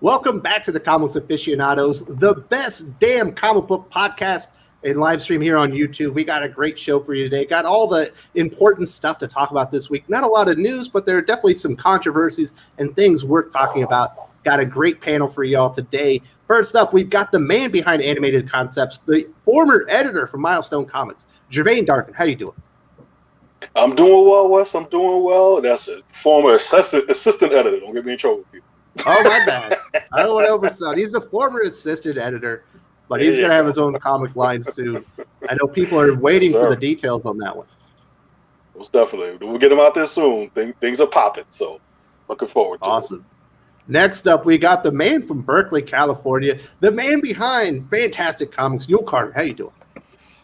Welcome back to the Comics Aficionados, the best damn comic book podcast and live stream here on YouTube. We got a great show for you today. Got all the important stuff to talk about this week. Not a lot of news, but there are definitely some controversies and things worth talking about. Got a great panel for y'all today. First up, we've got the man behind Animated Concepts, the former editor from Milestone Comics, Gevian Dargan. How you doing? I'm doing well, Wes. I'm doing well. That's a former assistant editor. Don't get me in trouble with people. Oh, my bad. I don't want to oversell. He's the former assistant editor, but he's going to have his own comic line soon. I know people are waiting for the details on that one. Most definitely. We'll get them out there soon. Things are popping, so looking forward to it. Awesome. Next up, we got the man from Berkeley, California, the man behind Fantastic Comics, Uel Carter. How you doing?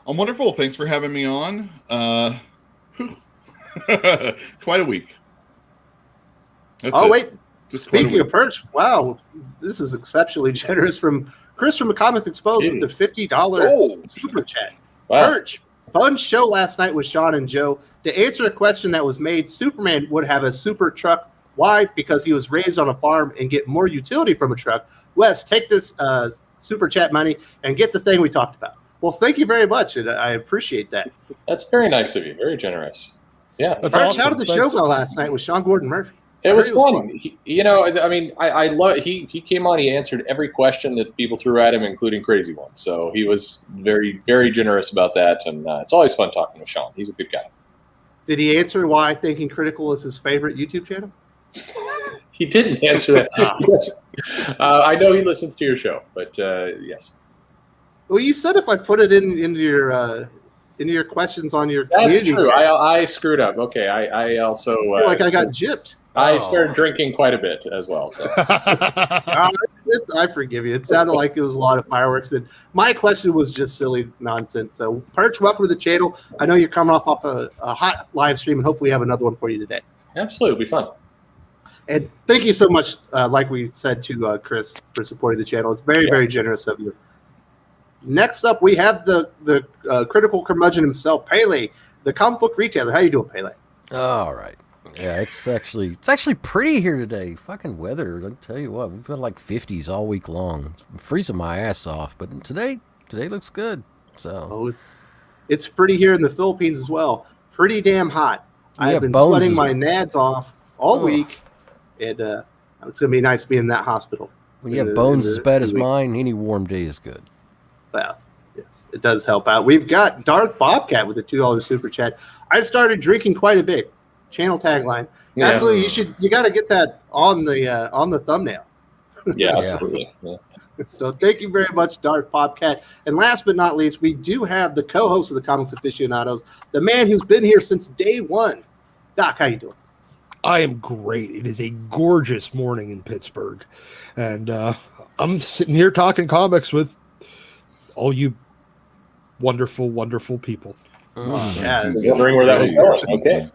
I'm wonderful. Thanks for having me on. Quite a week. Wait. Speaking of Perch, wow, this is exceptionally generous from Chris from the Comics Exposed with the $50 super chat. Wow. Perch, fun show last night with Sean and Joe. To answer a question that was made, Superman would have a super truck. Why? Because he was raised on a farm and get more utility from a truck. Wes, take this super chat money and get the thing we talked about. Well, thank you very much, and I appreciate that. That's very nice of you. Very generous. Yeah. Perch, awesome. How did the show go last night with Sean Gordon Murphy? It was fun. I love. He came on. He answered every question that people threw at him, including crazy ones. So he was very, very generous about that, and it's always fun talking with Sean. He's a good guy. Did he answer why Thinking Critical is his favorite YouTube channel? He didn't answer that. Yes. I know he listens to your show, but yes. Well, you said if I put it into your questions on your That's community true. I screwed up. Okay, I also I feel like I got gypped. I started drinking quite a bit as well. So. I forgive you. It sounded like it was a lot of fireworks, and my question was just silly nonsense. So, Perch, welcome to the channel. I know you're coming off a hot live stream, and hopefully we have another one for you today. Absolutely, it'll be fun. And thank you so much, like we said to Chris, for supporting the channel. It's very, very generous of you. Next up, we have the critical curmudgeon himself, Pele, the comic book retailer. How you doing, Pele? All right. Yeah, it's actually pretty here today. Fucking weather, I'll tell you what, we've got like 50s all week long. I'm freezing my ass off, but today looks good. So it's pretty here in the Philippines as well. Pretty damn hot. I've been sweating my nads off all week, and it's gonna be nice being in that hospital. When you have bones as bad as mine, any warm day is good. Well, yes, it does help out. We've got Darth Bobcat with a $2 super chat. I started drinking quite a bit. Channel tagline. Yeah. Absolutely, you got to get that on the thumbnail. Yeah. So thank you very much, Darth Bobcat. And last but not least, we do have the co-host of the Comics Aficionados, the man who's been here since day one. Doc, how you doing? I am great. It is a gorgeous morning in Pittsburgh, and I'm sitting here talking comics with all you wonderful, wonderful people. Wondering where that was going. Okay.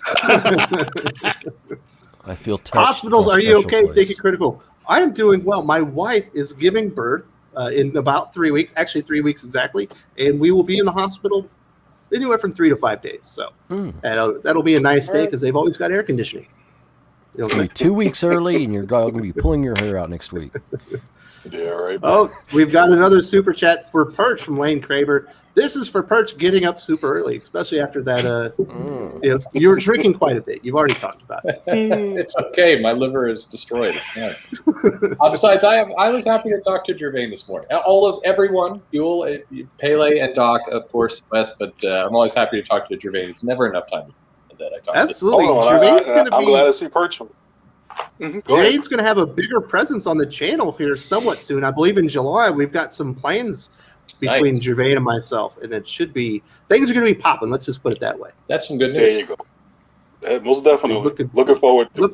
I feel touched. Hospitals, are you okay? Thinking Critical. I am doing well. My wife is giving birth in about 3 weeks, actually 3 weeks exactly, and we will be in the hospital anywhere from 3 to 5 days. So that'll be a nice day because they've always got air conditioning. It's going to be 2 weeks early, and you're going to be pulling your hair out next week. Yeah, right. Oh, we've got another super chat for Perch from Lane Craver. This is for Perch getting up super early, especially after that. You were drinking quite a bit. You've already talked about it. It's okay. My liver is destroyed. It's fine. Besides, I was happy to talk to Gervain this morning. Everyone, Uel, Pele, and Doc, of course, Wes, but I'm always happy to talk to Gervain. It's never enough time that I talk. Absolutely, Gervain's going to be. I'm glad to see Perch. Jade's going to have a bigger presence on the channel here somewhat soon. I believe in July we've got some plans between Gervain and myself, and it should be things are going to be popping. Let's just put it that way. That's some good news. There you go. Most definitely. Looking forward to it.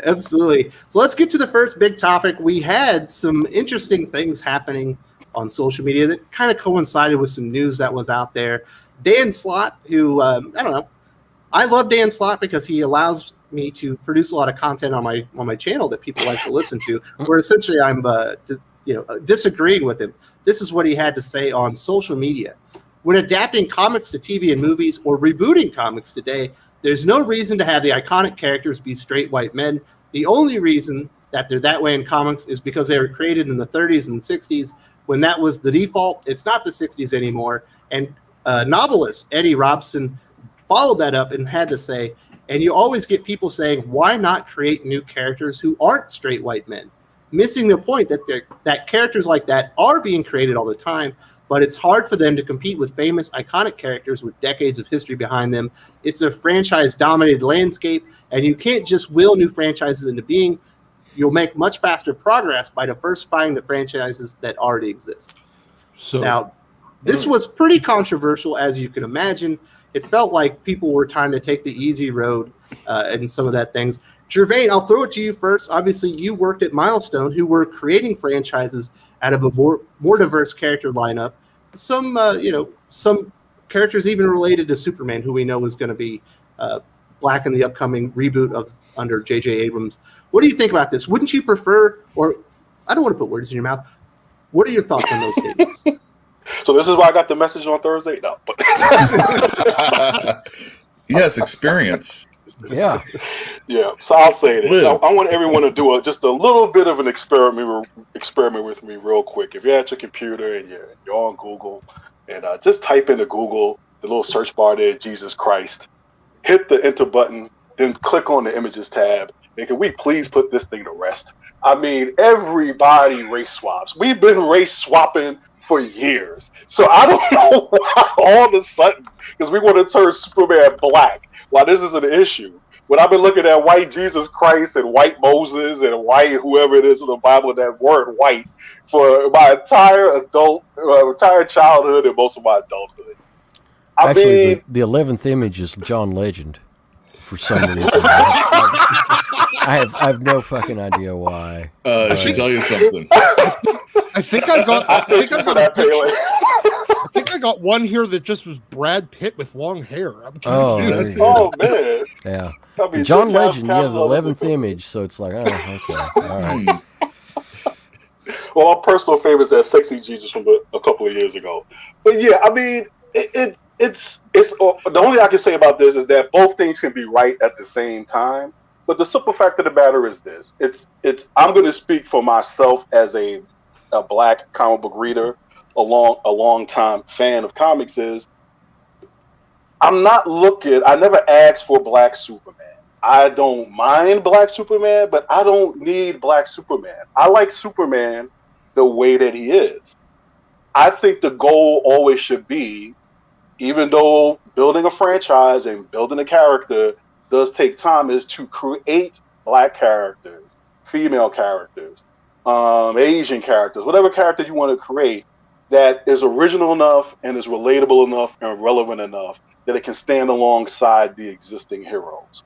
Absolutely. So let's get to the first big topic. We had some interesting things happening on social media that kind of coincided with some news that was out there. Dan Slott, who I don't know, I love Dan Slott because he allows me to produce a lot of content on my channel that people like to listen to. Where essentially I'm disagreeing with him. This is what he had to say on social media. When adapting comics to TV and movies or rebooting comics today, there's no reason to have the iconic characters be straight white men. The only reason that they're that way in comics is because they were created in the 30s and 60s when that was the default. It's not the 60s anymore. And novelist Eddie Robson followed that up and had to say, and you always get people saying, why not create new characters who aren't straight white men? Missing the point that characters like that are being created all the time, but it's hard for them to compete with famous, iconic characters with decades of history behind them. It's a franchise-dominated landscape, and you can't just will new franchises into being. You'll make much faster progress by diversifying the franchises that already exist. So now, this was pretty controversial, as you can imagine. It felt like people were trying to take the easy road and some of that things. Gervain, I'll throw it to you first. Obviously, you worked at Milestone, who were creating franchises out of a more diverse character lineup. Some characters even related to Superman, who we know is going to be black in the upcoming reboot under J.J. Abrams. What do you think about this? Wouldn't you prefer, or I don't want to put words in your mouth. What are your thoughts on those statements? So this is why I got the message on Thursday? No. But Yes, experience. Yeah. Yeah, so I'll say this. I want everyone to do just a little bit of an experiment with me real quick. If you're at your computer and you're on Google, and just type into Google, the little search bar there, Jesus Christ, hit the enter button, then click on the images tab. And can we please put this thing to rest? I mean, everybody race swaps. We've been race swapping for years. So I don't know why all of a sudden, because we want to turn Superman black, why this is an issue. When I've been looking at white Jesus Christ and white Moses and white whoever it is in the Bible, that word white, for my entire childhood and most of my adulthood. Actually, the 11th image is John Legend for some reason. I have no fucking idea why. I should tell you something. I think I got one here that just was Brad Pitt with long hair. Oh man. Yeah. I mean, John Legend, he has 11th image, so it's like, oh, okay. All right. Well, my personal favorite is that Sexy Jesus from a couple of years ago. But yeah, I mean, it's the only thing I can say about this is that both things can be right at the same time. But the simple fact of the matter is this: I'm going to speak for myself as a black comic book reader, a long time fan of comics. I never asked for Black Superman. I don't mind Black Superman, but I don't need Black Superman. I like Superman the way that he is. I think the goal always should be, even though building a franchise and building a character does take time, is to create Black characters, female characters, Asian characters, whatever character you want to create that is original enough and is relatable enough and relevant enough that it can stand alongside the existing heroes.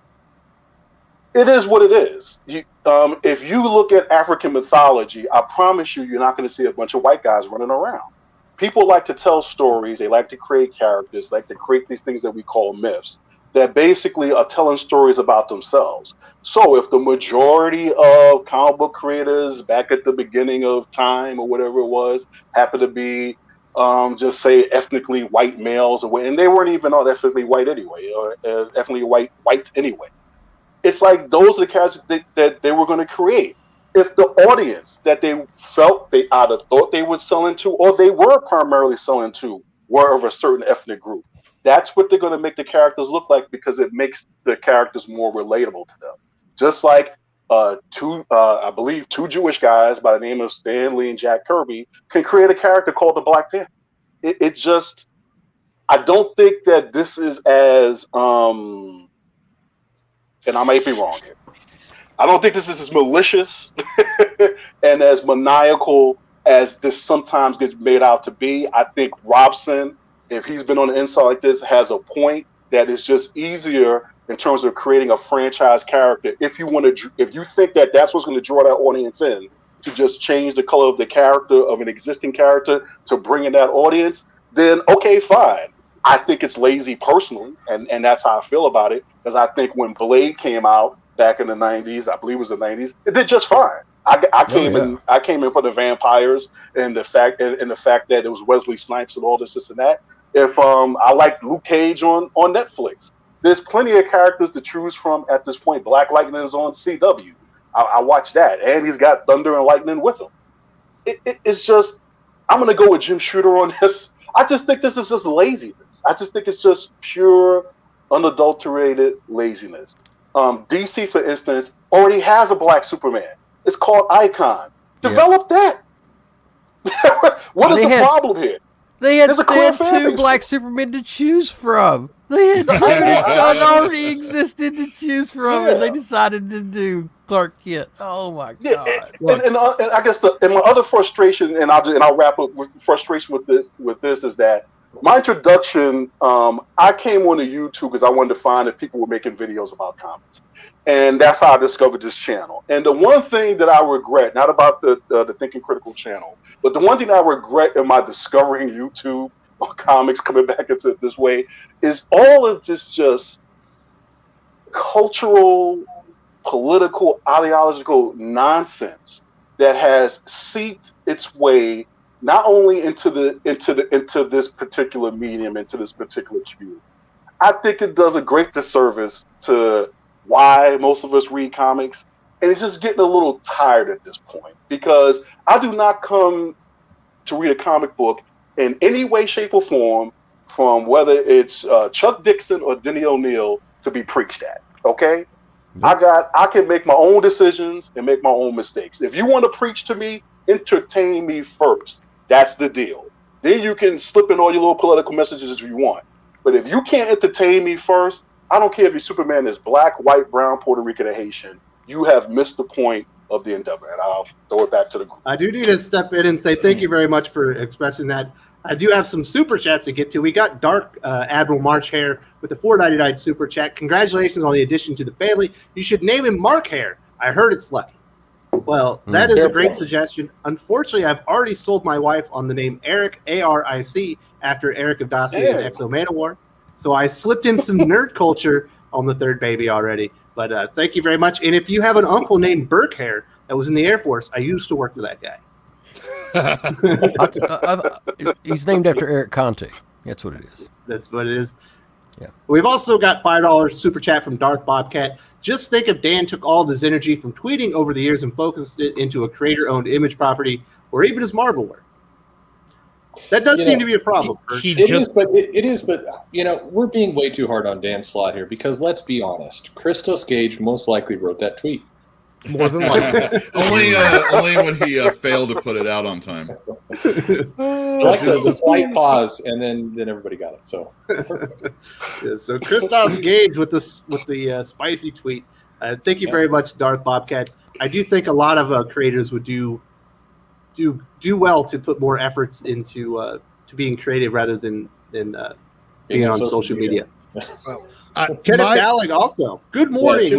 It is what it is. If you look at African mythology, I promise you're not going to see a bunch of white guys running around. People like to tell stories. They like to create characters, like to create these things that we call myths that basically are telling stories about themselves. So if the majority of comic book creators back at the beginning of time or whatever it was happen to be just say ethnically white males, and they weren't even all ethnically white anyway, or ethnically white anyway. It's like those are the characters that they were going to create. If the audience that they felt they either thought they were selling to or they were primarily selling to were of a certain ethnic group, that's what they're going to make the characters look like, because it makes the characters more relatable to them. Just like I believe two Jewish guys by the name of Stan Lee and Jack Kirby can create a character called the Black Panther. It's just, I don't think that this is as, and I might be wrong here, I don't think this is as malicious and as maniacal as this sometimes gets made out to be. I think Robson, if he's been on the inside like this, has a point that is just easier in terms of creating a franchise character. If you think that that's what's going to draw that audience in, to just change the color of the character of an existing character to bring in that audience, then okay, fine. I think it's lazy personally, and that's how I feel about it, because I think when Blade came out back in the 90s, I believe it was the 90s, it did just fine. I came in for the vampires and the fact that it was Wesley Snipes and all this and that. If I liked Luke Cage on Netflix, there's plenty of characters to choose from at this point. Black Lightning is on CW. I watch that, and he's got Thunder and Lightning with him. It's just, I'm going to go with Jim Shooter on this. I just think this is just laziness. I just think it's just pure, unadulterated laziness. DC, for instance, already has a black Superman. It's called Icon. Develop that. What is the problem here? They had 2 black Supermen to choose from. They had 2 that already existed to choose from, and they decided to do Clark Kent. Oh my god! And I guess my other frustration, and I'll wrap up with frustration with this is that my introduction, I came onto YouTube because I wanted to find if people were making videos about comics, and that's how I discovered this channel. And the one thing that I regret, not about the Thinking Critical channel, but the one thing I regret in my discovering YouTube on comics, coming back into it this way, is all of this just cultural, political, ideological nonsense that has seeped its way not only into this particular medium, into this particular community. I think it does a great disservice to why most of us read comics, and it's just getting a little tired at this point, because I do not come to read a comic book in any way, shape, or form from whether it's Chuck Dixon or Denny O'Neil to be preached at. Okay, I can make my own decisions and make my own mistakes. If you want to preach to me, entertain me first. That's the deal. Then you can slip in all your little political messages if you want. But if you can't entertain me first, I don't care if your Superman is black, white, brown, Puerto Rican, or Haitian. You have missed the point of the endeavor, and I'll throw it back to the group. I do need to step in and say thank you very much for expressing that. I do have some super chats to get to. We got Dark Admiral March Hair with the $4.99 super chat. Congratulations on the addition to the family. You should name him Mark Hair. I heard it's lucky. Well, that is a great suggestion. Unfortunately, I've already sold my wife on the name Eric, A-R-I-C, after Eric of Dossier and Exo Manowar. So I slipped in some nerd culture on the third baby already. But thank you very much. And if you have an uncle named Burke Hair that was in the Air Force, I used to work for that guy. He's named after Eric Conte. That's what it is. That's what it is. Yeah. We've also got $5 super chat from Darth Bobcat. Just think if Dan took all of his energy from tweeting over the years and focused it into a creator-owned image property, or even his Marvel work. That does seem to be a problem. It is, but we're being way too hard on Dan Slott here, because let's be honest, Christos Gage most likely wrote that tweet. More than likely. only when he failed to put it out on time. Like the slight pause, and then everybody got it. So, so Christos Gage with the spicy tweet. Thank you very much, Darth Bobcat. I do think a lot of creators would do well to put more efforts into to being creative rather than being on social media. Kenneth Dallig also. Good morning,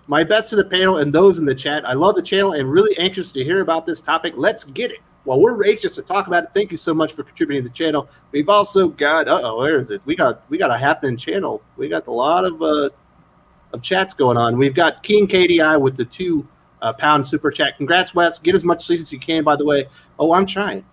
my best to the panel and those in the chat. I love the channel and really anxious to hear about this topic. Let's get it. Well, we're anxious to talk about it. Thank you so much for contributing to the channel. We've also got where is it? We got a happening channel. We got a lot of chats going on. We've got King KDI with the £2 super chat. Congrats, Wes. Get as much sleep as you can, by the way. Oh, I'm trying.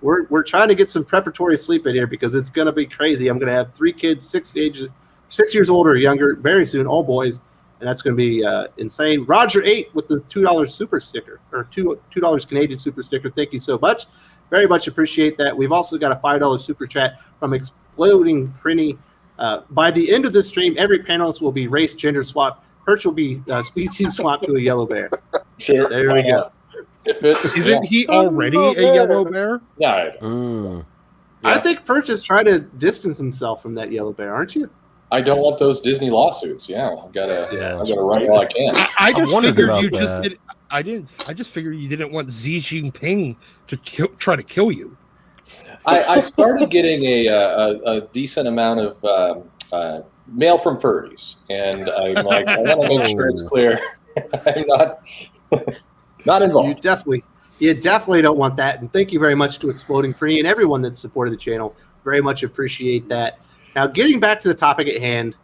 We're trying to get some preparatory sleep in here because it's gonna be crazy. I'm gonna have 3 kids, 6 years old or younger, very soon, all boys. And that's going to be insane. Roger 8 with the $2 super sticker, or $2 Canadian super sticker. Thank you so much. Very much appreciate that. We've also got a $5 super chat from Exploding Prinny. By the end of this stream, every panelist will be race gender swap. Perch will be species swap to a yellow bear. Sure. There we go. Isn't he already a yellow bear? No. I think Perch is trying to distance himself from that yellow bear, aren't you? I don't want those Disney lawsuits. I've got to run while I can. I just figured you just did. I just figured you didn't want Xi Jinping to try to kill you. I started getting a decent amount of mail from furries, and I'm like, I want to make sure it's clear. I'm not involved. You definitely don't want that. And thank you very much to Exploding Free and everyone that supported the channel. Very much appreciate that. Now, getting back to the topic at hand,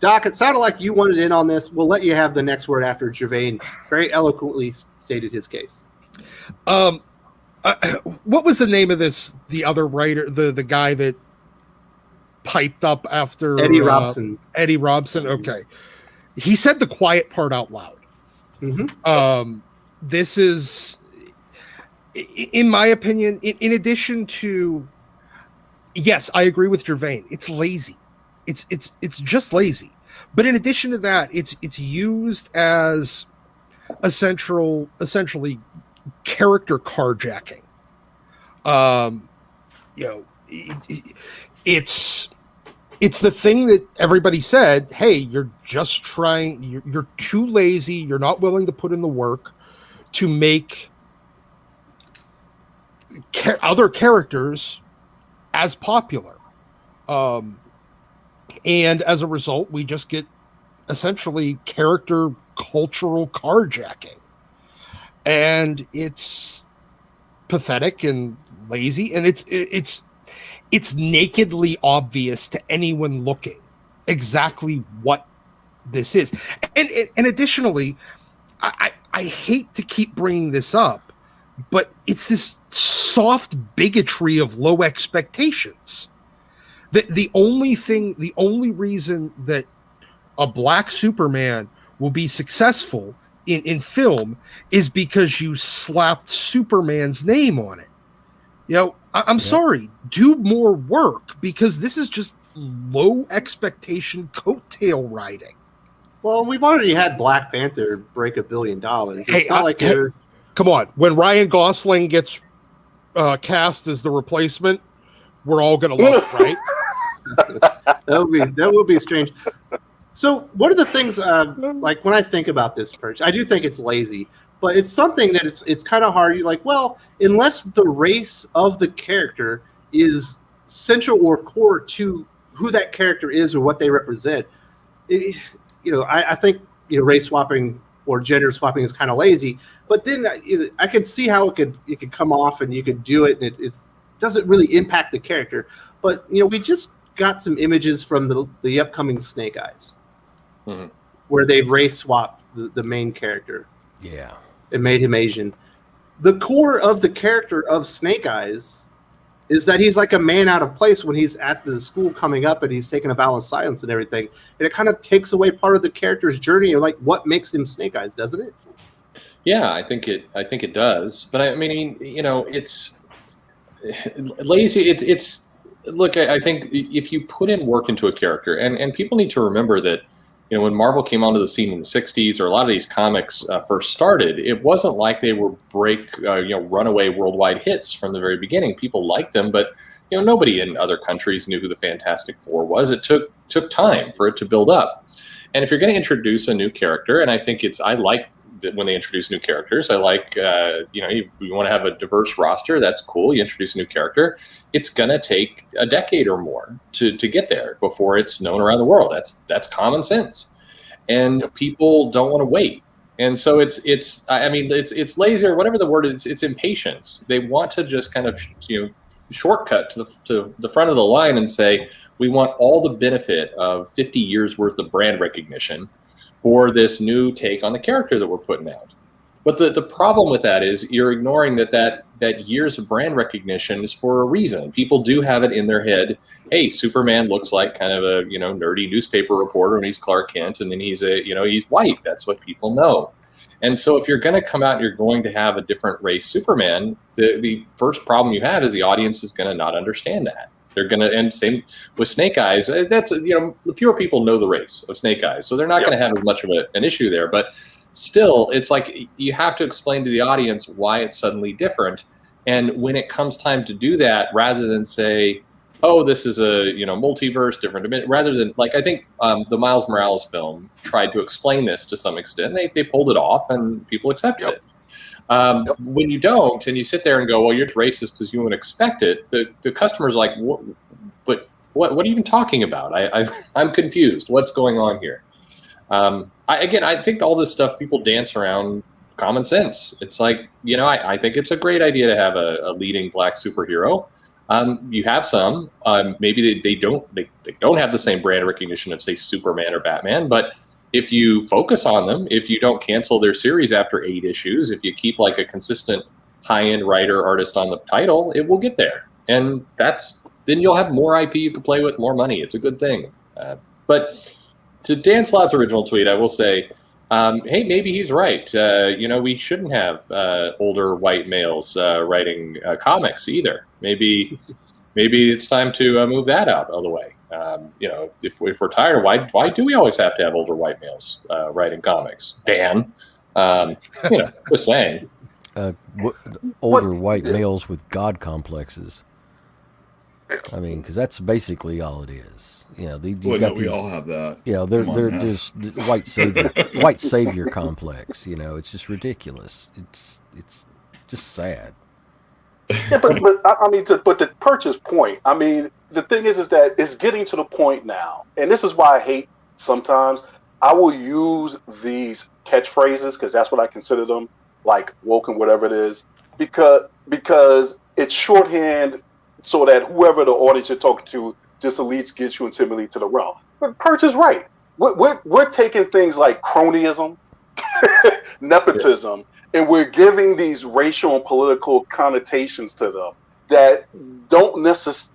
Doc, it sounded like you wanted in on this. We'll let you have the next word after Gevian very eloquently stated his case. What was the name of this? The other writer, the guy that piped up after Eddie Robson. Eddie Robson. Okay, he said the quiet part out loud. Mm-hmm. This is, in my opinion, in addition to, yes, I agree with Gervain. It's lazy. It's just lazy. But in addition to that, it's used as essentially character carjacking. It's the thing that everybody said, hey, you're just trying, you're too lazy, you're not willing to put in the work to make other characters as popular. And as a result, we just get essentially character cultural carjacking. And it's pathetic and lazy, and it's nakedly obvious to anyone looking exactly what this is. And additionally, I hate to keep bringing this up, but it's this soft bigotry of low expectations. The only reason that a black Superman will be successful in film is because you slapped Superman's name on it. I'm sorry, do more work, because this is just low expectation coattail riding. Well, we've already had Black Panther break $1 billion. It's not like come on. When Ryan Gosling gets cast as the replacement, we're all going to love it, right? that would be strange. So one of the things, like when I think about this, Perch, I do think it's lazy, but it's something that it's kind of hard. You're like, well, unless the race of the character is central or core to who that character is or what they represent, I think race swapping or gender swapping is kind of lazy. But then I could see how it could come off and you could do it, and it doesn't really impact the character. But we just got some images from the upcoming Snake Eyes, where they've race swapped the main character. Yeah, and made him Asian. The core of the character of Snake Eyes is that he's like a man out of place when he's at the school coming up and he's taking a vow of silence and everything. And it kind of takes away part of the character's journey, or like what makes him Snake Eyes, doesn't it? Yeah, I think it does. But I mean, it's lazy. It's look, I think if you put in work into a character, and people need to remember that, when Marvel came onto the scene in the 60s, or a lot of these comics first started, it wasn't like they were runaway worldwide hits from the very beginning. People liked them, but nobody in other countries knew who the Fantastic Four was. It took time for it to build up. And if you're going to introduce a new character, and I think I like when they introduce new characters, I like, you want to have a diverse roster, that's cool. You introduce a new character. It's going to take a decade or more to get there before it's known around the world. That's common sense. And people don't want to wait. And so it's lazy, or whatever the word is, it's impatience. They want to just kind of, shortcut to the front of the line and say, we want all the benefit of 50 years worth of brand recognition for this new take on the character that we're putting out. But the problem with that is you're ignoring that years of brand recognition is for a reason. People do have it in their head, hey, Superman looks like kind of a nerdy newspaper reporter, and he's Clark Kent, and then he's white. That's what people know. And so if you're going to come out and you're going to have a different race Superman, the first problem you have is the audience is going to not understand that. They're going to, and same with Snake Eyes. That's fewer people know the race of Snake Eyes, so they're not going to have as much of an issue there. But still, it's like you have to explain to the audience why it's suddenly different. And when it comes time to do that, rather than say, "Oh, this is a multiverse, different," rather than I think the Miles Morales film tried to explain this to some extent. They pulled it off, and people accepted it. When you don't, and you sit there and go, well, you're racist because you wouldn't expect it, the customer's like, what are you even talking about? I'm confused. What's going on here? I think all this stuff, people dance around common sense. It's like, I think it's a great idea to have a leading black superhero. You have some, maybe they don't have the same brand recognition of, say, Superman or Batman, but if you focus on them, if you don't cancel their series after 8 issues, if you keep a consistent high-end writer artist on the title, it will get there. And then you'll have more IP you can play with, more money. It's a good thing. But to Dan Slott's original tweet, I will say, hey, maybe he's right. We shouldn't have older white males writing comics either. Maybe it's time to move that out of the way. If we're tired, why do we always have to have older white males writing comics? Dan, just saying. Older white males with god complexes. I mean, because that's basically all it is. You know, we all have that. They're just white savior complex. You know, it's just ridiculous. It's just sad. Yeah, but to Perch's point, I mean, the thing is that it's getting to the point now, and this is why I hate sometimes. I will use these catchphrases because that's what I consider them, like woke and whatever it is, because it's shorthand so that whoever the audience you're talking to just at least gets you intimately to the realm. But Perch is right. We're taking things like cronyism, nepotism, and we're giving these racial and political connotations to them that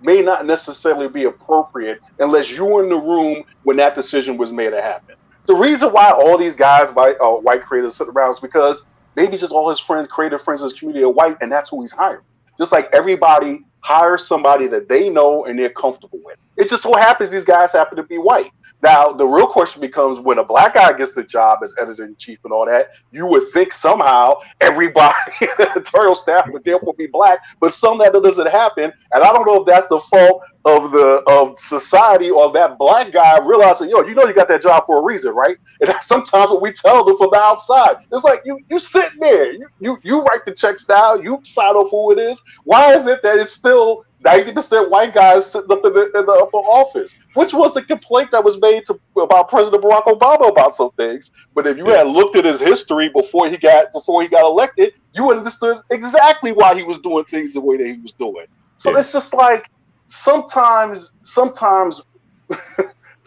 may not necessarily be appropriate unless you were in the room when that decision was made to happen. The reason why all these guys, white creators, sit around is because maybe just all his creative friends in his community are white, and that's who he's hiring. Just like everybody hires somebody that they know and they're comfortable with. It just so happens these guys happen to be white. Now, the real question becomes when a black guy gets the job as editor-in-chief and all that, you would think somehow everybody in the editorial staff would therefore be black, but somehow that doesn't happen. And I don't know if that's the fault of society or that black guy realizing, you got that job for a reason, right? And that's sometimes what we tell them from the outside. It's like, you sit there, you write the checks down, you sign off who it is. Why is it that it's still 90% white guys sitting up in the upper office, which was the complaint that was made about President Barack Obama about some things. But if you had looked at his history before he got elected, you understood exactly why he was doing things the way that he was doing. So it's just like sometimes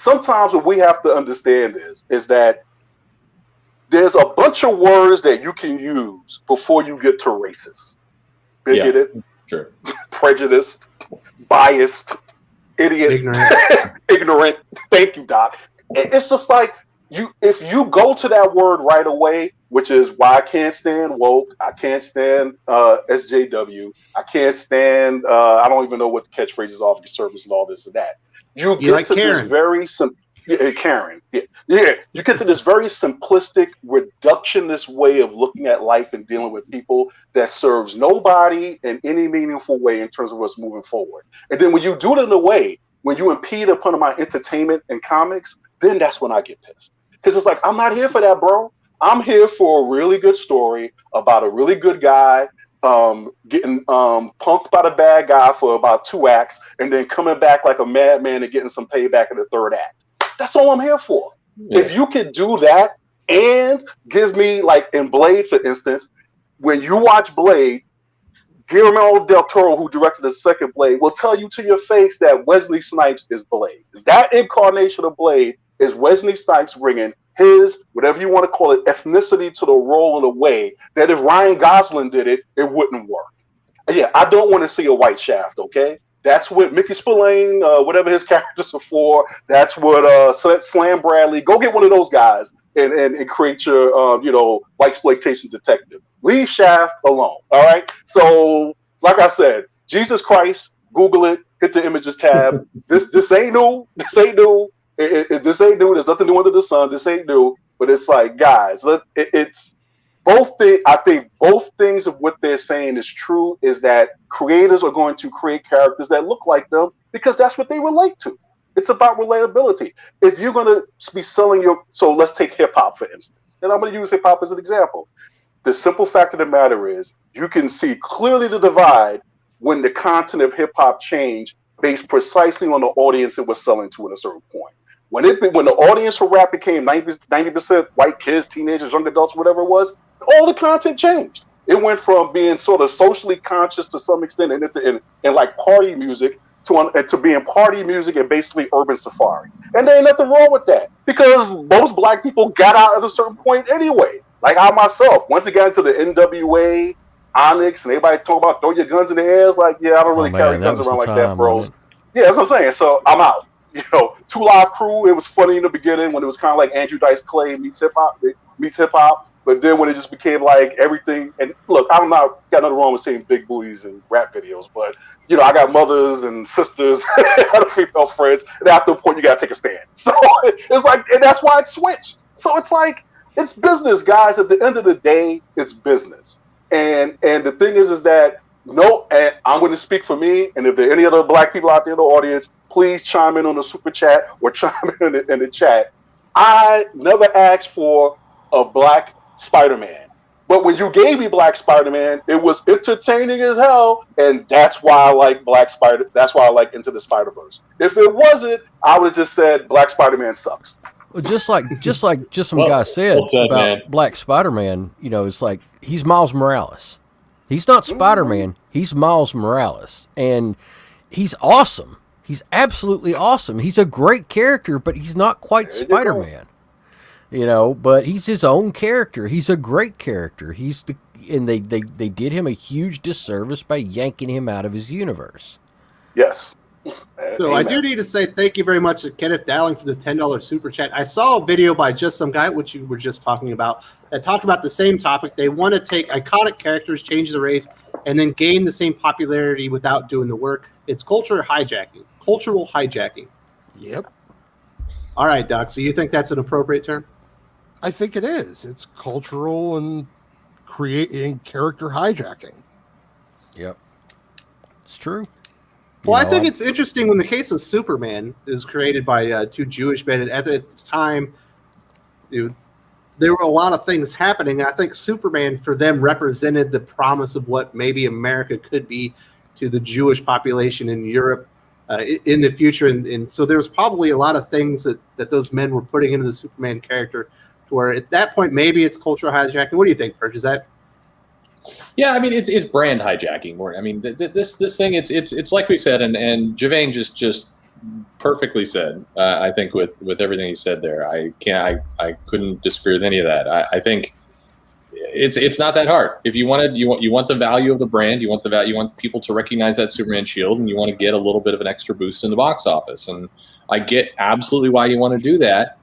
what we have to understand is that there's a bunch of words that you can use before you get to racist, bigoted. Yeah. Sure. Prejudiced, biased, idiot, ignorant. Thank you, Doc. It's just like if you go to that word right away, which is why I can't stand woke, I can't stand SJW, I can't stand I don't even know what the catchphrases are for service and all this and that. You get like to Karen. This very simple. Karen. Yeah. You get to this very simplistic, reductionist way of looking at life and dealing with people that serves nobody in any meaningful way in terms of us moving forward. And then when you do it in a way, when you impede upon my entertainment and comics, then that's when I get pissed. Because it's like, I'm not here for that, bro. I'm here for a really good story about a really good guy getting punked by the bad guy for about 2 acts and then coming back like a madman and getting some payback in the 3rd act. That's all I'm here for. Yeah. If you could do that and give me, like in Blade, for instance, when you watch Blade, Guillermo del Toro, who directed the second Blade, will tell you to your face that Wesley Snipes is Blade. That incarnation of Blade is Wesley Snipes bringing his, whatever you want to call it, ethnicity to the role in a way that if Ryan Gosling did it, it wouldn't work. Yeah, I don't want to see a white Shaft, okay? That's what Mickey Spillane, whatever his characters are for. That's what Slam Bradley. Go get one of those guys and create your, white exploitation detective. Leave Shaft alone. All right. So, like I said, Jesus Christ. Google it. Hit the images tab. This ain't new. This ain't new. This ain't new. There's nothing new under the sun. This ain't new. But it's like, guys, it's. I think both things of what they're saying is true, is that creators are going to create characters that look like them because that's what they relate to. It's about relatability. If you're going to be selling so let's take hip hop, for instance, and I'm going to use hip hop as an example. The simple fact of the matter is you can see clearly the divide when the content of hip hop changed based precisely on the audience it was selling to at a certain point. When the audience for rap became 90% white kids, teenagers, young adults, whatever it was, all the content changed. It went from being sort of socially conscious to some extent and like party music to being party music and basically urban safari. And there ain't nothing wrong with that because most black people got out at a certain point anyway. Like I myself, once it got into the NWA, Onyx, and everybody talk about throw your guns in the air, it's like, yeah, I don't really carry guns around like that, bros. Yeah, that's what I'm saying. So I'm out. Two Live Crew. It was funny in the beginning when it was kind of like Andrew Dice Clay meets hip hop. But then when it just became like everything, and look, got nothing wrong with seeing big booties and rap videos, but I got mothers and sisters, other female friends, and after a point you gotta take a stand. So it's like, and that's why it switched. So it's like, it's business, guys. At the end of the day, it's business. And the thing is that and I'm going to speak for me, and if there are any other black people out there in the audience, please chime in on the super chat or chime in the chat. I never asked for a black Spider-Man, but when you gave me Black Spider-Man, it was entertaining as hell, and that's why I like That's why I like Into the Spider-Verse. If it wasn't, I would have just said Black Spider-Man sucks. Well, just some guy said about Black Spider-Man, it's like he's Miles Morales. He's not Spider-Man. He's Miles Morales, and he's awesome. He's absolutely awesome. He's a great character, but he's not quite Spider-Man. But he's his own character. He's a great character. And they did him a huge disservice by yanking him out of his universe. Yes. So I do need to say thank you very much to Kenneth Dowling for the $10 super chat. I saw a video by just some guy, which you were just talking about, that talked about the same topic. They want to take iconic characters, change the race, and then gain the same popularity without doing the work. It's cultural hijacking. Yep. All right, Doc. So you think that's an appropriate term? I think it is. It's cultural and creating character hijacking. Yep. It's true. Well, I think it's interesting when the case of Superman is created by two Jewish men. And at the time, there were a lot of things happening. I think Superman, for them, represented the promise of what maybe America could be to the Jewish population in Europe in the future. And so there's probably a lot of things that those men were putting into the Superman character, to where at that point, maybe it's cultural hijacking. What do you think, Perch? Is that... Yeah, I mean, it's brand hijacking more. I mean, this thing, it's like we said, and Gevian just perfectly said. I think with everything he said there, I couldn't disagree with any of that. I think it's not that hard. If you want the value of the brand, you want people to recognize that Superman shield, and you want to get a little bit of an extra boost in the box office. And I get absolutely why you want to do that.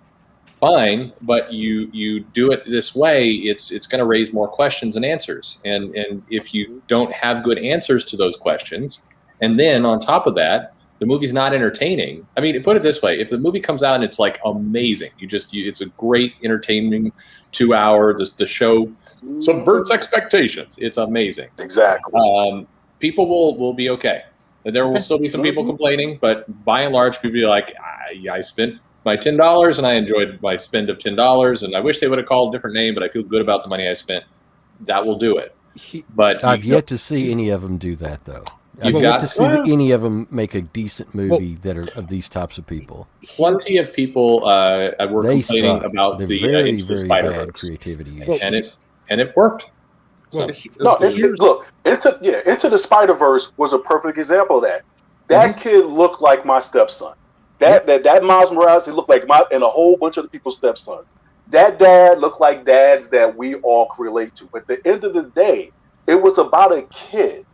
Fine, but you do it this way, it's going to raise more questions than answers. And if you don't have good answers to those questions, and then on top of that, the movie's not entertaining. I mean, put it this way: if the movie comes out and it's like amazing, it's a great entertaining 2 hour. The show subverts expectations. It's amazing. Exactly. People will be okay. There will still be some people complaining, but by and large, people be like, I spent my $10 and I enjoyed my spend of $10, and I wish they would have called a different name, but I feel good about the money I spent. That will do it. But I've yet to see any of them do that, though. I've yet to see any of them make a decent movie that are of these types of people. Plenty of people were complaining about the very Spider-Verse bad creativity, and it worked. Well, look, Into the Spider-Verse was a perfect example of that. That kid looked like my stepson. That Miles Morales, he looked like and a whole bunch of the people's stepsons. That dad looked like dads that we all can relate to. But at the end of the day, it was about a kid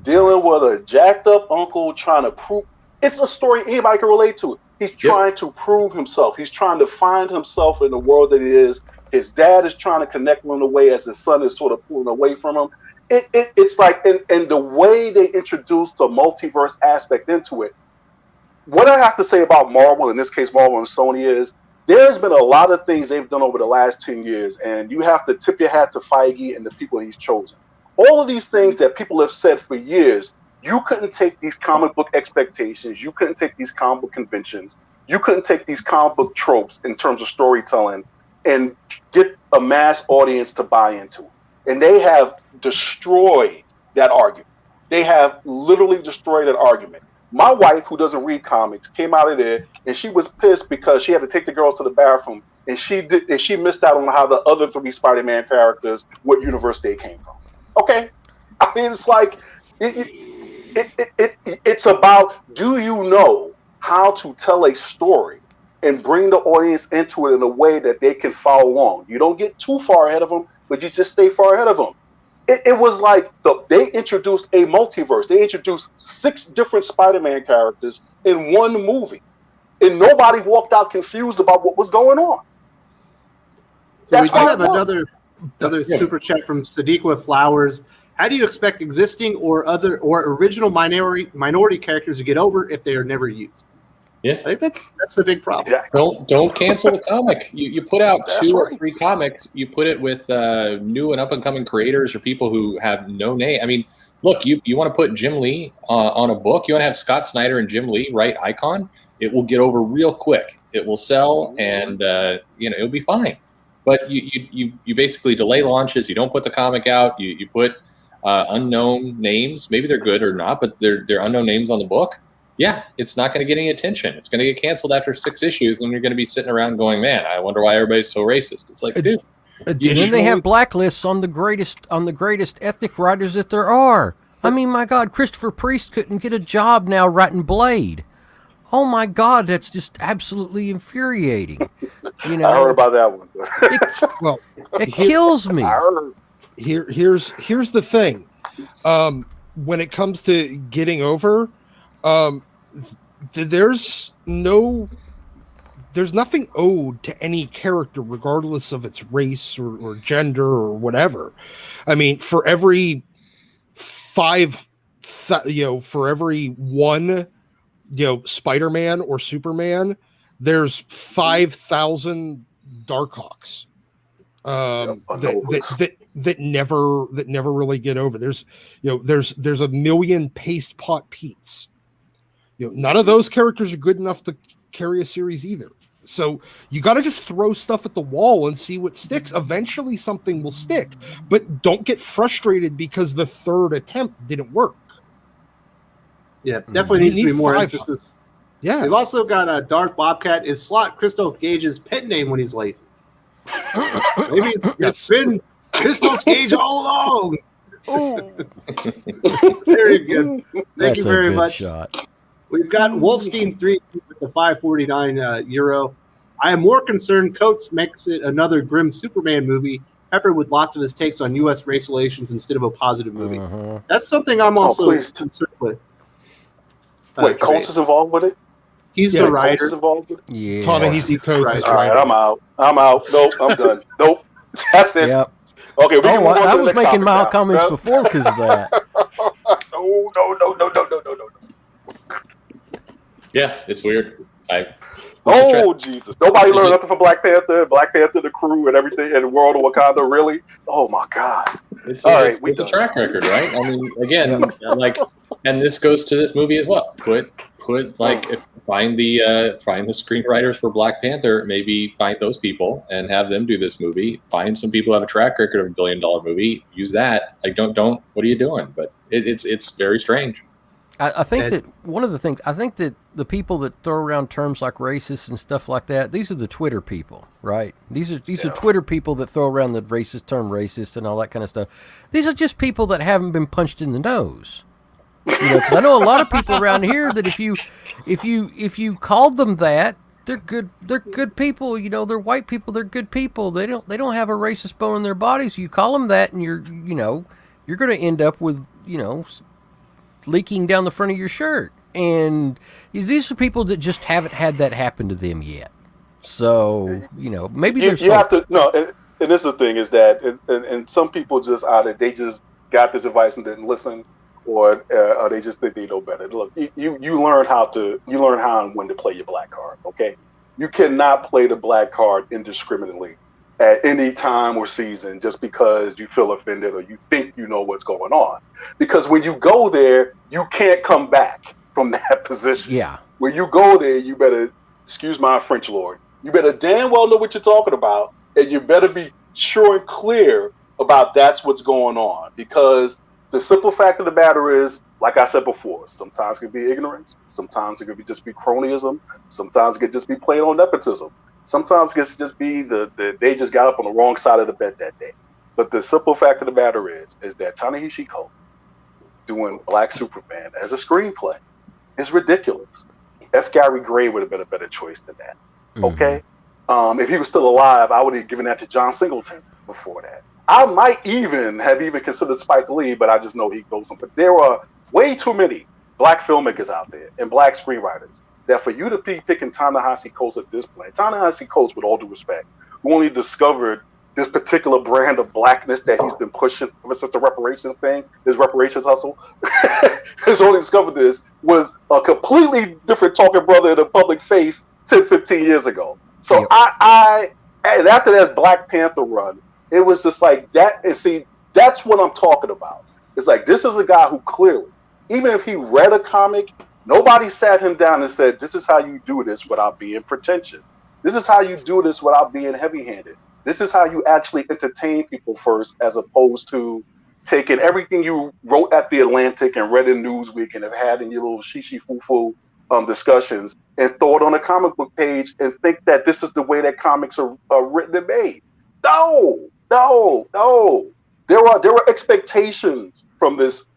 dealing with a jacked up uncle trying to prove. It's a story anybody can relate to. He's trying to prove himself. He's trying to find himself in the world that he is. His dad is trying to connect him in a way as his son is sort of pulling away from him. It's like, and the way they introduced the multiverse aspect into it. What I have to say about Marvel, in this case Marvel and Sony, is there's been a lot of things they've done over the last 10 years, and you have to tip your hat to Feige and the people he's chosen. All of these things that people have said for years, you couldn't take these comic book expectations, you couldn't take these comic book conventions, you couldn't take these comic book tropes in terms of storytelling and get a mass audience to buy into it. And they have destroyed that argument. They have literally destroyed that argument. My wife, who doesn't read comics, came out of there and she was pissed because she had to take the girls to the bathroom, and she missed out on how the other three Spider-Man characters, what universe they came from. Okay, I mean, it's like it's about, do you know how to tell a story and bring the audience into it in a way that they can follow along? You don't get too far ahead of them, but you just stay far ahead of them. It was like they introduced a multiverse. They introduced 6 different Spider-Man characters in one movie. and nobody walked out confused about what was going on. So we do have another super chat from Sadiqa Flowers. How do you expect existing or original minority characters to get over if they are never used? Yeah, I think that's the big problem. Exactly. Don't cancel the comic. You put out That's 2 or right. 3 comics. You put it with new and up and coming creators or people who have no name. I mean, look, you want to put Jim Lee on a book. You want to have Scott Snyder and Jim Lee write Icon. It will get over real quick. It will sell, and it'll be fine. But you basically delay launches. You don't put the comic out. You put unknown names. Maybe they're good or not, but they're unknown names on the book. Yeah, it's not going to get any attention. It's going to get canceled after 6 issues, and you're going to be sitting around going, "Man, I wonder why everybody's so racist." It's like, dude. And then they have blacklists on the greatest ethnic writers that there are. I mean, my God, Christopher Priest couldn't get a job now writing Blade. Oh my God, that's just absolutely infuriating. You know, I heard about that one. It kills me. Here's the thing. When it comes to getting over, there's nothing owed to any character, regardless of its race or gender or whatever. I mean, for every one, Spider-Man or Superman, there's 5,000 Darkhawks that never really get over. There's a million Paste Pot Pete's. None of those characters are good enough to carry a series either. So you got to just throw stuff at the wall and see what sticks. Eventually something will stick, but don't get frustrated because the third attempt didn't work. Yeah, definitely needs to be more emphasis. Yeah. We've also got Darth Bobcat. Is Slott Crystal Gage's pet name when he's lazy? Maybe it's been Crystal Gage all along. Very good. Thank you very much. Shot. We've got Wolfstein 3 with the 549 euro. I am more concerned Coates makes it another grim Superman movie, peppered with lots of his takes on U.S. race relations instead of a positive movie. That's something I'm also concerned with. Wait, Coates is involved with it? He's the writer. Coates is involved with it? Yeah. Ta-Nehisi Coates is All right, writing. I'm out. Nope, I'm done. Nope. That's it. Yep. Okay, we can move on to I the was next making topic mild now. comments Yep. before because of that. No. Yeah, it's weird. Oh, Jesus. Nobody learned nothing from Black Panther, the crew, and everything, and the world of Wakanda, really? Oh, my God. It's All right, a track record, right? I mean, again, and this goes to this movie as well. Find the screenwriters for Black Panther, maybe find those people and have them do this movie. Find some people who have a track record of $1 billion movie. Use that. Like, don't. What are you doing? But it's very strange. I think that one of the things, I think that the people that throw around terms like racist and stuff like that, these are the Twitter people, right? These are Twitter people that throw around the term racist and all that kind of stuff. These are just people that haven't been punched in the nose. Because I know a lot of people around here that if you called them that, they're good people. They're white people. They're good people. They don't have a racist bone in their bodies. So you call them that, and you're going to end up with leaking down the front of your shirt. And these are people that just haven't had that happen to them yet. So, maybe there's have to, and this is the thing is that, and some people just they just got this advice and didn't listen, or they just think they know better. Look, you learn how and when to play your black card, okay? You cannot play the black card indiscriminately at any time or season just because you feel offended or you think you know what's going on. Because when you go there, you can't come back from that position. Yeah. When you go there, you better, excuse my French, Lord, you better damn well know what you're talking about, and you better be sure and clear about that's what's going on. Because the simple fact of the matter is, like I said before, sometimes it could be ignorance, sometimes it could just be cronyism, sometimes it could just be plain on nepotism. Sometimes it could just be they just got up on the wrong side of the bed that day. But the simple fact of the matter is that Ta-Nehisi Coates doing Black Superman as a screenplay is ridiculous. F. Gary Gray would have been a better choice than that. Okay? If he was still alive, I would have given that to John Singleton before that. I might even have considered Spike Lee, but I just know he goes on. But there are way too many Black filmmakers out there and Black screenwriters that for you to be picking Ta-Nehisi Coates at this point, Ta-Nehisi Coates, with all due respect, who only discovered this particular brand of blackness that he's been pushing ever since the reparations thing, his reparations hustle, has only discovered this, was a completely different talking brother in the public face 10, 15 years ago. So and after that Black Panther run, it was just like that. And see, that's what I'm talking about. It's like, this is a guy who clearly, even if he read a comic, nobody sat him down and said, this is how you do this without being pretentious. This is how you do this without being heavy-handed. This is how you actually entertain people first, as opposed to taking everything you wrote at The Atlantic and read in Newsweek and have had in your little shishi-foo-foo discussions and throw it on a comic book page and think that this is the way that comics are written and made. No. There are expectations from this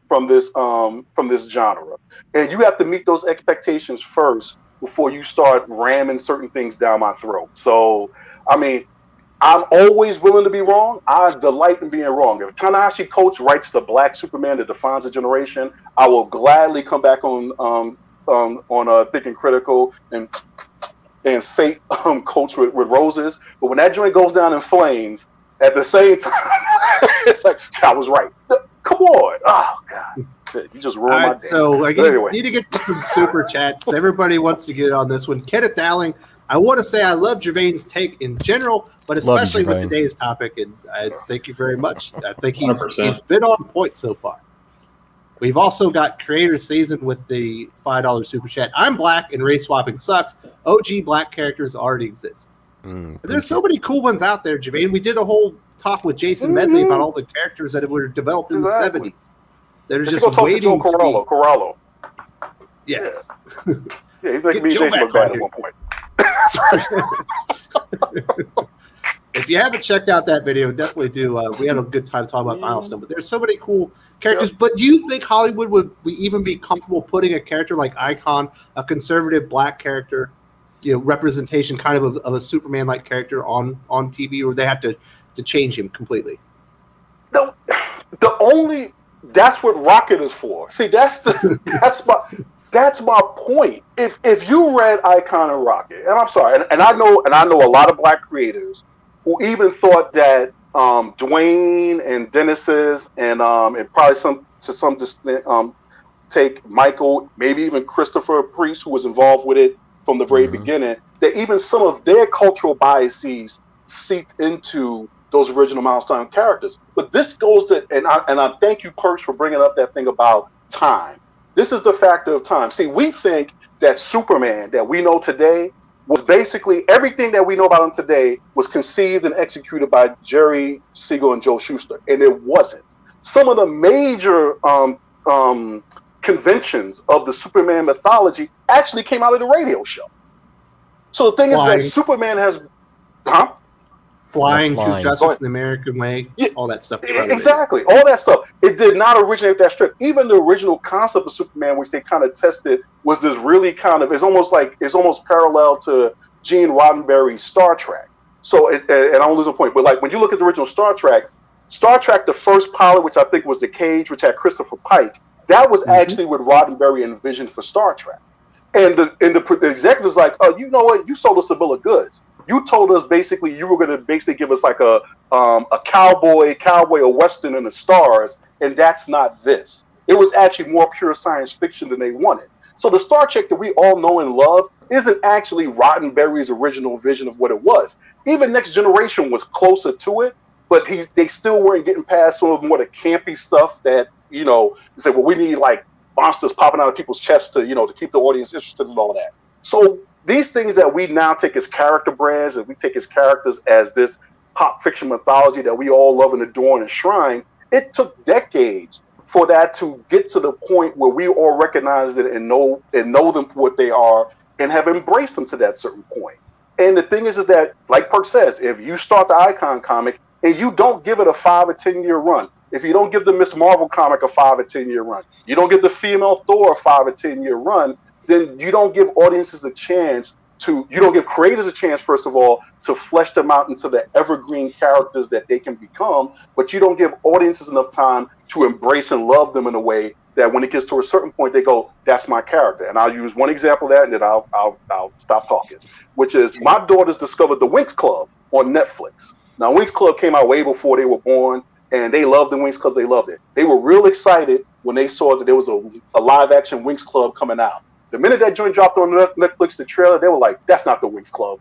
genre, and you have to meet those expectations first before you start ramming certain things down my throat. So, I mean, I'm always willing to be wrong. I delight in being wrong. If Ta-Nehisi Coates writes the Black Superman that defines a generation, I will gladly come back on Thick and Critical and fate Coates with roses. But when that joint goes down in flames, at the same time, it's like, I was right. Come on. Oh, God. You just ruined my day. So I need to get to some super chats. Everybody wants to get on this one. Kenneth Dowling, I want to say I love Gervain's take in general, but especially with today's topic. And I thank you very much. I think he's been on point so far. We've also got Creator Season with the $5 super chat. I'm black and race swapping sucks. OG black characters already exist. There's so many cool ones out there, Gervain. We did a whole talk with Jason Medley about all the characters that were developed in the 70s. They're just waiting to be... Corallo. Yes. Yeah, he's making me Jason look bad at one point. That's right. If you haven't checked out that video, definitely do. We had a good time talking about Milestone, but there's so many cool characters. Yep. But do you think Hollywood would even be comfortable putting a character like Icon, a conservative black character, representation kind of a Superman-like character on TV, or they have to change him completely? No, that's what Rocket is for. See, that's my point. If you read Icon and Rocket, and I'm sorry, and I know a lot of black creators who even thought that Dwayne and Dennis's and probably to some extent take Michael, maybe even Christopher Priest, who was involved with it from the very beginning, that even some of their cultural biases seeped into those original Milestone characters. But this goes to, and I thank you, Perch, for bringing up that thing about time. This is the factor of time. See, we think that Superman that we know today was basically everything that we know about him today was conceived and executed by Jerry Siegel and Joe Shuster, and it wasn't. Some of the major conventions of the Superman mythology actually came out of the radio show. So the thing is that Superman has, Flying to Justice in the American Way, all that stuff. Exactly, all that stuff. It did not originate with that strip. Even the original concept of Superman, which they kind of tested, was this really kind of, it's almost parallel to Gene Roddenberry's Star Trek. So, and I don't lose a point, but like when you look at the original Star Trek, the first pilot, which I think was The Cage, which had Christopher Pike, that was actually what Roddenberry envisioned for Star Trek. And the executive's like, oh, you know what? You sold us a bill of goods. You told us basically you were going to basically give us like a cowboy, a western in the stars, and that's not this. It was actually more pure science fiction than they wanted. So the Star Trek that we all know and love isn't actually Roddenberry's original vision of what it was. Even Next Generation was closer to it, but they still weren't getting past some of more the campy stuff that, they say, well, we need like monsters popping out of people's chests to keep the audience interested in all that. So these things that we now take as character brands and we take as characters as this pop fiction mythology that we all love and adore and enshrine, it took decades for that to get to the point where we all recognize it and know them for what they are and have embraced them to that certain point. And the thing is that, like Perk says, if you start the Icon comic and you don't give it a 5 or 10 year run, if you don't give the Miss Marvel comic a 5 or 10 year run, you don't give the female Thor a 5 or 10 year run, then you don't give audiences a chance you don't give creators a chance, first of all, to flesh them out into the evergreen characters that they can become, but you don't give audiences enough time to embrace and love them in a way that when it gets to a certain point, they go, "That's my character." And I'll use one example of that, and then I'll stop talking. Which is my daughters discovered the Winx Club on Netflix. Now, Winx Club came out way before they were born, and they loved the Winx Club. They loved it. They were real excited when they saw that there was a live action Winx Club coming out. The minute that joint dropped on Netflix, the trailer, they were like, "That's not the Winx Club.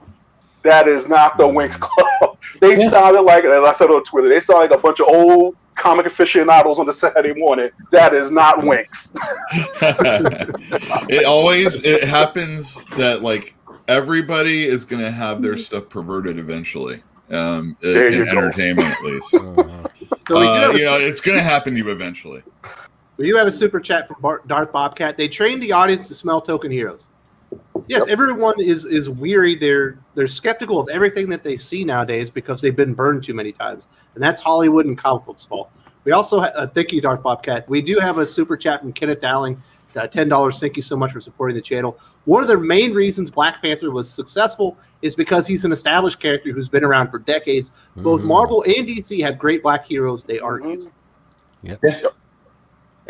That is not the Winx Club." They sounded like, as I said on Twitter, they sounded like a bunch of old comic aficionados on the Saturday morning. That is not Winx. It happens that like everybody is going to have their stuff perverted eventually. In entertainment, at least. So it's going to happen to you eventually. We do have a super chat from Darth Bobcat. They trained the audience to smell token heroes. Yes, everyone is weary. They're skeptical of everything that they see nowadays because they've been burned too many times, and that's Hollywood and comic books' fault. We also thank you, Darth Bobcat. We do have a super chat from Kenneth Dowling, $10. Thank you so much for supporting the channel. One of the main reasons Black Panther was successful is because he's an established character who's been around for decades. Both Marvel and DC have great Black heroes they aren't using. Yep.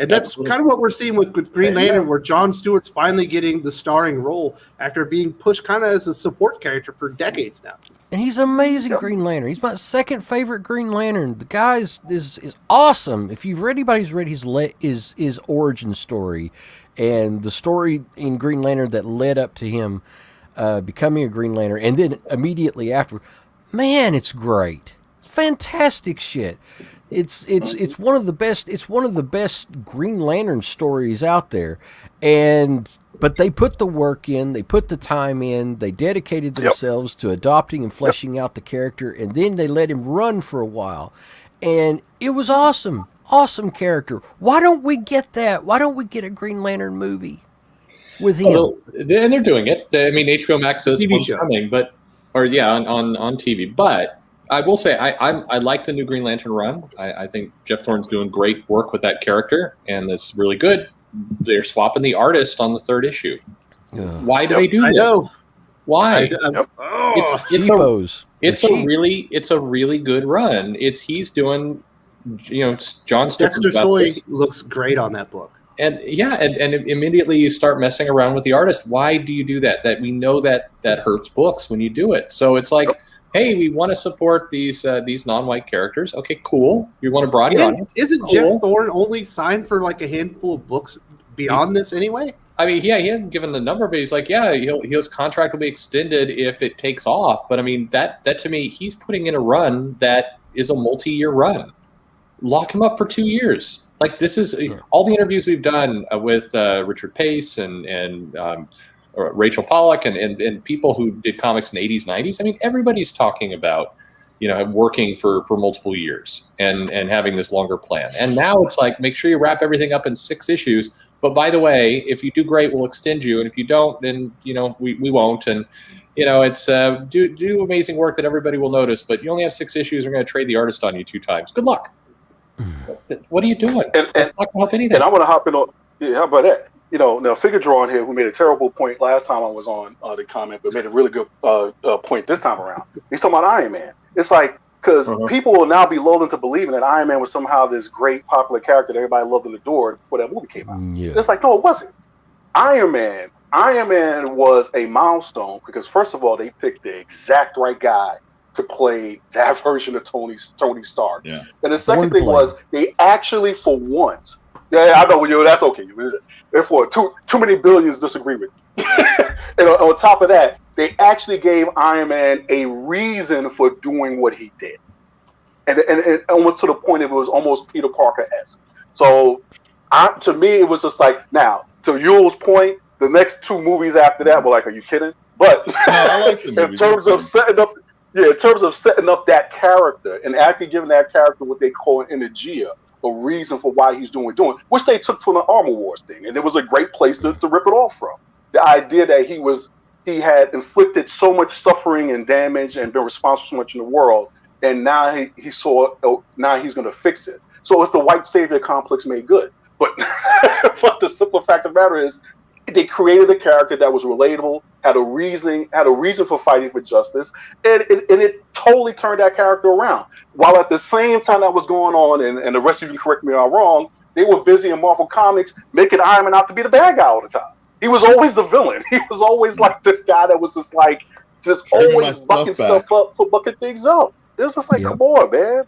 And that's kind of what we're seeing with Green Lantern, where Jon Stewart's finally getting the starring role after being pushed kind of as a support character for decades now. And he's an amazing Green Lantern. He's my second favorite Green Lantern. The guy is awesome. If anybody's read his origin story and the story in Green Lantern that led up to him becoming a Green Lantern, and then immediately after, man, it's great. It's fantastic shit. It's one of the best. It's one of the best Green Lantern stories out there, but they put the work in, they put the time in, they dedicated themselves to adopting and fleshing out the character, and then they let him run for a while, and it was awesome. Awesome character. Why don't we get that? Why don't we get a Green Lantern movie with him? Well, and they're doing it. I mean, HBO Max says one's coming, on TV, but. I will say I like the new Green Lantern run. I think Jeff Thorne's doing great work with that character, and it's really good. They're swapping the artist on the third issue. Why do they do that? I know. Why? It's a really good run. He's doing, John Stewart. Dexter Soy looks great on that book. And and immediately you start messing around with the artist. Why do you do that? That we know that hurts books when you do it. So it's like. Hey, we want to support these non-white characters. Okay, cool. You want to broaden your audience. Isn't Jeff Thorne only signed for like a handful of books beyond this anyway? I mean, he hasn't given the number, but he's like, his contract will be extended if it takes off. But I mean, that to me, he's putting in a run that is a multi-year run. Lock him up for 2 years. Like this is all the interviews we've done with Richard Pace and Rachel Pollack and people who did comics in the 80s, 90s. I mean, everybody's talking about, working for multiple years and having this longer plan. And now it's like, make sure you wrap everything up in 6 issues. But by the way, if you do great, we'll extend you. And if you don't, then, we won't. And, it's do amazing work that everybody will notice. But you only have 6 issues. We're going to trade the artist on you 2 times. Good luck. What are you doing? That's not going to help anything. And I want to hop in on, how about that? Now Figure Drawn here, who made a terrible point last time I was on the comment, but made a really good point this time around. He's talking about Iron Man. It's like, because people will now be lulled into believing that Iron Man was somehow this great popular character that everybody loved and adored before that movie came out. Yeah. It's like, no, it wasn't. Iron Man was a milestone because, first of all, they picked the exact right guy to play that version of Tony Stark. Yeah. And the second thing was they actually, for once, I know that's okay. Therefore, too many billions disagree with you. And on top of that, they actually gave Iron Man a reason for doing what he did, and almost to the point of it was almost Peter Parker-esque. So, to me, it was just like, now to Uel's point, the next 2 movies after that were like, are you kidding? But in terms of setting up that character and actually giving that character what they call an energia. A reason for why he's doing, which they took from the Armor Wars thing, and it was a great place to rip it off from. The idea that he had inflicted so much suffering and damage and been responsible for so much in the world, and now now he's going to fix it. So it's the white savior complex made good. But the simple fact of the matter is, they created a character that was relatable, had a reason for fighting for justice, and it totally turned that character around. While at the same time that was going on, and the rest of you can correct me if I'm wrong, they were busy in Marvel Comics making Iron Man out to be the bad guy all the time. He was always the villain. He was always like this guy that was just always bucking stuff up for bucking things up. It was just like, come on, man.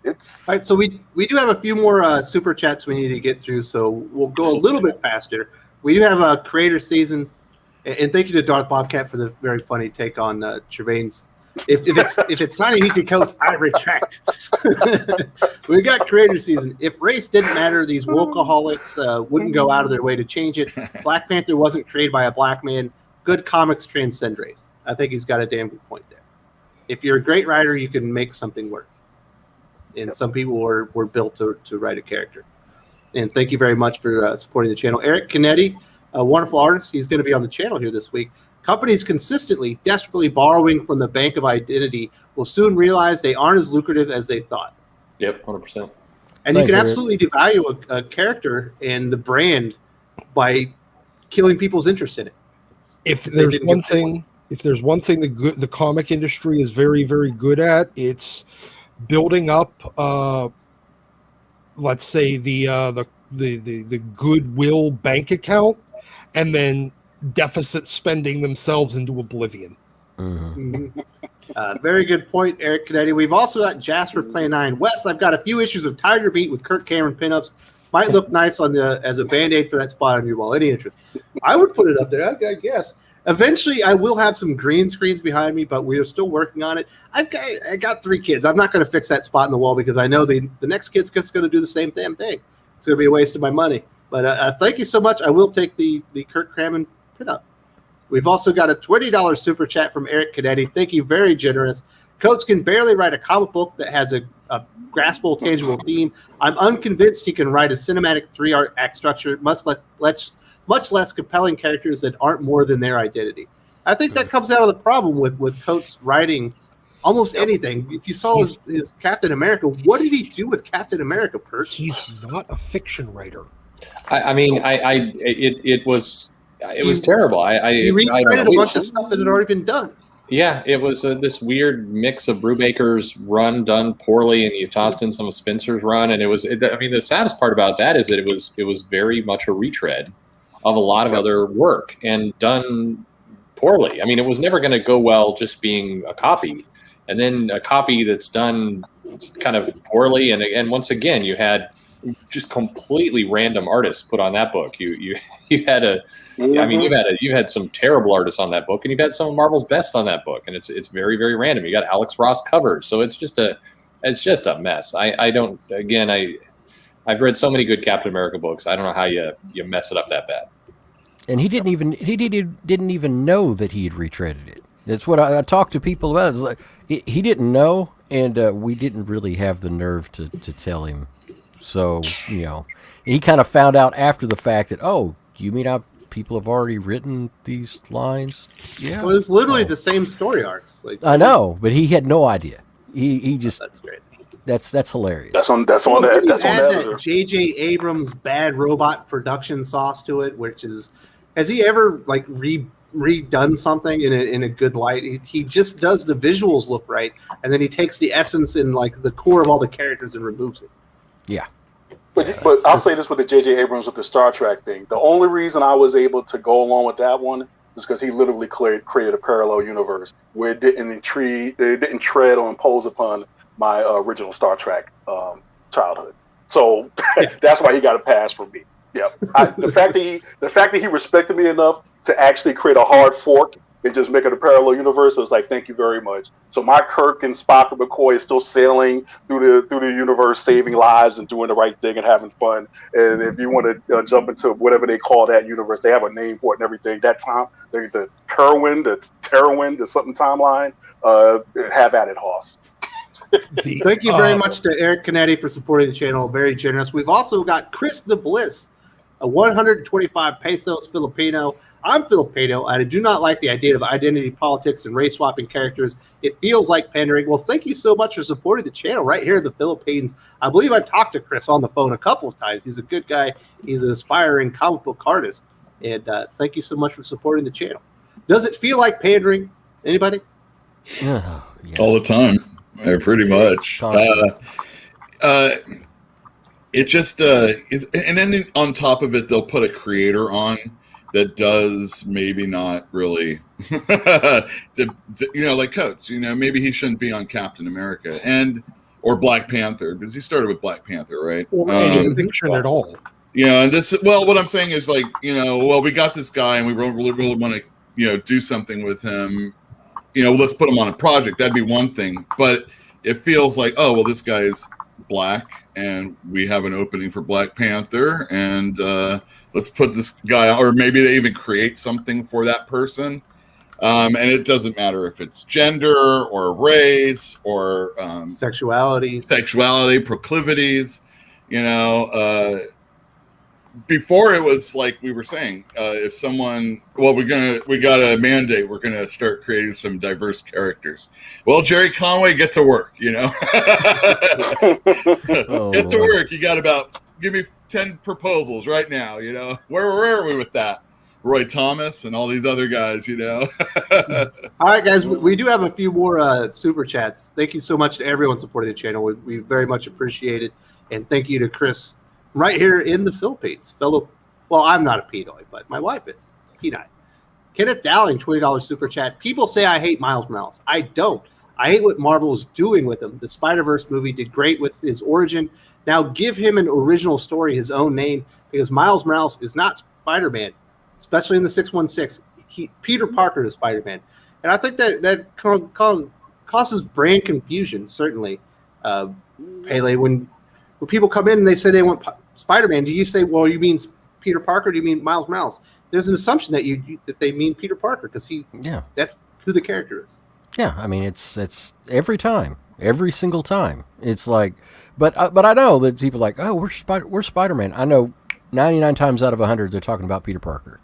It's all right. So we do have a few more super chats we need to get through, so we'll go a little bit faster. We do have a creator season, and thank you to Darth Bobcat for the very funny take on Gervain's. If it's Tiny Easy Coats, I retract. We got creator season. If race didn't matter, these wokeaholics wouldn't go out of their way to change it. Black Panther wasn't created by a black man. Good comics transcend race. I think he's got a damn good point there. If you're a great writer, you can make something work. And some people were built to write a character. And thank you very much for supporting the channel. Eric Canetti, a wonderful artist. He's going to be on the channel here this week. Companies consistently, desperately borrowing from the bank of identity will soon realize they aren't as lucrative as they thought. Yep, 100%. And you can absolutely devalue a character and the brand by killing people's interest in it. If there's one thing the comic industry is very, very good at, it's building up, let's say the goodwill bank account, and then deficit spending themselves into oblivion. Mm-hmm. Very good point, Eric Canetti. We've also got Jasper Play 9. Wes, I've got a few issues of Tiger Beat with Kirk Cameron pinups. Might look nice on as a Band-Aid for that spot on your wall. Any interest? I would put it up there, I guess. Eventually, I will have some green screens behind me, but we are still working on it. I got 3 kids. I'm not going to fix that spot in the wall because I know the next kid's just going to do the same damn thing. It's going to be a waste of my money. But thank you so much. I will take the Kirk Cameron pinup. We've also got a $20 super chat from Eric Canetti. Thank you, very generous. Coates can barely write a comic book that has a graspable, tangible theme. I'm unconvinced he can write a cinematic 3-act structure, much less compelling characters that aren't more than their identity. I think that comes out of the problem with Coates writing almost anything. If you saw his Captain America, what did he do with Captain America, Perch? He's not a fiction writer. It was terrible. He retreaded a bunch of stuff that had already been done. Yeah, it was this weird mix of Brubaker's run done poorly, and you tossed in some of Spencer's run, and the saddest part about that is that it was very much a retread of a lot of other work and done poorly. I mean, it was never going to go well just being a copy, and then a copy that's done kind of poorly, and once again you had just completely random artists put on that book. You had you've had some terrible artists on that book, and you've had some of Marvel's best on that book, and it's very, very random. You got Alex Ross covered, so it's just a mess. I've read so many good Captain America books. I don't know how you mess it up that bad. And he didn't even know that he had retreaded it. That's what I talked to people about. It's like he didn't know, and we didn't really have the nerve to tell him. So, he kind of found out after the fact that, oh, you mean people have already written these lines? Yeah. Well, it's literally the same story arcs. I know, but he had no idea. He just that's crazy. That's hilarious. That's on that. J.J. Abrams' bad robot production sauce to it, which is, has he ever redone something in a good light? He just does the visuals look right, and then he takes the essence and the core of all the characters and removes it. Yeah. But I'll say this with the J.J. Abrams with the Star Trek thing. The only reason I was able to go along with that one is because he literally created a parallel universe where it didn't tread or impose upon my original Star Trek childhood. So that's why he got a pass from me. Yeah. The fact that he respected me enough to actually create a hard fork and just make it a parallel universe, it was like, thank you very much. So my Kirk and Spock and McCoy is still sailing through the universe, saving lives and doing the right thing and having fun. And if you want to jump into whatever they call that universe, they have a name for it and everything. That time, the Kerwin, the Terwin, the something timeline, have at it, Hoss. Thank you very much to Eric Canetti for supporting the channel. Very generous. We've also got Chris the Bliss, a 125 pesos Filipino. I'm Filipino, and I do not like the idea of identity politics and race swapping characters. It feels like pandering. Well, thank you so much for supporting the channel right here in the Philippines. I believe I've talked to Chris on the phone a couple of times. He's a good guy. He's an aspiring comic book artist. And thank you so much for supporting the channel. Does it feel like pandering? Anybody? Oh, yeah. All the time. Pretty much. it just and then on top of it, they'll put a creator on that does maybe not really, like Coates. Maybe he shouldn't be on Captain America or Black Panther, because he started with Black Panther, right? Or any fiction at all. And what I'm saying is like, we got this guy and we really want to, do something with him. Let's put him on a project. That'd be one thing. But it feels like, oh, well, this guy is black and we have an opening for Black Panther, and let's put this guy on, or maybe they even create something for that person. And it doesn't matter if it's gender or race or sexuality, proclivities, before it was like we were saying, if someone, we got a mandate, we're gonna start creating some diverse characters. Well, Jerry Conway, get to work. Get to work. You got give me 10 proposals right now. Where are we with that? Roy Thomas and all these other guys. All right, guys, we do have a few more super chats. Thank you so much to everyone supporting the channel. We very much appreciate it, and thank you to Chris right here in the Philippines. I'm not a Pinoy, but my wife is Pinoy. Kenneth Dowling, $20 super chat. People say I hate Miles Morales. I don't. I hate what Marvel is doing with him. The Spider-Verse movie did great with his origin. Now give him an original story, his own name, because Miles Morales is not Spider-Man, especially in the 616. Peter Parker is Spider-Man. And I think that causes brand confusion, certainly. Pele, when people come in and they say they want Spider-Man, do you say, well, you mean Peter Parker, or do you mean Miles Morales? There's an assumption that they mean Peter Parker, because that's who the character is. Yeah, I mean, it's every single time. It's like, but I know that people are like, oh, we're Spider-Man. I know 99 times out of 100 they're talking about Peter Parker.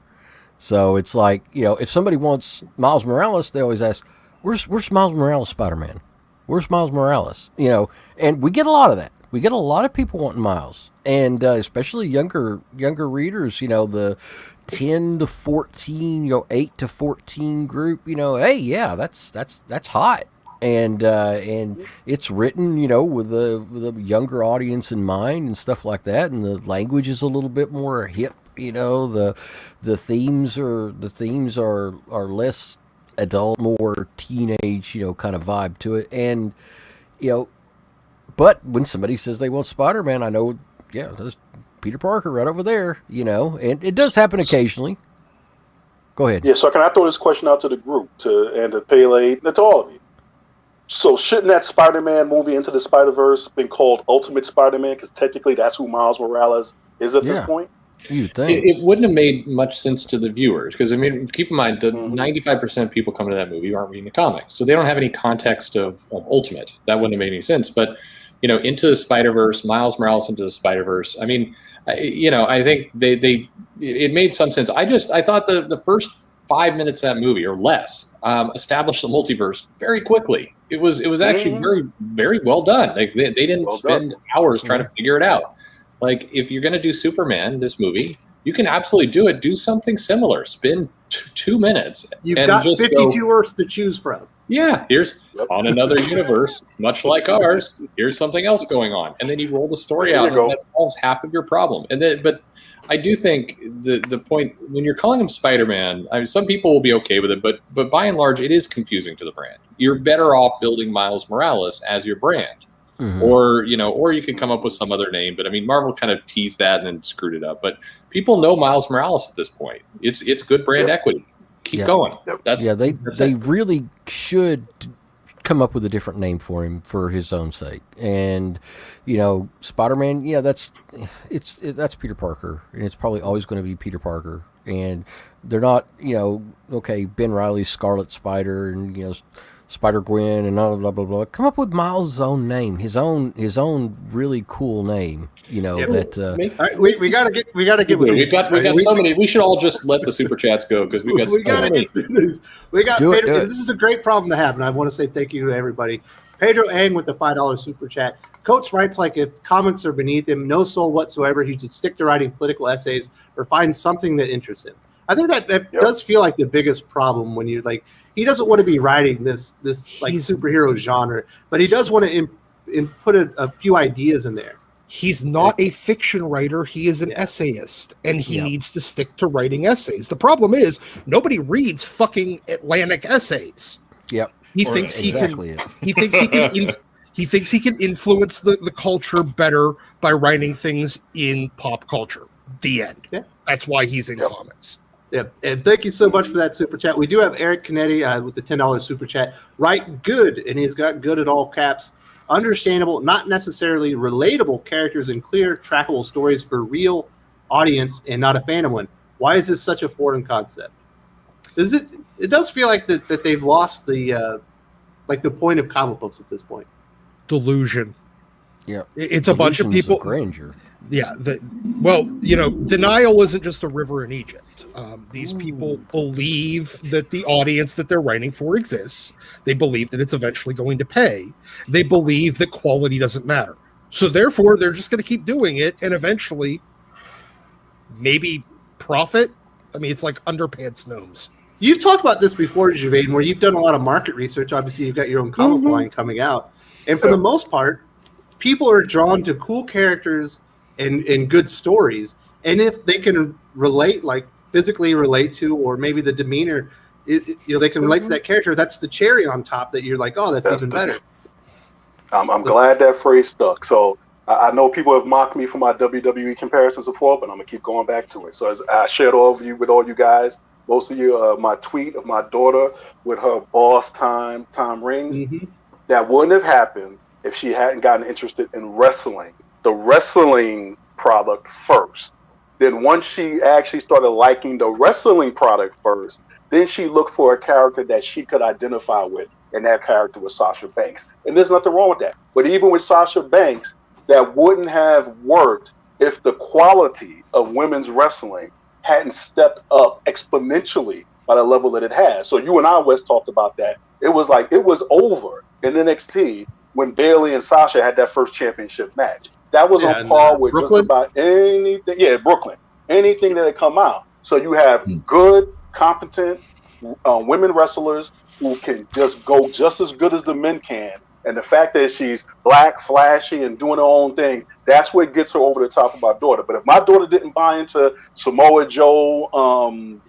So it's like, if somebody wants Miles Morales, they always ask, where's Miles Morales Spider-Man? Where's Miles Morales? And we get a lot of that. We get a lot of people wanting Miles, and especially younger readers. The 10 to 14, 8 to 14 group. Hey, yeah, that's hot, and it's written, with a younger audience in mind and stuff like that, and the language is a little bit more hip. The themes are less adult, more teenage, kind of vibe to it, and But when somebody says they want Spider-Man, I know, there's Peter Parker right over there, and it does happen occasionally. Go ahead. Yeah, so can I throw this question out to the group, and to Pele, and to all of you? So shouldn't that Spider-Man movie Into the Spider-Verse been called Ultimate Spider-Man? Because technically that's who Miles Morales is at this point. You'd think. It wouldn't have made much sense to the viewers, because, I mean, keep in mind, the 95% of people coming to that movie aren't reading the comics, so they don't have any context of Ultimate. That wouldn't have made any sense. But, Into the Spider-Verse, Miles Morales Into the Spider-Verse, I mean, I think it made some sense. I thought the first 5 minutes of that movie, or less, established the multiverse very quickly. It was actually very, very well done. Like, they didn't spend hours trying to figure it out. Like, if you're going to do Superman, this movie, you can absolutely do it. Do something similar. Spend 2 minutes. You've got 52 Earths to choose from. Yeah, here's on another universe, much like ours, here's something else going on. And then you roll the story out, and that solves half of your problem. But I do think the point, when you're calling him Spider-Man, I mean, some people will be okay with it, but by and large, it is confusing to the brand. You're better off building Miles Morales as your brand. Mm-hmm. Or you could come up with some other name, but I mean, Marvel kind of teased that and then screwed it up. But people know Miles Morales at this point. It's good brand equity. Keep going. They really should come up with a different name for him for his own sake. And Spider-Man, that's Peter Parker, and it's probably always going to be Peter Parker. And they're not, Ben Reilly's Scarlet Spider and Spider-Gwen and blah, blah, blah, blah. Come up with Miles' own name, his own really cool name, Right, we gotta get with We've got so many. We should all just let the super chats go, because we gotta get through this. We got Pedro. This is a great problem to have, and I want to say thank you to everybody. Pedro Ang with the $5 super chat. Coates writes like if comics are beneath him, no soul whatsoever. He should stick to writing political essays or find something that interests him. I think that does feel like the biggest problem when you're like, he doesn't want to be writing this like superhero genre, but he does want to put a few ideas in there. He's not a fiction writer. He is an essayist, and he needs to stick to writing essays. The problem is nobody reads fucking Atlantic essays. Yep. He thinks he can. He thinks he can. He thinks he can influence the culture better by writing things in pop culture. The end. Yeah. That's why he's in comics. Yeah, and thank you so much for that super chat. We do have Eric Canetti with the $10 super chat. Write good, and he's got good in all caps. Understandable, not necessarily relatable characters and clear, trackable stories for real audience and not a fandom one. Why is this such a foreign concept? Is it? It does feel like that they've lost the the point of comic books at this point. Delusion. Yeah, it's a bunch of people. Grandeur. Yeah. Denial isn't just a river in Egypt. These people believe that the audience that they're writing for exists. They believe that it's eventually going to pay. They believe that quality doesn't matter. So therefore, they're just going to keep doing it, and eventually, maybe profit. I mean, it's like underpants gnomes. You've talked about this before, Gevian, where you've done a lot of market research. Obviously, you've got your own comic line coming out. And for the most part, people are drawn to cool characters and good stories. And if they can relate, like physically relate to, or maybe the demeanor, they can relate to that character, that's the cherry on top that you're like, oh, that's even better. I'm glad that phrase stuck. So I know people have mocked me for my WWE comparisons before, but I'm going to keep going back to it. So as I shared with all you guys, most of you, my tweet of my daughter with her boss time rings, that wouldn't have happened if she hadn't gotten interested in wrestling, the wrestling product first. Then once she actually started liking the wrestling product first, then she looked for a character that she could identify with, and that character was Sasha Banks. And there's nothing wrong with that. But even with Sasha Banks, that wouldn't have worked if the quality of women's wrestling hadn't stepped up exponentially by the level that it has. So you and I, Wes, talked about that. It was like it was over in NXT when Bayley and Sasha had that first championship match. That was on par with Brooklyn. Just about anything. Yeah, Brooklyn. Anything that had come out. So you have good, competent women wrestlers who can just go just as good as the men can. And the fact that she's black, flashy, and doing her own thing, that's what gets her over the top of my daughter. But if my daughter didn't buy into Samoa Joe,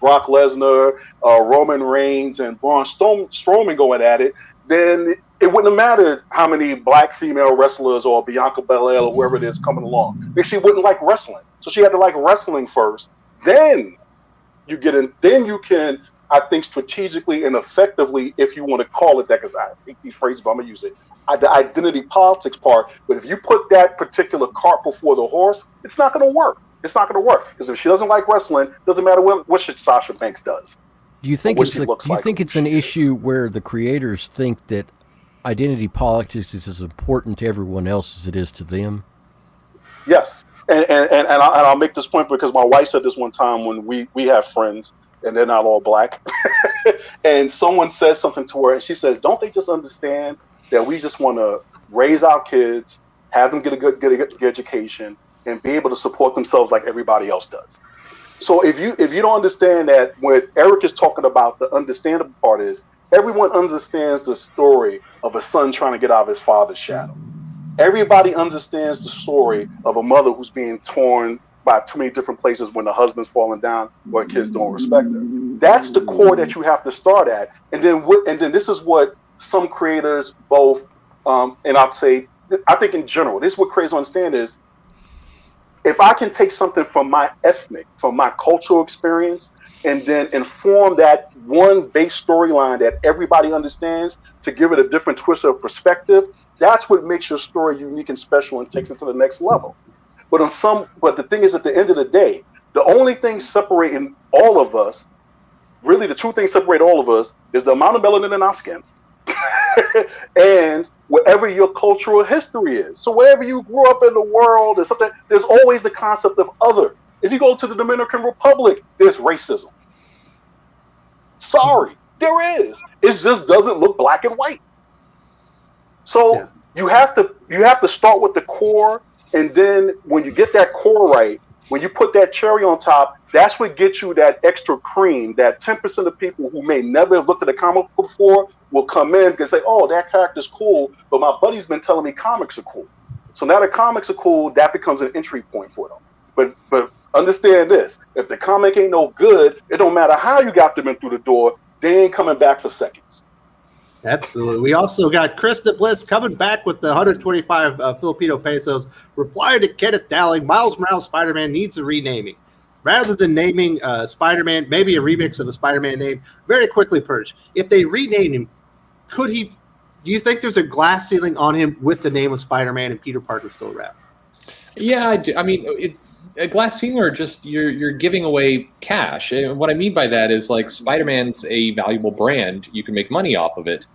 Brock Lesnar, Roman Reigns, and Braun Strowman going at it, then it wouldn't have mattered how many black female wrestlers or Bianca Belair or whoever it is coming along. Because she wouldn't like wrestling. So she had to like wrestling first. Then you get in. Then you can, I think, strategically and effectively, if you want to call it that, because I hate these phrases, but I'm going to use it, the identity politics part. But if you put that particular cart before the horse, it's not going to work. It's not going to work. Because if she doesn't like wrestling, it doesn't matter what Sasha Banks does. Do you think it's an issue where the creators think that identity politics is as important to everyone else as it is to them? Yes. And I'll make this point because my wife said this one time when we have friends, and they're not all black. And someone says something to her, and she says, don't they just understand that we just want to raise our kids, have them get a good education, and be able to support themselves like everybody else does? So if you don't understand that, what Eric is talking about, the understandable part is everyone understands the story of a son trying to get out of his father's shadow. Everybody understands the story of a mother who's being torn by too many different places when the husband's falling down or kids don't respect her. That's the core that you have to start at. And then this is what some creators both, and I'd say, I think in general, this is what creators understand is, if I can take something from my cultural experience, and then inform that one base storyline that everybody understands to give it a different twist of perspective, that's what makes your story unique and special and takes it to the next level. But the thing is, at the end of the day, the only thing separating all of us, really the two things separate all of us, is the amount of melanin in our skin and whatever your cultural history is. So wherever you grew up in the world or something, there's always the concept of other. If you go to the Dominican Republic, there's racism. Sorry, there is. It just doesn't look black and white. So you have to start with the core, and then when you get that core right, when you put that cherry on top, that's what gets you that extra cream. That 10% of people who may never have looked at a comic book before will come in and say, "Oh, that character's cool," but my buddy's been telling me comics are cool. So now the comics are cool. That becomes an entry point for them. But understand this: if the comic ain't no good, it don't matter how you got them in through the door. They ain't coming back for seconds. Absolutely. We also got Krista Bliss coming back with the 125 Filipino pesos. Reply to Kenneth Dowling: Miles Morales Spider-Man needs a renaming. Rather than naming Spider-Man, maybe a remix of the Spider-Man name. Very quickly, Perch, if they rename him, could he? Do you think there's a glass ceiling on him with the name of Spider-Man and Peter Parker still around? Yeah, I do. I mean, a glass ceiling or just you're giving away cash. And what I mean by that is like Spider-Man's a valuable brand. You can make money off of it.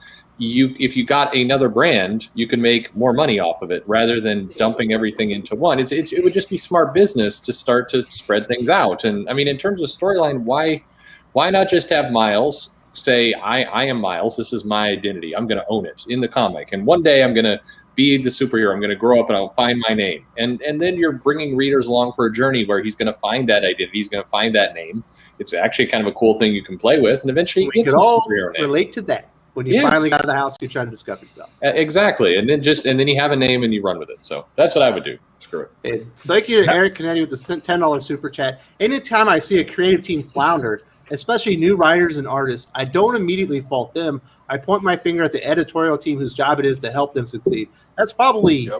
If you got another brand, you can make more money off of it rather than dumping everything into one. It would just be smart business to start to spread things out. And I mean, in terms of storyline, why not just have Miles say, I am Miles. This is my identity. I'm going to own it in the comic. And one day I'm going to be the superhero. I'm going to grow up and I'll find my name. And then you're bringing readers along for a journey where he's going to find that identity. He's going to find that name. It's actually kind of a cool thing you can play with. And eventually you get some superhero names. Relate to that. When you finally got out of the house, you try to discover yourself. Exactly. And then you have a name and you run with it. So that's what I would do. Screw it. And thank you to Eric Canetti with the $10 super chat. Anytime I see a creative team flounder, especially new writers and artists, I don't immediately fault them. I point my finger at the editorial team whose job it is to help them succeed. That's probably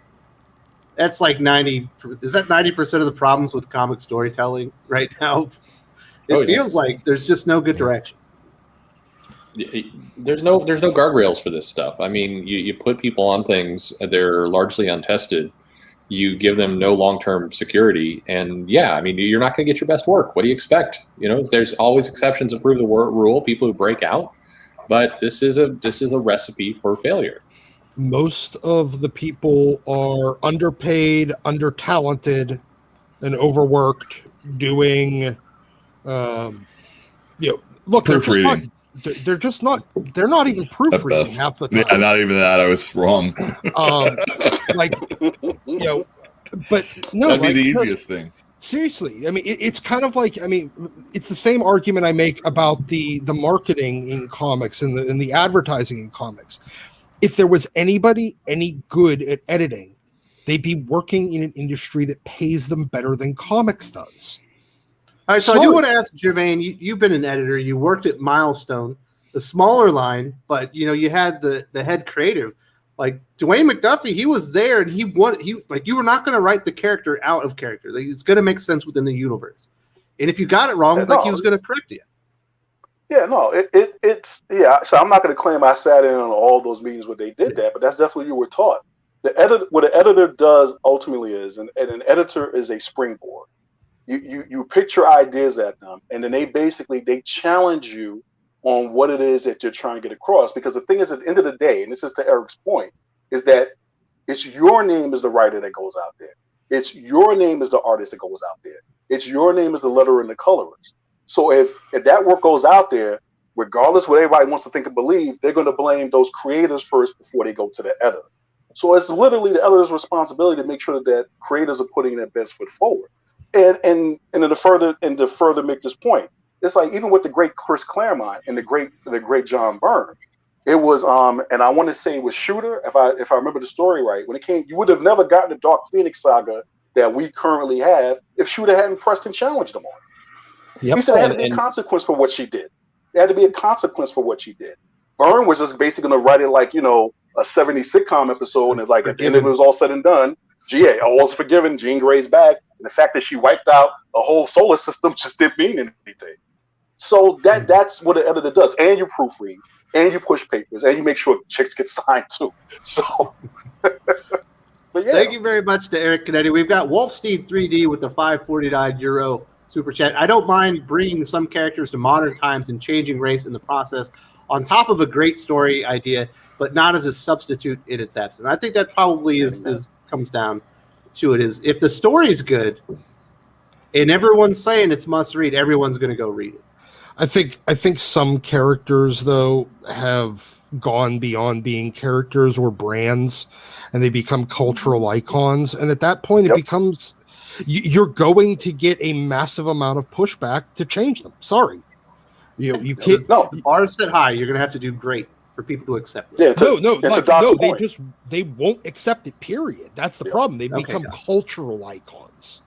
that's like 90. Is that 90% of the problems with comic storytelling right now? It feels like there's just no good direction. There's no guardrails for this stuff. I mean, you put people on things, they're largely untested. You give them no long-term security, and I mean, you're not going to get your best work. What do you expect? There's always exceptions that prove the rule. People who break out, but this is a recipe for failure. Most of the people are underpaid, under-talented, and overworked doing, look, proofreading. They're not even proofreading half the time. Yeah, not even that. I was wrong. But no, that'd be the easiest thing. Seriously, I mean, it's kind of like, I mean, it's the same argument I make about the marketing in comics and the advertising in comics. If there was anybody any good at editing, they'd be working in an industry that pays them better than comics does. All right, so I do want to ask Gevian, you've been an editor, you worked at Milestone, the smaller line, but you had the head creative. Like Dwayne McDuffie, he was there and you were not going to write the character out of character. Like, it's going to make sense within the universe. And if you got it wrong, he was going to correct you. Yeah, no, it's so I'm not going to claim I sat in on all those meetings where they did that, but that's definitely what you were taught. What an editor does ultimately is, and an editor is a springboard. You pitch your ideas at them, and then they challenge you on what it is that you're trying to get across. Because the thing is, at the end of the day, and this is to Eric's point, is that it's your name as the writer that goes out there. It's your name as the artist that goes out there. It's your name as the letterer and the colorist. So if that work goes out there, regardless what everybody wants to think and believe, they're going to blame those creators first before they go to the editor. So it's literally the editor's responsibility to make sure that creators are putting their best foot forward. And to further make this point, it's like even with the great Chris Claremont and the great John Byrne, it was and I want to say it was Shooter, if I remember the story right, when it came, you would have never gotten the Dark Phoenix saga that we currently have if Shooter hadn't pressed and challenged them on. Yep. He said there had to be a consequence for what she did. There had to be a consequence for what she did. Byrne was just basically going to write it like a 70s sitcom episode, and like at the end of it was all said and done. All's forgiven. Jean Grey's back. And the fact that she wiped out a whole solar system just didn't mean anything. So that's what an editor does. And you proofread, and you push papers, and you make sure checks get signed too. So, but yeah. Thank you very much to Eric Canetti. We've got Wolfstein 3D with the €5.49 super chat. I don't mind bringing some characters to modern times and changing race in the process on top of a great story idea, but not as a substitute in its absence. I think that probably comes down to it is if the story's good and everyone's saying it's must read, everyone's going to go read it. I think some characters though have gone beyond being characters or brands, and they become cultural icons. And at that point, it becomes you're going to get a massive amount of pushback to change them. Sorry, you can't. No, the bar is set high. You're going to have to do great for people to accept it. Yeah, they won't accept it. Period. That's the problem. They become cultural icons.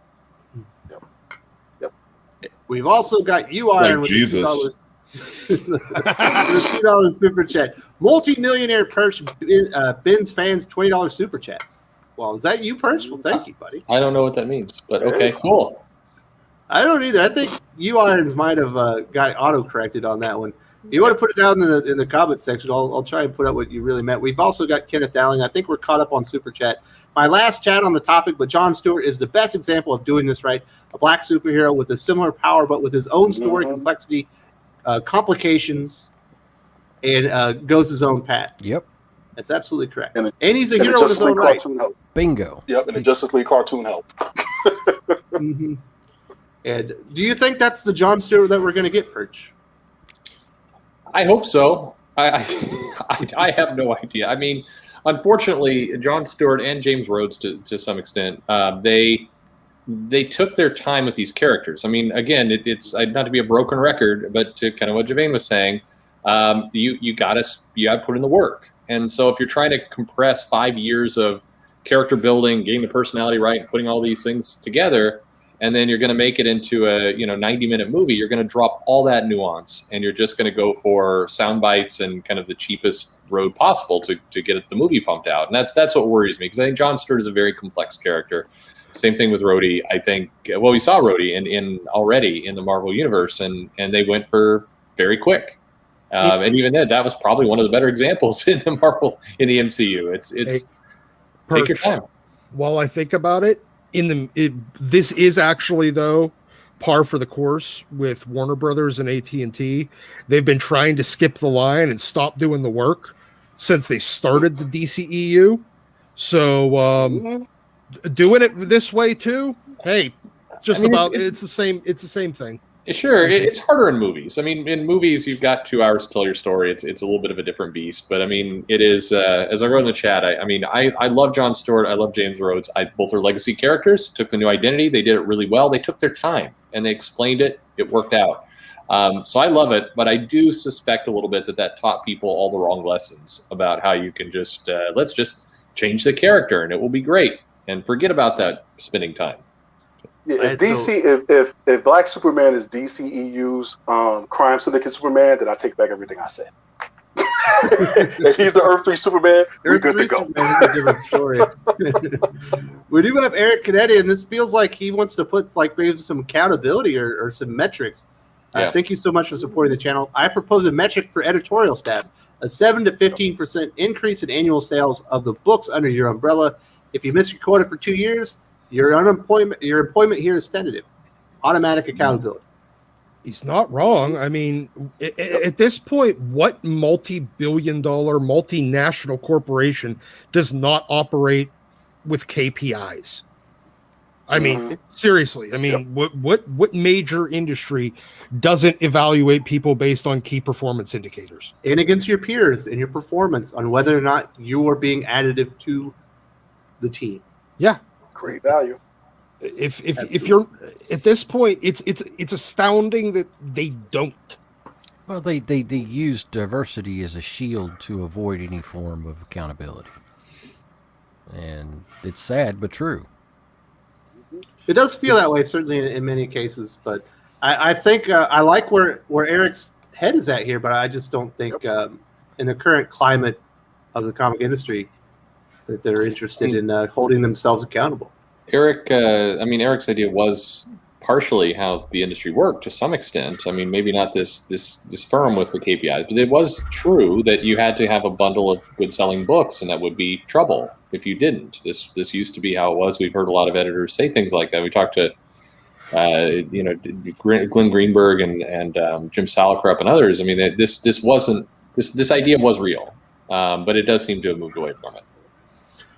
We've also got Iron with Jesus. $2 super chat. Multi-millionaire Perch Ben's fans $20 super chat. Well, is that you, Perch? Well, thank you, buddy. I don't know what that means, but okay, cool. I don't either. I think Irons might have got auto-corrected on that one. If you want to put it down in the comment section, I'll try and put up what you really meant. We've also got Kenneth Dowling. I think we're caught up on super chat. My last chat on the topic, but John Stewart is the best example of doing this right. A black superhero with a similar power, but with his own story, complexity, complications, and goes his own path. Yep. That's absolutely correct. And he's a hero in his own right. Bingo. Yep, and the Justice League cartoon help. Mm-hmm. And do you think that's the John Stewart that we're going to get, Perch? I hope so. I have no idea. I mean, unfortunately, John Stewart and James Rhodes, to some extent, they took their time with these characters. I mean, again, it's not to be a broken record, but to kind of what Gevian was saying, you got to put in the work. And so if you're trying to compress 5 years of character building, getting the personality right, and putting all these things together, and then you're going to make it into a 90-minute movie, you're going to drop all that nuance, and you're just going to go for sound bites and kind of the cheapest road possible to get the movie pumped out. And that's what worries me, because I think John Stewart is a very complex character. Same thing with Rhodey. I think, well, we saw Rhodey in already in the Marvel Universe, and they went for very quick. And even then, that was probably one of the better examples in the MCU. It's take your time. While I think about it, this is actually, though, par for the course with Warner Brothers and AT&T. They've been trying to skip the line and stop doing the work since they started the DCEU. So doing it this way too, hey, it's the same thing. Sure, it's harder in movies. I mean, in movies, you've got 2 hours to tell your story. It's a little bit of a different beast. But, I mean, it is, as I wrote in the chat, I love John Stewart. I love James Rhodes. Both are legacy characters, took the new identity. They did it really well. They took their time, and they explained it. It worked out. So I love it, but I do suspect a little bit that taught people all the wrong lessons about how you can just, let's just change the character, and it will be great. And forget about that spending time. Yeah, if Black Superman is DCEU's crime syndicate Superman, then I take back everything I said. If he's the Earth 3 Superman, we're good to go. Superman is a different story. We do have Eric Canetti, and this feels like he wants to put maybe some accountability or some metrics. Thank you so much for supporting the channel. I propose a metric for editorial staff: a 7 to 15% increase in annual sales of the books under your umbrella. If you miss your quota for 2 years, your employment here is tentative. Automatic accountability. He's not wrong. I mean, at this point, what multi-billion-dollar, multinational corporation does not operate with KPIs? I mean, seriously. I mean, what major industry doesn't evaluate people based on key performance indicators? And against your peers and your performance on whether or not you are being additive to the team. Yeah. Great value. If you're at this point, it's astounding that they don't. Well, they use diversity as a shield to avoid any form of accountability, and it's sad but true. It does feel that way, certainly in many cases. But I think I like where Eric's head is at here, but I just don't think in the current climate of the comic industry that they're interested in holding themselves accountable. Eric's idea was partially how the industry worked to some extent. I mean, maybe not this firm with the KPIs, but it was true that you had to have a bundle of good selling books, and that would be trouble if you didn't. This used to be how it was. We've heard a lot of editors say things like that. We talked to Glenn Greenberg and Jim Salicrup and others. I mean, this idea was real, but it does seem to have moved away from it.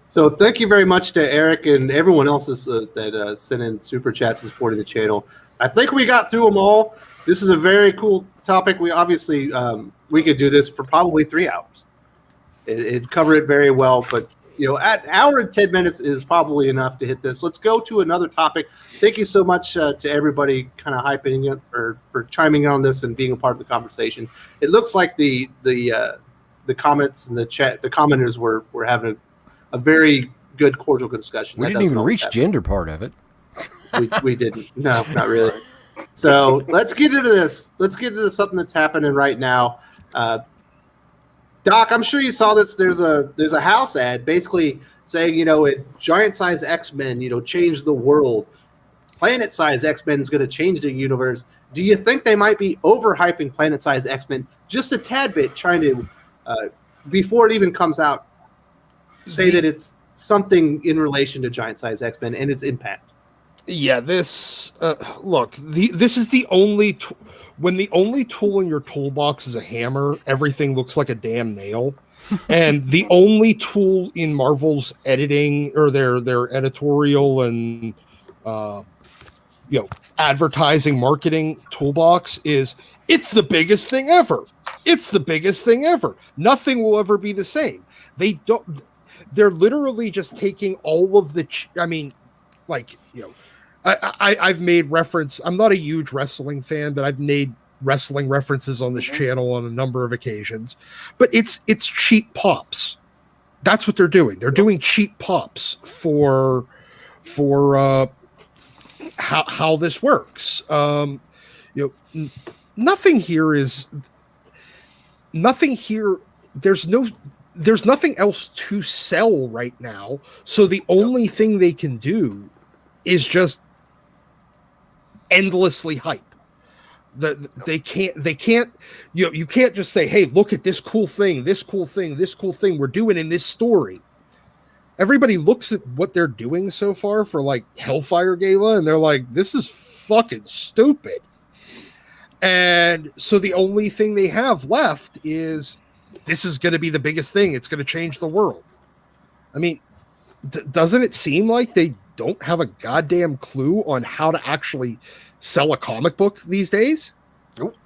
So thank you very much to Eric and everyone else that sent in super chats and supporting the channel. I think we got through them all. This is a very cool topic. We obviously we could do this for probably 3 hours. It'd cover it very well, but at an hour and 10 minutes is probably enough to hit this. Let's go to another topic. Thank you so much to everybody kind of hyping it or for chiming in on this and being a part of the conversation. It looks like the the comments and the chat, the commenters were having a very good, cordial discussion. We That didn't doesn't even always reach happen. gender part of it. We didn't. No, not really. So let's get into this. Let's get into something that's happening right now. Doc, I'm sure you saw this. There's a house ad basically saying, giant size X-Men, changed the world. Planet size X-Men is going to change the universe. Do you think they might be overhyping planet size X-Men just a tad bit, trying to, before it even comes out, say that it's something in relation to giant size X-Men and its impact? Yeah, this this is the only when the only tool in your toolbox is a hammer, everything looks like a damn nail. And the only tool in Marvel's editing or their editorial and advertising marketing toolbox is it's the biggest thing ever. It's the biggest thing ever. Nothing will ever be the same. They're literally just taking all of the I've made reference. I'm not a huge wrestling fan, but I've made wrestling references on this channel on a number of occasions. But it's cheap pops. That's what they're doing. They're doing cheap pops for how this works. Nothing here. There's nothing else to sell right now. So the only thing they can do is just endlessly hype. They can't you can't just say, hey, look at this cool thing we're doing in this story. Everybody looks at what they're doing so far for like Hellfire Gala and they're like, this is fucking stupid. And so the only thing they have left is this is going to be the biggest thing. It's going to change the world. I mean, doesn't it seem like they don't have a goddamn clue on how to actually sell a comic book these days? Nope.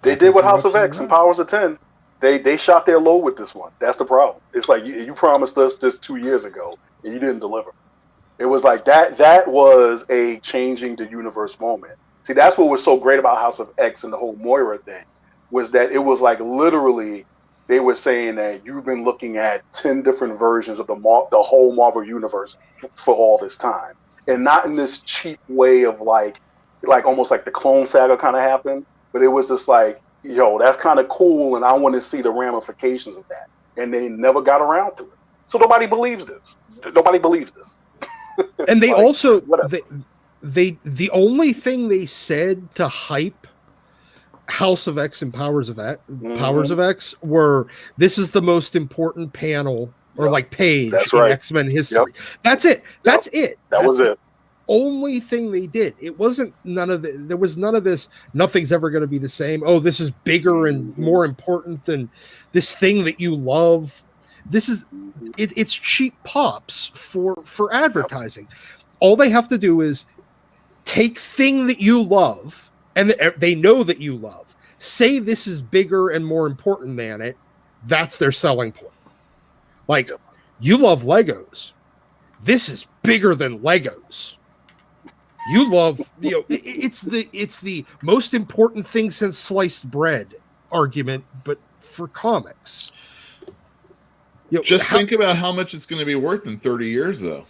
They did with House of X and Powers of 10. They shot their load with this one. That's the problem. It's like you promised us this 2 years ago and you didn't deliver. It was like that was a changing the universe moment. See, that's what was so great about House of X and the whole Moira thing, was that it was like literally they were saying that you've been looking at 10 different versions of the whole Marvel universe for all this time. And not in this cheap way of like almost like the Clone Saga kind of happened, but it was just like, that's kind of cool and I want to see the ramifications of that. And they never got around to it. So nobody believes this. And they like, also, whatever. the only thing they said to hype House of X and Powers of X were, this is the most important panel or like page in X-Men history. That's it. That's it. That was it. Only thing they did. It wasn't there was none of this, nothing's ever going to be the same. Oh, this is bigger and more important than this thing that you love. This is it's cheap pops for advertising. All they have to do is take thing that you love and they know that you love. Say this is bigger and more important than it. That's their selling point. Like, you love Legos. This is bigger than Legos. You love, it's the most important thing since sliced bread argument, but for comics. Just think about how much it's going to be worth in 30 years, though.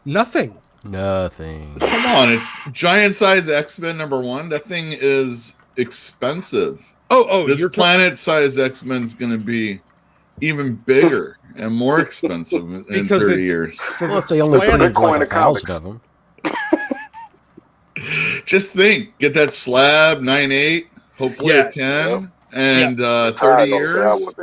Nothing. Come on, it's giant size X-Men #1. That thing is expensive. This planet size X-Men is going to be even bigger and more expensive in 30 years. Well, if they only printed like 1,000 of them. Just think, get that slab 9/8, hopefully a 10, and 30 years.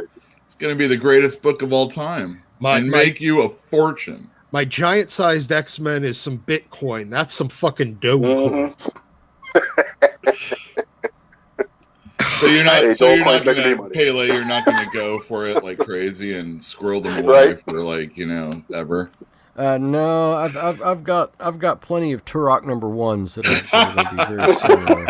It's going to be the greatest book of all time and make you a fortune. My giant-sized X-Men is some Bitcoin. That's some fucking Dogecoin. So you're not going to Pele. You're not going to go for it like crazy and squirrel them away for ever. No, I've got plenty of Turok #1s that are going to be very similar.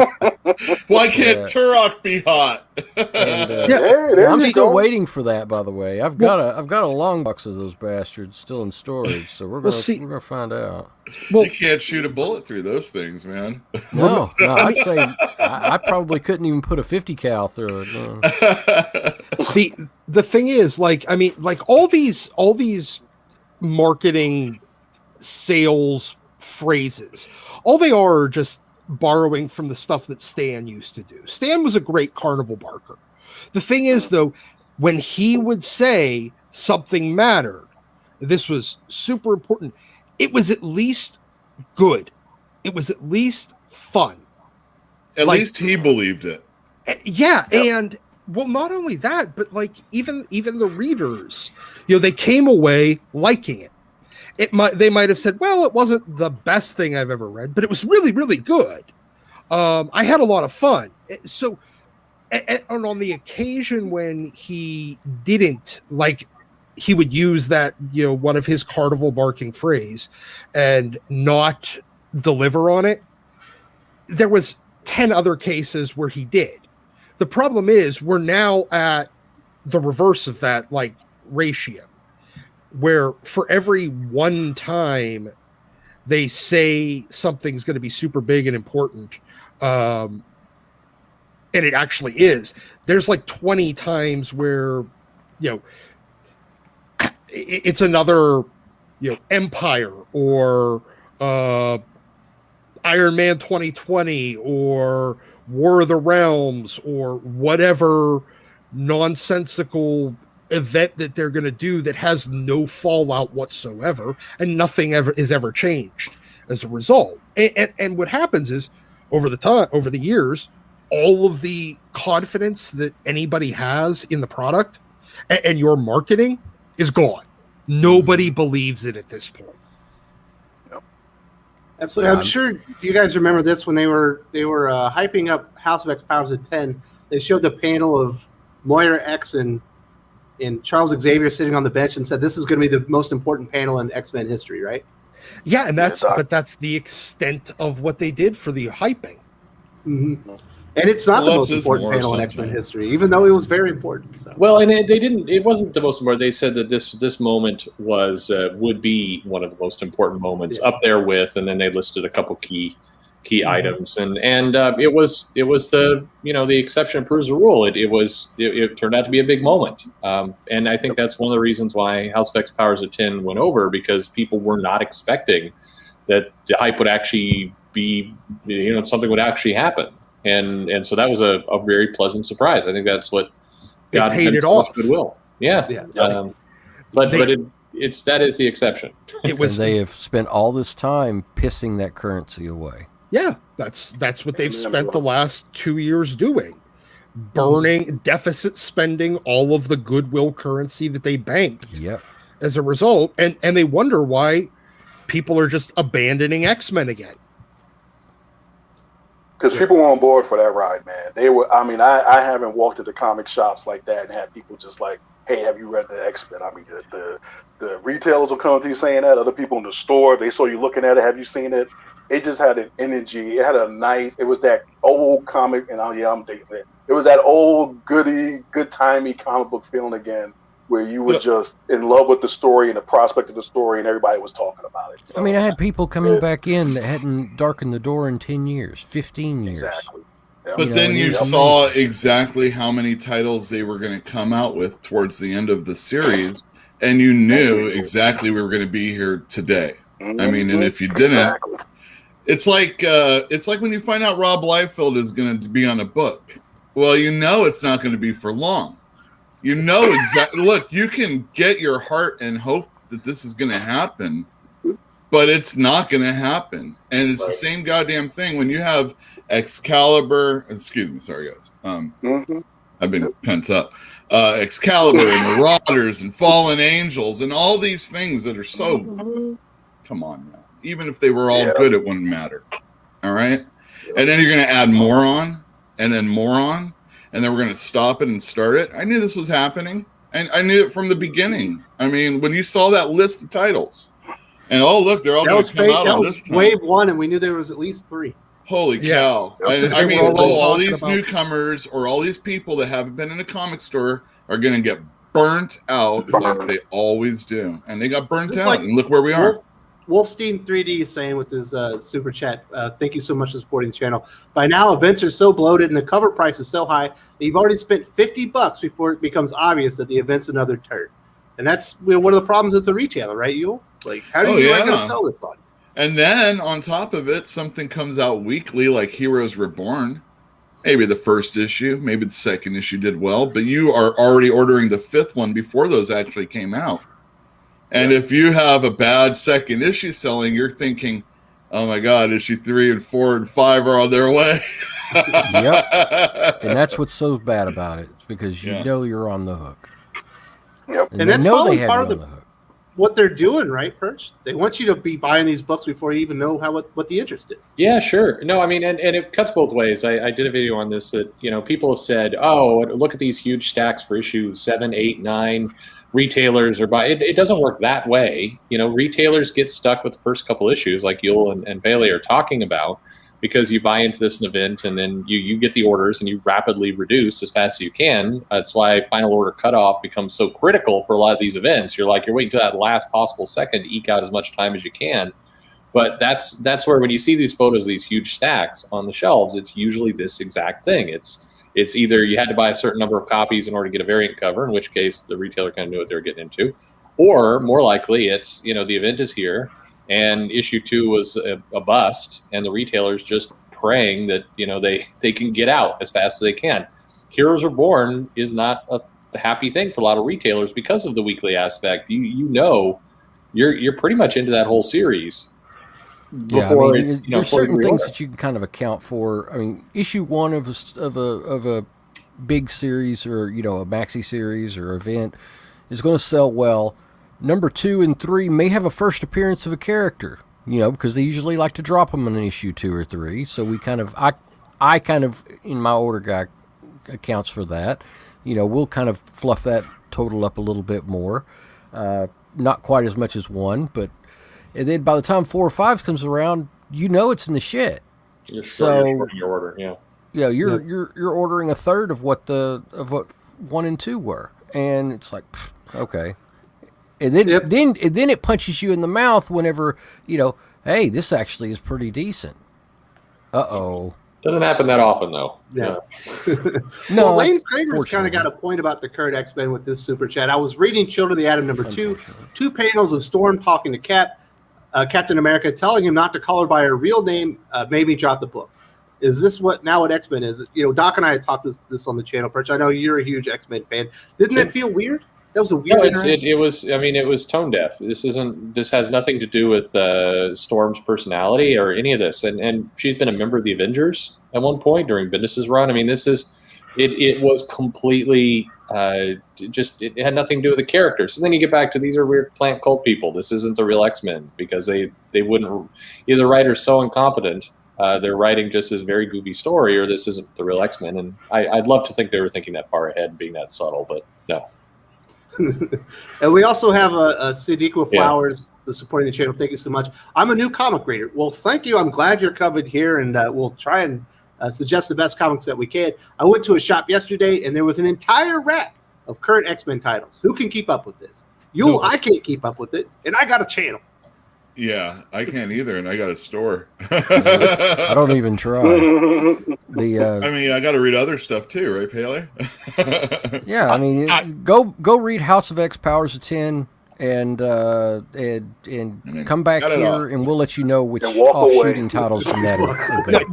Why can't Turok be hot? I'm still waiting for that. By the way, I've got a long box of those bastards still in storage, so we're gonna find out. Well, you can't shoot a bullet through those things, man. No, I'd say I probably couldn't even put a 50 cal through it. No. the thing is, like, I mean, like all these marketing sales phrases, all they are just borrowing from the stuff that Stan used to do. Stan was a great carnival barker. The thing is, though, when he would say something mattered, this was super important, it was at least good. It was at least fun. At least he believed it. Yeah, yep. And well, not only that, but like even the readers, you know, they came away liking it. They might have said, well, it wasn't the best thing I've ever read, but it was really, really good. I had a lot of fun. So, and on the occasion when he didn't, like, he would use that, you know, one of his carnival barking phrase and not deliver on it. There was 10 other cases where he did. The problem is we're now at the reverse of that, like, ratio, where for every one time they say something's going to be super big and important, and it actually is, there's like 20 times where, you know, it's another, you know, Empire or Iron Man 2020 or War of the Realms or whatever nonsensical event that they're going to do that has no fallout whatsoever, and nothing is ever changed as a result. And what happens is over the years, all of the confidence that anybody has in the product and your marketing is gone. Nobody believes it at this point. Absolutely. I'm sure you guys remember this when they were hyping up House of X Powers of 10. They showed the panel of Moira X and Charles Xavier sitting on the bench and said, this is going to be the most important panel in X-Men history, right? Yeah, and that's the extent of what they did for the hyping. Mm-hmm. And it's not the most important panel in X-Men history, even though it was very important. So. Well, and they didn't. It wasn't the most important. They said that this moment would be one of the most important moments, up there with, and then they listed a couple key items, and it was the, you know, the exception proves the rule. It turned out to be a big moment, and I think that's one of the reasons why House of X Powers of 10 went over, because people were not expecting that the hype would actually be, you know, something would actually happen. And so that was a very pleasant surprise. I think that's what got paid it off. Goodwill. Yeah. But that is the exception. It was. And they have spent all this time pissing that currency away. Yeah, that's what they've spent the last 2 years doing, burning, deficit spending all of the goodwill currency that they banked. Yep. As a result, and they wonder why people are just abandoning X-Men again. Because people were on board for that ride, man. They were. I mean, I haven't walked to the comic shops like that and had people just like, "Hey, have you read the X-Men?" I mean, the retailers will come to you saying that. Other people in the store, if they saw you looking at it, have you seen it? It just had an energy. It had a nice. It was that old comic, and I'm dating it. It was that old goody, good-timey comic book feeling again, where you were just in love with the story and the prospect of the story, and everybody was talking about it. So, I mean, I had people coming back in that hadn't darkened the door in 10 years, 15 years. Exactly. Yeah. But then you saw exactly how many titles they were going to come out with towards the end of the series, and you knew exactly we were going to be here today. Mm-hmm. I mean, and if you didn't, it's like when you find out Rob Liefeld is going to be on a book. Well, you know it's not going to be for long. You know exactly. Look, you can get your heart and hope that this is going to happen, but it's not going to happen. And it's the same goddamn thing when you have Excalibur. Excuse me, sorry guys. I've been pent up. Excalibur and Marauders and Fallen Angels and all these things that are so. Come on now. Even if they were all good, it wouldn't matter. All right, and then you're going to add more on, and then more on. And then we're going to stop it and start it. I knew this was happening. And I knew it from the beginning. I mean, when you saw that list of titles, and look, they're all going to come out on this time. Wave one, and we knew there was at least 3. Holy cow. I mean, all these newcomers or all these people that haven't been in a comic store are going to get burnt out like they always do. And they got burnt out, and look where we are. Wolfstein 3D is saying with his super chat, thank you so much for supporting the channel. By now, events are so bloated and the cover price is so high that you've already spent $50 before it becomes obvious that the event's another turd. And that's one of the problems as a retailer, right, Uel? Like, how do you going to sell this on? And then on top of it, something comes out weekly like Heroes Reborn. Maybe the first issue, maybe the second issue did well, but you are already ordering the fifth one before those actually came out. And if you have a bad second issue selling, you're thinking, oh my God, issue 3 and 4 and 5 are on their way. Yep. And that's what's so bad about it. It's because you know you're on the hook. Yep. And that's probably part of what they're doing, right, Perch? They want you to be buying these books before you even know what the interest is. Yeah, sure. No, I mean, and it cuts both ways. I did a video on this that, people have said, oh, look at these huge stacks for issue 7, 8, 9. Retailers are buying. It doesn't work that way. Retailers get stuck with the first couple issues like Uel and Pele are talking about, because you buy into this event and then you get the orders and you rapidly reduce as fast as you can. That's why final order cutoff becomes so critical for a lot of these events. You're waiting to that last possible second to eke out as much time as you can. But that's where when you see these photos of these huge stacks on the shelves, it's usually this exact thing. It's either you had to buy a certain number of copies in order to get a variant cover, in which case the retailer kind of knew what they were getting into, or more likely it's, the event is here and issue 2 was a bust and the retailer's just praying that, they can get out as fast as they can. Heroes Reborn is not a happy thing for a lot of retailers because of the weekly aspect. You're pretty much into that whole series. Before there's certain things that you can kind of account for. I mean, issue 1 of a big series or a maxi series or event is going to sell well. Number 2 and 3 may have a first appearance of a character, because they usually like to drop them in an issue 2 or 3. So we I kind of in my order guide accounts for that. We'll kind of fluff that total up a little bit more, not quite as much as 1, but. And then by the time 4 or 5 comes around, it's in the shit. You're your order, yeah. You're ordering a third of what 1 and 2 were, and it's like, okay. And then it punches you in the mouth whenever hey, this actually is pretty decent. Uh-oh. Doesn't happen that often though. Yeah. No. Well, Lane Kramer's kind of got a point about the current X-Men with this super chat. I was reading Children of the Atom number 2, 2 panels of Storm talking to Captain America, telling him not to call her by her real name, made me drop the book. Is this what X-Men is? Doc and I had talked this on the channel, Perch. I know you're a huge X-Men fan. Didn't that feel weird? That was a weird. No, it was. I mean, it was tone deaf. This has nothing to do with Storm's personality or any of this. And she's been a member of the Avengers at one point during Bendis's run. I mean, this is. It was completely it had nothing to do with the characters. So then you get back to these are weird plant cult people. This isn't the real X-Men because they wouldn't. Either the writer's so incompetent, they're writing just this very goofy story, or this isn't the real X-Men. And I'd love to think they were thinking that far ahead and being that subtle, but no. And we also have a Sadiqua Flowers supporting the channel. Thank you so much. I'm a new comic reader. Well, thank you. I'm glad you're coming here, and we'll try and suggest the best comics that we can. I went to a shop yesterday, and there was an entire rack of current X-Men titles. Who can keep up with this? I can't keep up with it, and I got a channel. Yeah, I can't either, and I got a store. I don't even try. I mean, I got to read other stuff too, right, Pele? Yeah, I mean, go read House of X, Powers of 10, and come back here, and we'll let you know which offshooting titles from that are good.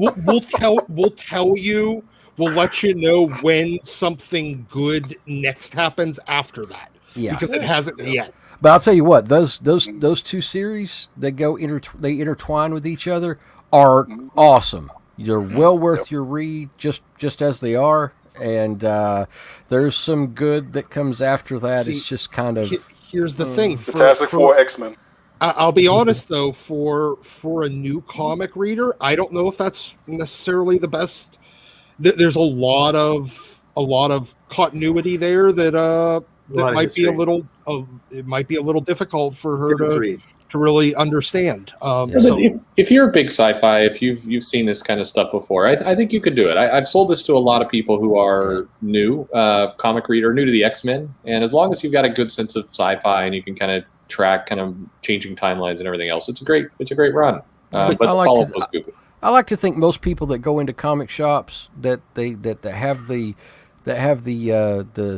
We'll tell you. We'll let you know when something good next happens after that. Yeah, because it hasn't yet. But I'll tell you what, those 2 series they intertwine with each other are awesome. They're well worth your read, just as they are. And there's some good that comes after that. It's just kind of here's the thing. Fantastic Four, X-Men. I'll be honest though, for a new comic reader, I don't know if that's necessarily the best. There's a lot of continuity there that might be a little. It might be a little difficult for her to really understand. If you're a big sci-fi, if you've seen this kind of stuff before, I think you could do it. I've sold this to a lot of people who are new comic reader, new to the X-Men, and as long as you've got a good sense of sci-fi and you can kind of track kind of changing timelines and everything else. It's a great run. But I like to think most people that go into comic shops that have the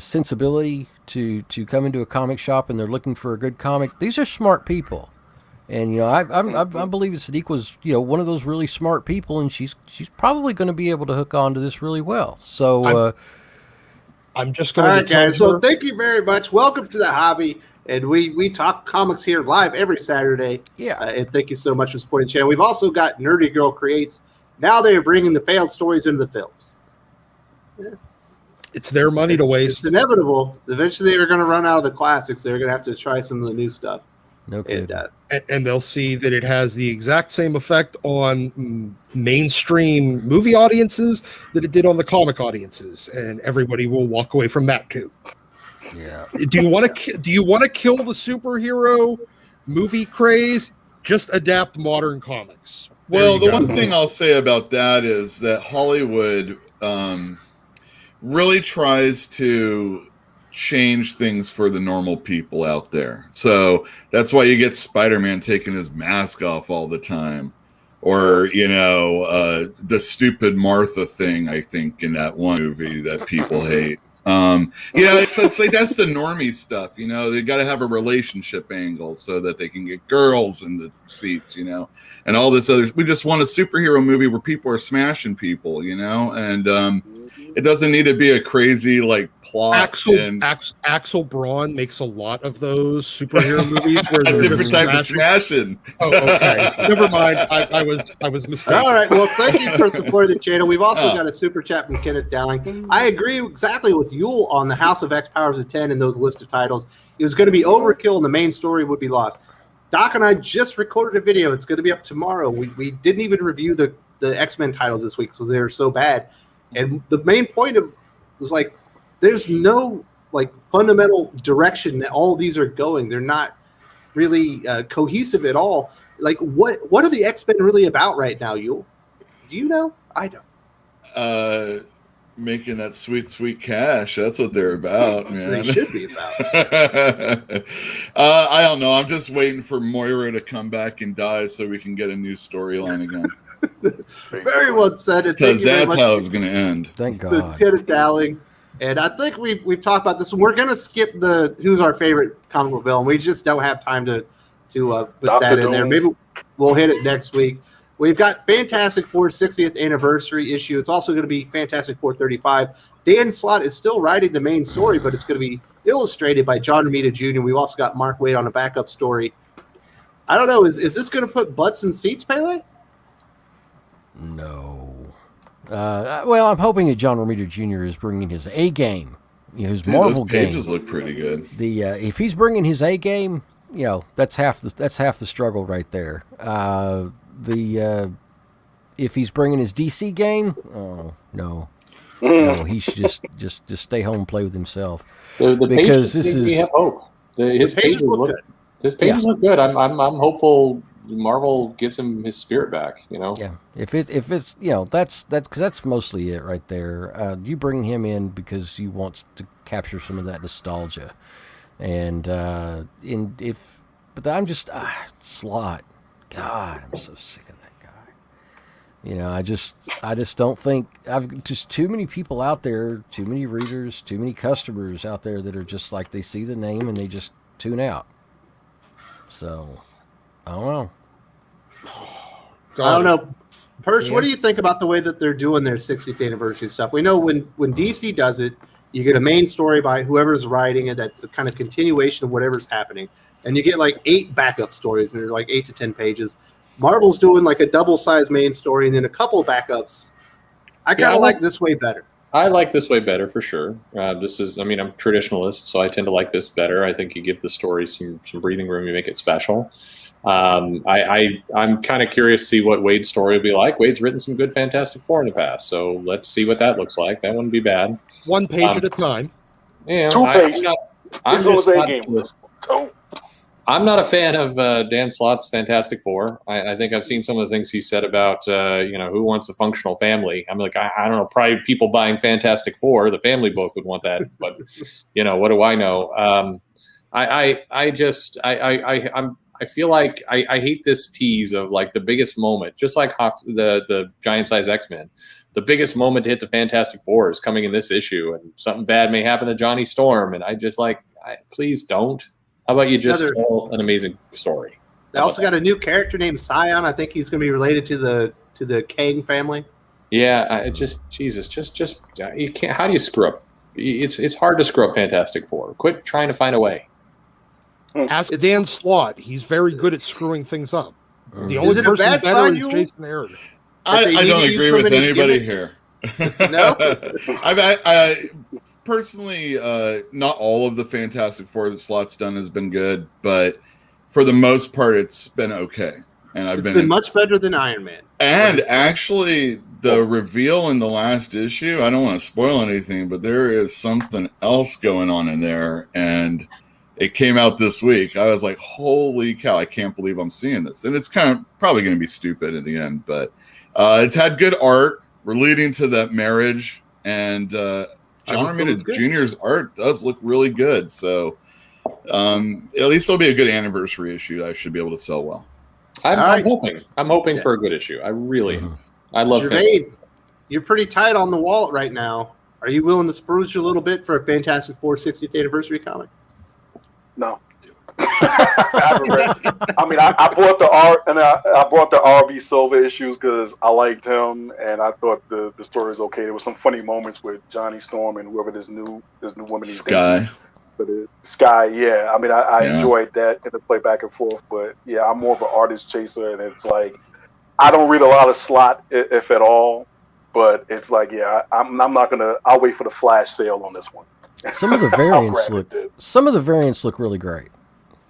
sensibility to come into a comic shop and they're looking for a good comic. These are smart people, and I believe it's Sadiqa's one of those really smart people, and she's probably going to be able to hook on to this really well. So I'm just going. All right, guys. So thank you very much. Welcome to the hobby. And we talk comics here live every Saturday. Yeah. And thank you so much for supporting the channel. We've also got Nerdy Girl Creates. Now they are bringing the failed stories into the films. Yeah. It's their money to waste. It's inevitable. Eventually they're going to run out of the classics. They're going to have to try some of the new stuff. No kidding. And they'll see that it has the exact same effect on mainstream movie audiences that it did on the comic audiences. And everybody will walk away from that too. Yeah. Do you want to kill the superhero movie craze? Just adapt modern comics. Well, the one thing I'll say about that is that Hollywood really tries to change things for the normal people out there. So that's why you get Spider-Man taking his mask off all the time. Or, the stupid Martha thing, I think, in that one movie that people hate. It's like that's the normie stuff, they got to have a relationship angle so that they can get girls in the seats, and all this other. We just want a superhero movie where people are smashing people, and it doesn't need to be a crazy plot. Axel Braun makes a lot of those superhero movies where a different type of smashing. Oh, okay. Never mind. I was mistaken. All right. Well, thank you for supporting the channel. We've also got a super chat from Kenneth Dowling. I agree exactly with Uel on the House of X Powers of 10 and those list of titles. It was going to be overkill and the main story would be lost. Doc and I just recorded a video. It's going to be up tomorrow. We didn't even review the X-Men titles this week because they were so bad. And the main point was there's no fundamental direction that all these are going. They're not really cohesive at all. What are the X-Men really about right now, Uel? Do you know? I don't. Making that sweet cash. That's what they're about, man. They should be about. I don't know. I'm just waiting for Moira to come back and die so we can get a new storyline again. Very well said. Because that's how it's going to end. Thank God. Kenneth Dowling. And I think we've talked about this. We're going to skip the who's our favorite comic book villain. We just don't have time to put that in there. Maybe we'll hit it next week. We've got Fantastic Four's 60th anniversary issue. It's also going to be Fantastic Four 35. Dan Slott is still writing the main story, but it's going to be illustrated by John Romita Jr. We've also got Mark Waid on a backup story. I don't know. Is this going to put butts in seats, Pele? No. Well, I'm hoping that John Romita Jr. is bringing his A game. His Marvel game. Those pages look pretty good. If he's bringing his A game, that's half the struggle right there. If he's bringing his DC game, oh no, he should just stay home and play with himself. Because we have hope. His pages look good. His pages look good. I'm hopeful Marvel gives him his spirit back. Yeah. If it's that's because that's mostly it right there. You bring him in because you want to capture some of that nostalgia, but I'm just Slott. God, I'm so sick of that guy. I just don't think I've just too many people out there, too many readers, too many customers out there that are just they see the name and they just tune out. So, I don't know. I don't know. Perch, what do you think about the way that they're doing their 60th anniversary stuff? We know when DC does it, you get a main story by whoever's writing it. That's a kind of continuation of whatever's happening. And you get 8 backup stories, and they're 8 to 10 pages. Marvel's doing a double-sized main story and then a couple of backups. I kind of like this way better. I like this way better for sure. I'm a traditionalist, so I tend to like this better. I think you give the story some breathing room, you make it special. I'm kind of curious to see what Wade's story will be like. Wade's written some good Fantastic Four in the past, so let's see what that looks like. That wouldn't be bad. 1 page at a time. Yeah, 2 pages. I'm not a fan of Dan Slott's Fantastic Four. I think I've seen some of the things he said about, who wants a functional family. I'm I don't know, probably people buying Fantastic Four, the family book would want that, but, what do I know? I feel like I hate this tease of like the biggest moment, just like the Giant Size X-Men. The biggest moment to hit the Fantastic Four is coming in this issue, and something bad may happen to Johnny Storm. And I just please don't. How about you just tell an amazing story? They also got a new character named Scion. I think he's going to be related to the Kang family. Yeah, Jesus, you can't. How do you screw up? It's hard to screw up Fantastic Four. Quit trying to find a way. Ask Dan Slott. He's very good at screwing things up. The Is only it a person bad better sign, is Yul? Jason Aaron. I don't agree with anybody gimmicks? here. No? I personally, not all of the Fantastic Four that Slott's done has been good, but for the most part, it's been okay. And It's been much better than Iron Man. And actually, the reveal in the last issue, I don't want to spoil anything, but there is something else going on in there, and it came out this week. I was like, holy cow, I can't believe I'm seeing this. And it's kind of probably going to be stupid in the end, but it's had good art. We're leading to that marriage, and John Romita Jr.'s art does look really good. So at least it'll be a good anniversary issue. I should be able to sell well. I'm hoping for a good issue. I really am. I love Gervais, you're pretty tight on the wallet right now. Are you willing to spruce a little bit for a Fantastic Four 60th anniversary comic? No. I bought the art, and I bought the RB Silver issues because I liked him, and I thought the story was okay. There was some funny moments with Johnny Storm and whoever this new woman is. Sky. But Sky, yeah. I enjoyed that and the play back and forth. But yeah, I'm more of an artist chaser, and it's like I don't read a lot of Slott, if at all. But it's like, yeah, I'm not gonna. I'll wait for the flash sale on this one. Some of the variants look really great.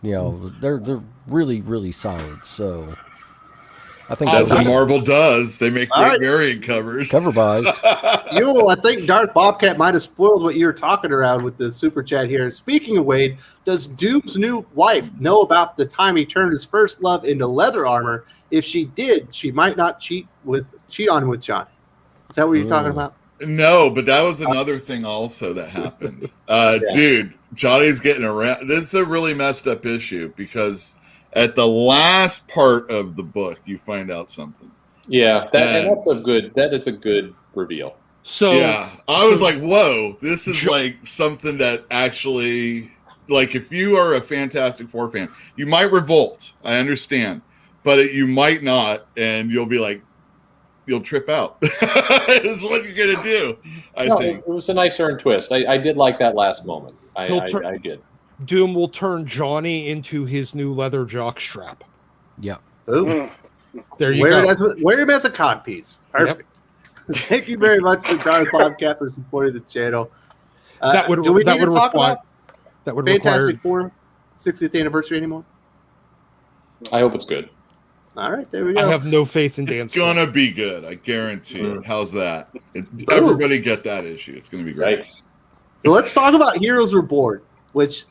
You know, they're really, really solid. So I think that's what Marvel does. They make great variant covers. Cover buys. Yul, I think Darth Bobcat might have spoiled what you were talking around with the super chat here. Speaking of Wade, does Doom's new wife know about the time he turned his first love into leather armor? If she did, she might not cheat on with Johnny. Is that what you're talking about? No, but that was another thing also that happened. Dude, Johnny's getting around. This is a really messed up issue because at the last part of the book, you find out something. Yeah, that is a good reveal. So yeah, I was like, whoa, this is like something that actually, like, if you are a Fantastic Four fan, you might revolt. I understand, but you might not, and you'll be like, you'll trip out. Is what you're gonna do. I think it was a nice earned twist. I did like that last moment. I did. Doom will turn Johnny into his new leather jock strap. Yeah. Ooh. There you go. Wear him as a codpiece. Perfect. Yep. Thank you very much to Darth Bobcat for supporting the channel. Do we need to talk about Fantastic Four 60th anniversary anymore? I hope it's good. All right, there we go. I have no faith in Dan. It's gonna be good. I guarantee it. How's that? Everybody get that issue. It's gonna be great. Right. So let's talk about Heroes Reborn, which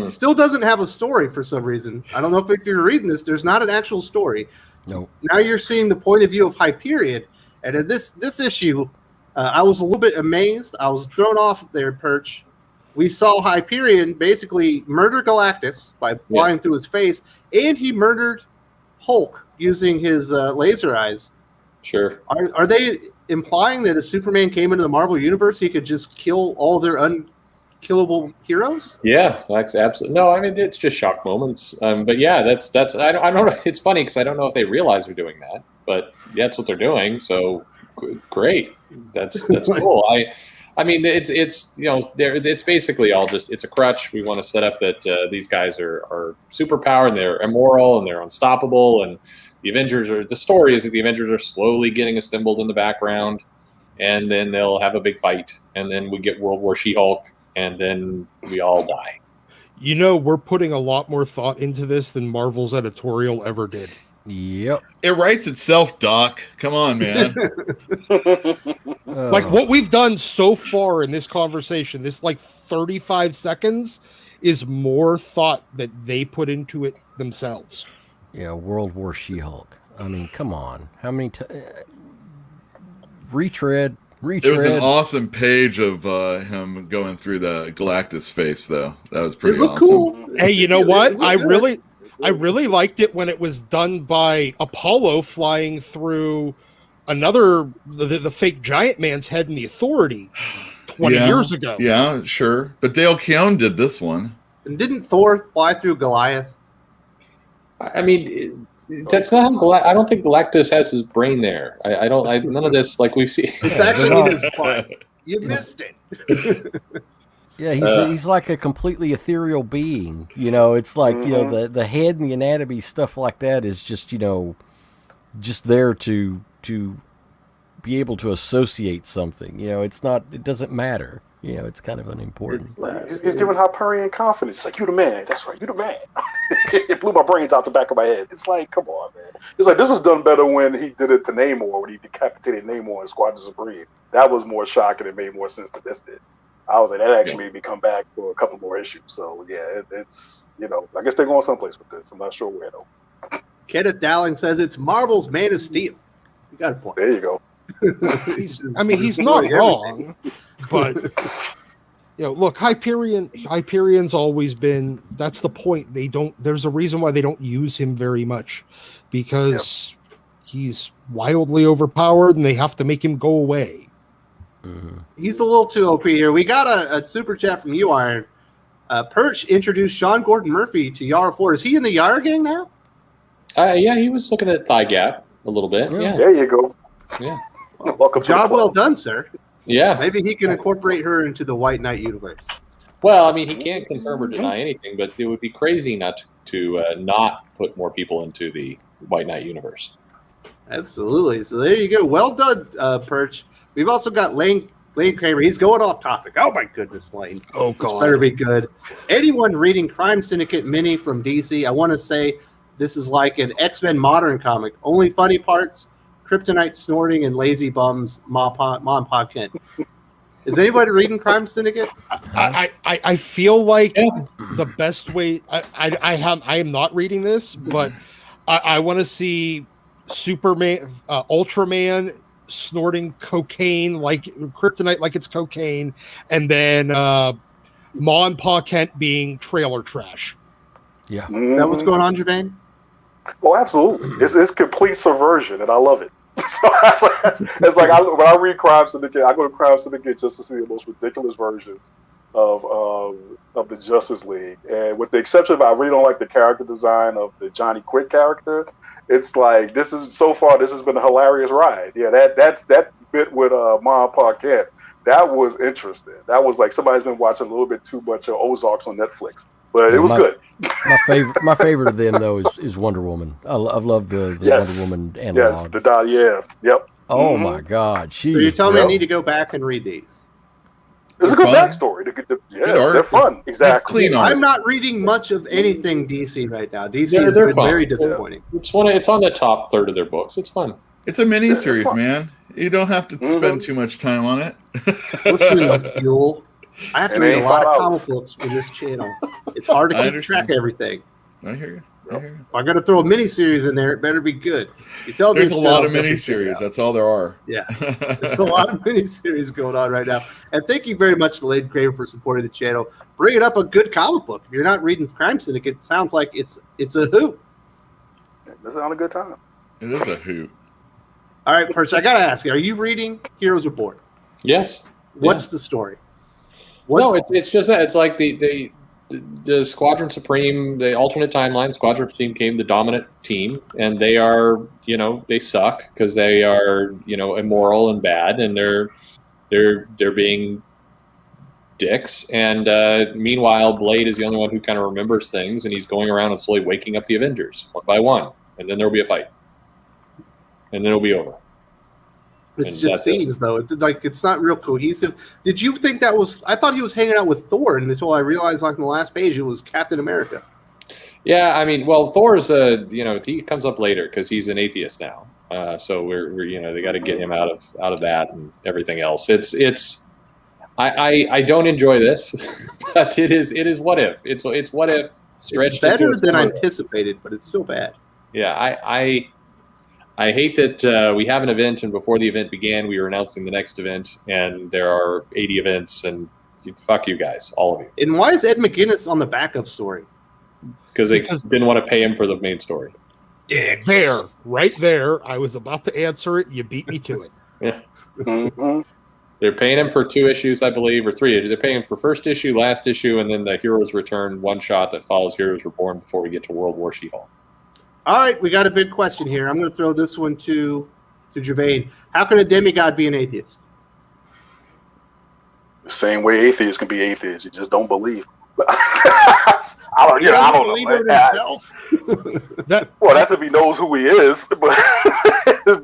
still doesn't have a story for some reason. I don't know if you're reading this. There's not an actual story. No. Now you're seeing the point of view of Hyperion, and in this issue, I was a little bit amazed. I was thrown off there, Perch. We saw Hyperion basically murder Galactus by flying through his face, and he murdered Hulk using his laser eyes. Sure. Are they implying that if Superman came into the Marvel universe, he could just kill all their unkillable heroes? Yeah, that's absolutely. No, I mean, it's just shock moments. But yeah, that's. I don't know. It's funny because I don't know if they realize they're doing that, but that's what they're doing. So great. That's cool. I mean, it's it's basically all just it's a crutch. We want to set up that these guys are superpowered and they're immoral and they're unstoppable. And the story is that the Avengers are slowly getting assembled in the background, and then they'll have a big fight, and then we get World War She-Hulk, and then we all die. You know, we're putting a lot more thought into this than Marvel's editorial ever did. Yep. It writes itself, Doc. Come on, man. Like what we've done so far in this conversation, this like 35 seconds is more thought that they put into it themselves. Yeah, World War She-Hulk. I mean, come on. How many retread. There was an awesome page of him going through the Galactus face, though. That was pretty awesome. Cool. Hey, you know what? I really liked it when it was done by Apollo flying through the fake giant man's head in the Authority 20 years ago. Yeah, sure. But Dale Keown did this one. And didn't Thor fly through Goliath? I mean, that's not how I don't think Galactus has his brain there. None of this, like we've seen. It's actually his part. You missed it. Yeah, he's like a completely ethereal being. You know, it's like, you know, the head and the anatomy, stuff like that is just, you know, just there to be able to associate something. You know, it doesn't matter. You know, it's kind of unimportant. He's giving Hyperion confidence. It's like, you the man. That's right. You the man. It blew my brains out the back of my head. It's like, come on, man. It's like, this was done better when he did it to Namor, when he decapitated Namor in Squadron Supreme. That was more shocking and made more sense than this did. I was like, that actually made me come back for a couple more issues. So, yeah, it's, you know, I guess they're going someplace with this. I'm not sure where, though. Kenneth Dowling says it's Marvel's Man of Steel. You got a point. There you go. He's not wrong, but you know, look, Hyperion's always been. That's the point. There's a reason why they don't use him very much, because he's wildly overpowered, and they have to make him go away. He's a little too OP here. We got a super chat from you, Iron. Perch introduced Sean Gordon Murphy to Yara 4. Is he in the Yara gang now? Yeah, he was looking at thigh gap a little bit. Yeah. There you go. Yeah. Welcome to Job well done, sir. Yeah. Maybe he can incorporate her into the White Knight universe. Well, I mean, he can't confirm or deny anything, but it would be crazy not to not put more people into the White Knight universe. Absolutely. So there you go. Well done, Perch. We've also got Lane Kramer. He's going off topic. Oh, my goodness, Lane. Oh, This God. better be good. Anyone reading Crime Syndicate Mini from DC, I want to say this is like an X-Men modern comic. Only funny parts, kryptonite snorting, and lazy bums, Ma and Pa Kent. Is anybody reading Crime Syndicate? I feel like the best way. I am not reading this, but I want to see Superman, Ultraman snorting cocaine like kryptonite, like it's cocaine, and then Ma and Pa Kent being trailer trash. Yeah, Is that what's going on, Gervain? Oh, absolutely. It's complete subversion, and I love it. So it's like when I read Crime Syndicate, I go to Crime Syndicate just to see the most ridiculous versions of the Justice League. And with the exception of, I really don't like the character design of the Johnny Quick character. It's like, this has been a hilarious ride. Yeah, that bit with Ma and Pa Kent, that was interesting. That was like somebody's been watching a little bit too much of Ozarks on Netflix. But it was good. My favorite of them though is Wonder Woman. I love the Wonder Woman analog. Yep. Oh my God! So you're telling me I need to go back and read these? It's a good backstory. They're fun. Exactly. I'm not reading much of anything DC right now. DC has they're been fun. very disappointing. It's on the top third of their books. It's fun. It's a mini series, man. You don't have to spend too much time on it. Listen, Uel, I have to read a lot of comic books for this channel. It's hard to keep track of everything. I hear you. If I got to throw a miniseries in there, it better be good. There's a lot of miniseries. That's all there are. Yeah, there's a lot of miniseries going on right now. And thank you very much to Lane Craven for supporting the channel. Bringing up a good comic book. If you're not reading Crime Syndicate, it sounds like it's a hoot. This is on a good time. It is a hoot. All right, Perch, I got to ask you, are you reading Heroes Reborn? Yes. What's the story? No, it's just that. It's like the Squadron Supreme, the alternate timeline, Squadron Supreme became the dominant team, and they are, they suck because they are, immoral and bad, and they're being dicks. And meanwhile, Blade is the only one who kind of remembers things, and he's going around and slowly waking up the Avengers one by one, and then there'll be a fight, and then it'll be over. It's just scenes, though. It's not real cohesive. Did you think that was? I thought he was hanging out with Thor, until I realized, on the last page, it was Captain America. Yeah, I mean, well, Thor's he comes up later because he's an atheist now. So we're they got to get him out of that and everything else. I don't enjoy this, but it is what if. It's what if stretched. It's better than I anticipated, but it's still bad. Yeah, I hate that we have an event, and before the event began, we were announcing the next event, and there are 80 events, and fuck you guys, all of you. And why is Ed McGuinness on the backup story? because they didn't want to pay him for the main story. There, right there. I was about to answer it. You beat me to it. Yeah. Mhm. They're paying him for 2 issues, I believe, or 3. They're paying him for first issue, last issue, and then the Heroes Return one-shot that follows Heroes Reborn before we get to World War She-Hulk. All right, we got a big question here. I'm going to throw this one to Gevian. How can a demigod be an atheist? The same way atheists can be atheists. You just don't believe. I don't know. Believe in himself. Well, that's if he knows who he is. But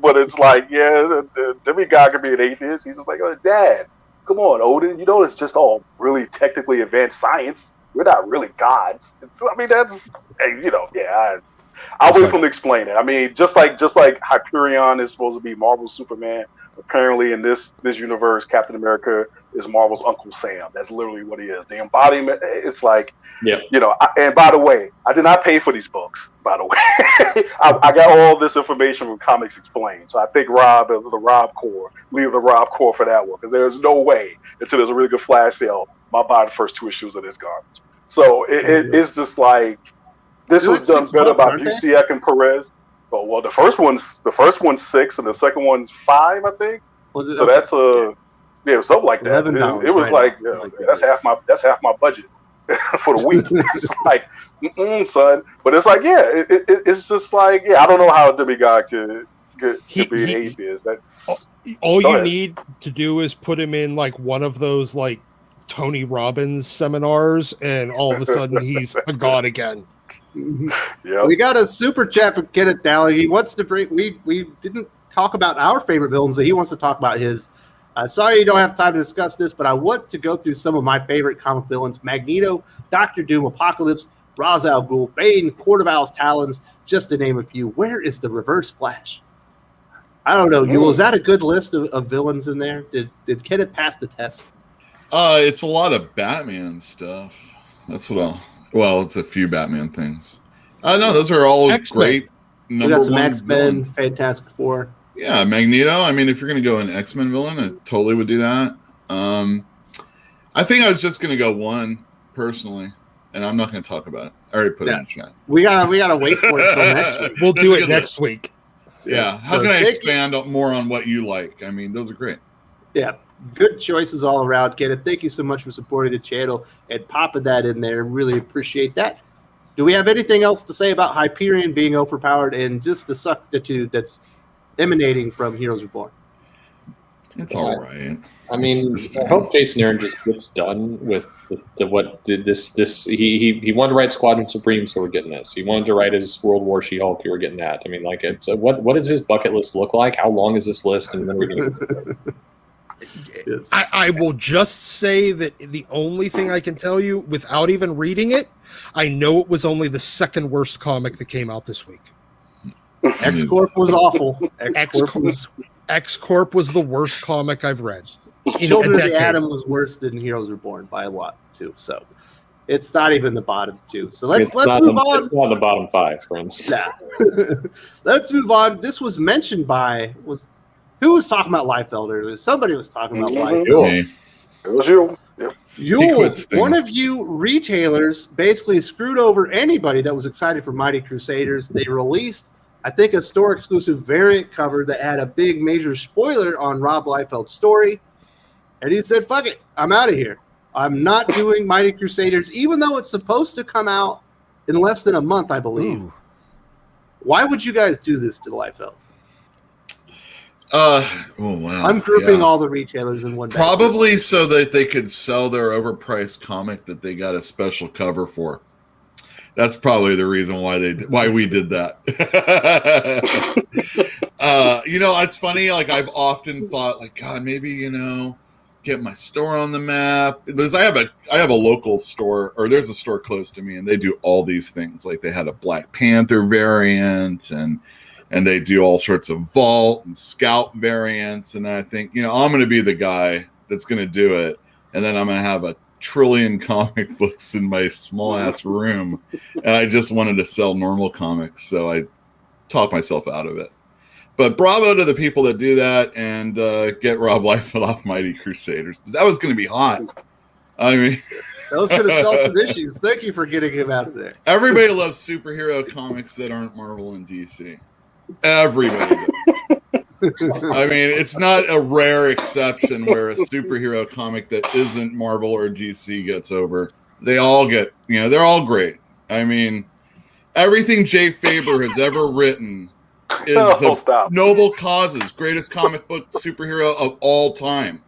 but it's like, the demigod can be an atheist. He's just like, oh, Dad, come on, Odin. You know, it's just all really technically advanced science. We're not really gods. I mean, that's, I'll wait for him to explain it. I mean, just like Hyperion is supposed to be Marvel's Superman, apparently in this universe, Captain America is Marvel's Uncle Sam. That's literally what he is. The embodiment. It's like, and by the way, I did not pay for these books. By the way, I got all this information from Comics Explained. So I think leave the Rob Core for that one, because there's no way until there's a really good flash sale, I'll buy the first 2 issues of this garbage. So it's just like, this was done better by Busiek and Perez. But well, the first one's 6 and the second one's 5, I think. Was it? So that's something like that. It was like that's half my budget for the week. It's like, son. But it's like, it's just like, I don't know how a demigod could be an atheist. All you need to do is put him in like one of those like Tony Robbins seminars, and all of a sudden he's a god again. Yeah, we got a super chat from Kenneth Dally. He wants to bring. We didn't talk about our favorite villains, so he wants to talk about his. Sorry you don't have time to discuss this, but I want to go through some of my favorite comic villains: Magneto, Doctor Doom, Apocalypse, Ra's al Ghul, Bane, Court of Owl's Talons, just to name a few. Where is the Reverse Flash? I don't know. Uel, is that a good list of villains in there? Did Kenneth pass the test? It's a lot of Batman stuff. That's what it's a few Batman things. No, those are all X-Men. great. We got some X-Men, Fantastic Four. Yeah, Magneto. I mean, if you're going to go an X-Men villain, I totally would do that. I think I was just going to go one personally, and I'm not going to talk about it. I already put it in the chat. We gotta wait for it till next week. We'll do it next week. Yeah. How can I expand more on what you like? I mean, those are great. Yeah. Good choices all around, Kenneth. Thank you so much for supporting the channel and popping that in there. Really appreciate that. Do we have anything else to say about Hyperion being overpowered and just the suckitude that's emanating from Heroes Reborn? It's all right. I mean, I hope Jason Aaron just gets done with what did this. He wanted to write Squadron Supreme, so we're getting this. He wanted to write his World War She-Hulk, we're getting that. I mean, like, it's what does his bucket list look like? How long is this list? And then we're going to. Yes. I will just say that the only thing I can tell you without even reading it, I know it was only the second worst comic that came out this week. X-Corp was awful. X-Corp was the worst comic I've read. Children of the Atom was worse than Heroes Reborn by a lot, too. So it's not even the bottom 2. So let's move on. It's not the bottom 5, friends. Nah. Let's move on. This was mentioned by who was talking about Liefeld earlier? Somebody was talking about Liefeld. It was you. Yep. Uel, one of you retailers basically screwed over anybody that was excited for Mighty Crusaders. They released, I think, a store exclusive variant cover that had a big major spoiler on Rob Liefeld's story. And he said, fuck it, I'm out of here. I'm not doing Mighty Crusaders, even though it's supposed to come out in less than a month, I believe. Ooh. Why would you guys do this to Liefeld? Oh wow! I'm grouping all the retailers in one. Probably so that they could sell their overpriced comic that they got a special cover for. That's probably the reason why we did that. It's funny. Like, I've often thought, like, God, maybe get my store on the map, because I have a local store, or there's a store close to me, and they do all these things. Like, they had a Black Panther variant, and they do all sorts of Vault and Scout variants. And I think, I'm going to be the guy that's going to do it. And then I'm going to have 1 trillion comic books in my small ass room. And I just wanted to sell normal comics. So I talked myself out of it. But bravo to the people that do that and get Rob Liefeld off Mighty Crusaders, because that was going to be hot. I mean, That was going to sell some issues. Thank you for getting him out of there. Everybody loves superhero comics that aren't Marvel and DC. Everybody does. I mean, it's not a rare exception where a superhero comic that isn't Marvel or DC gets over. They all get, they're all great. I mean, everything Jay Faber has ever written is the noble causes, greatest comic book superhero of all time.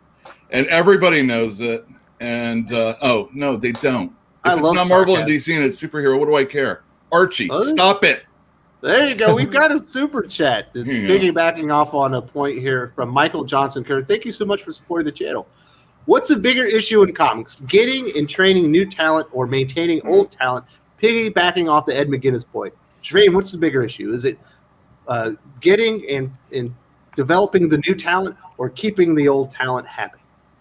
And everybody knows it. And, oh, no, they don't. If it's not Marvel and DC and it's superhero, what do I care? Archie, stop it. There you go. We've got a super chat that's piggybacking off on a point here from Michael Johnson Kerr. Thank you so much for supporting the channel. What's a bigger issue in comics? Getting and training new talent or maintaining old talent? Piggybacking off the Ed McGuinness point. Shrein, what's the bigger issue? Is it getting and developing the new talent or keeping the old talent happy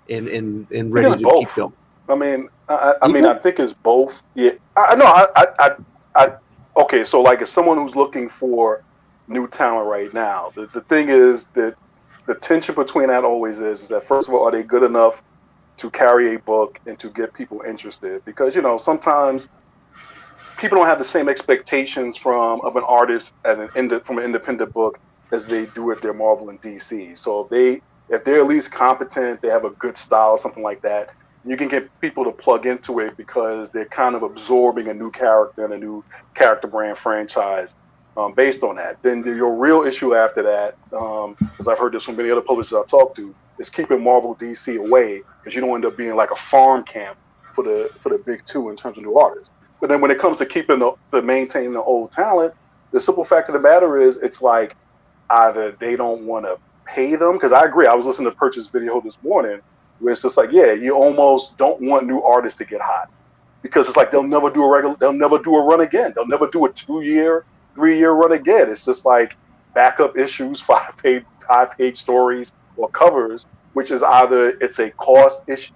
and ready to keep going? I mean, I think it's both. Yeah, I know. Okay, so like as someone who's looking for new talent right now, the thing is that the tension between that always is that first of all, are they good enough to carry a book and to get people interested? Because sometimes people don't have the same expectations of an artist from an independent book as they do if they're Marvel and DC. So if they're at least competent, they have a good style, something like that, you can get people to plug into it because they're kind of absorbing a new character and a new character brand franchise based on that. Then your real issue after that, because I've heard this from many other publishers I've talked to, is keeping Marvel DC away because you don't end up being like a farm camp for the big two in terms of new artists. But then when it comes to keeping maintaining the old talent, the simple fact of the matter is it's like either they don't want to pay them, because I agree. I was listening to Perch's video this morning where it's just like, yeah, you almost don't want new artists to get hot because it's like they'll never do a run again. They'll never do a 2-year, 3-year run again. It's just like backup issues, 5-page stories or covers, which is either it's a cost issue.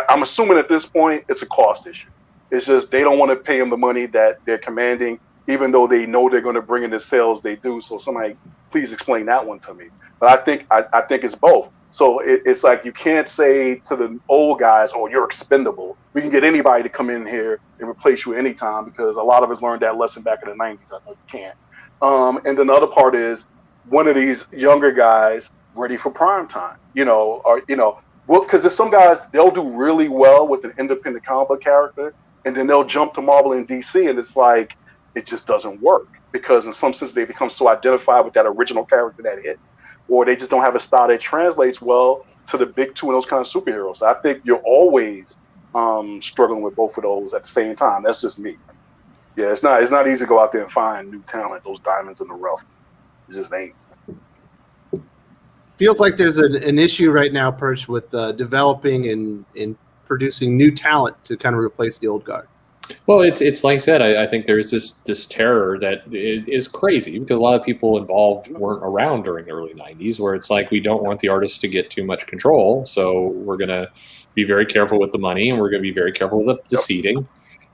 I'm assuming at this point it's a cost issue. It's just they don't want to pay them the money that they're commanding, even though they know they're going to bring in the sales they do. So somebody, please explain that one to me. But I think it's both. So it's like you can't say to the old guys, "Oh, you're expendable. We can get anybody to come in here and replace you anytime," because a lot of us learned that lesson back in the 90s. I know you can't. And then the other part is one of these younger guys ready for prime time. Because there's some guys, they'll do really well with an independent comic book character, and then they'll jump to Marvel and DC, and it's like it just doesn't work because in some sense they become so identified with that original character that hit, or they just don't have a style that translates well to the big two and those kind of superheroes. So I think you're always struggling with both of those at the same time. That's just me. Yeah, it's not easy to go out there and find new talent, those diamonds in the rough. It just ain't. Feels like there's an issue right now, Perch, with developing and producing new talent to kind of replace the old guard. Well, it's like I said, I think there's this terror that is crazy because a lot of people involved weren't around during the early 90s, where it's like we don't want the artists to get too much control, so we're going to be very careful with the money and we're going to be very careful with the seeding.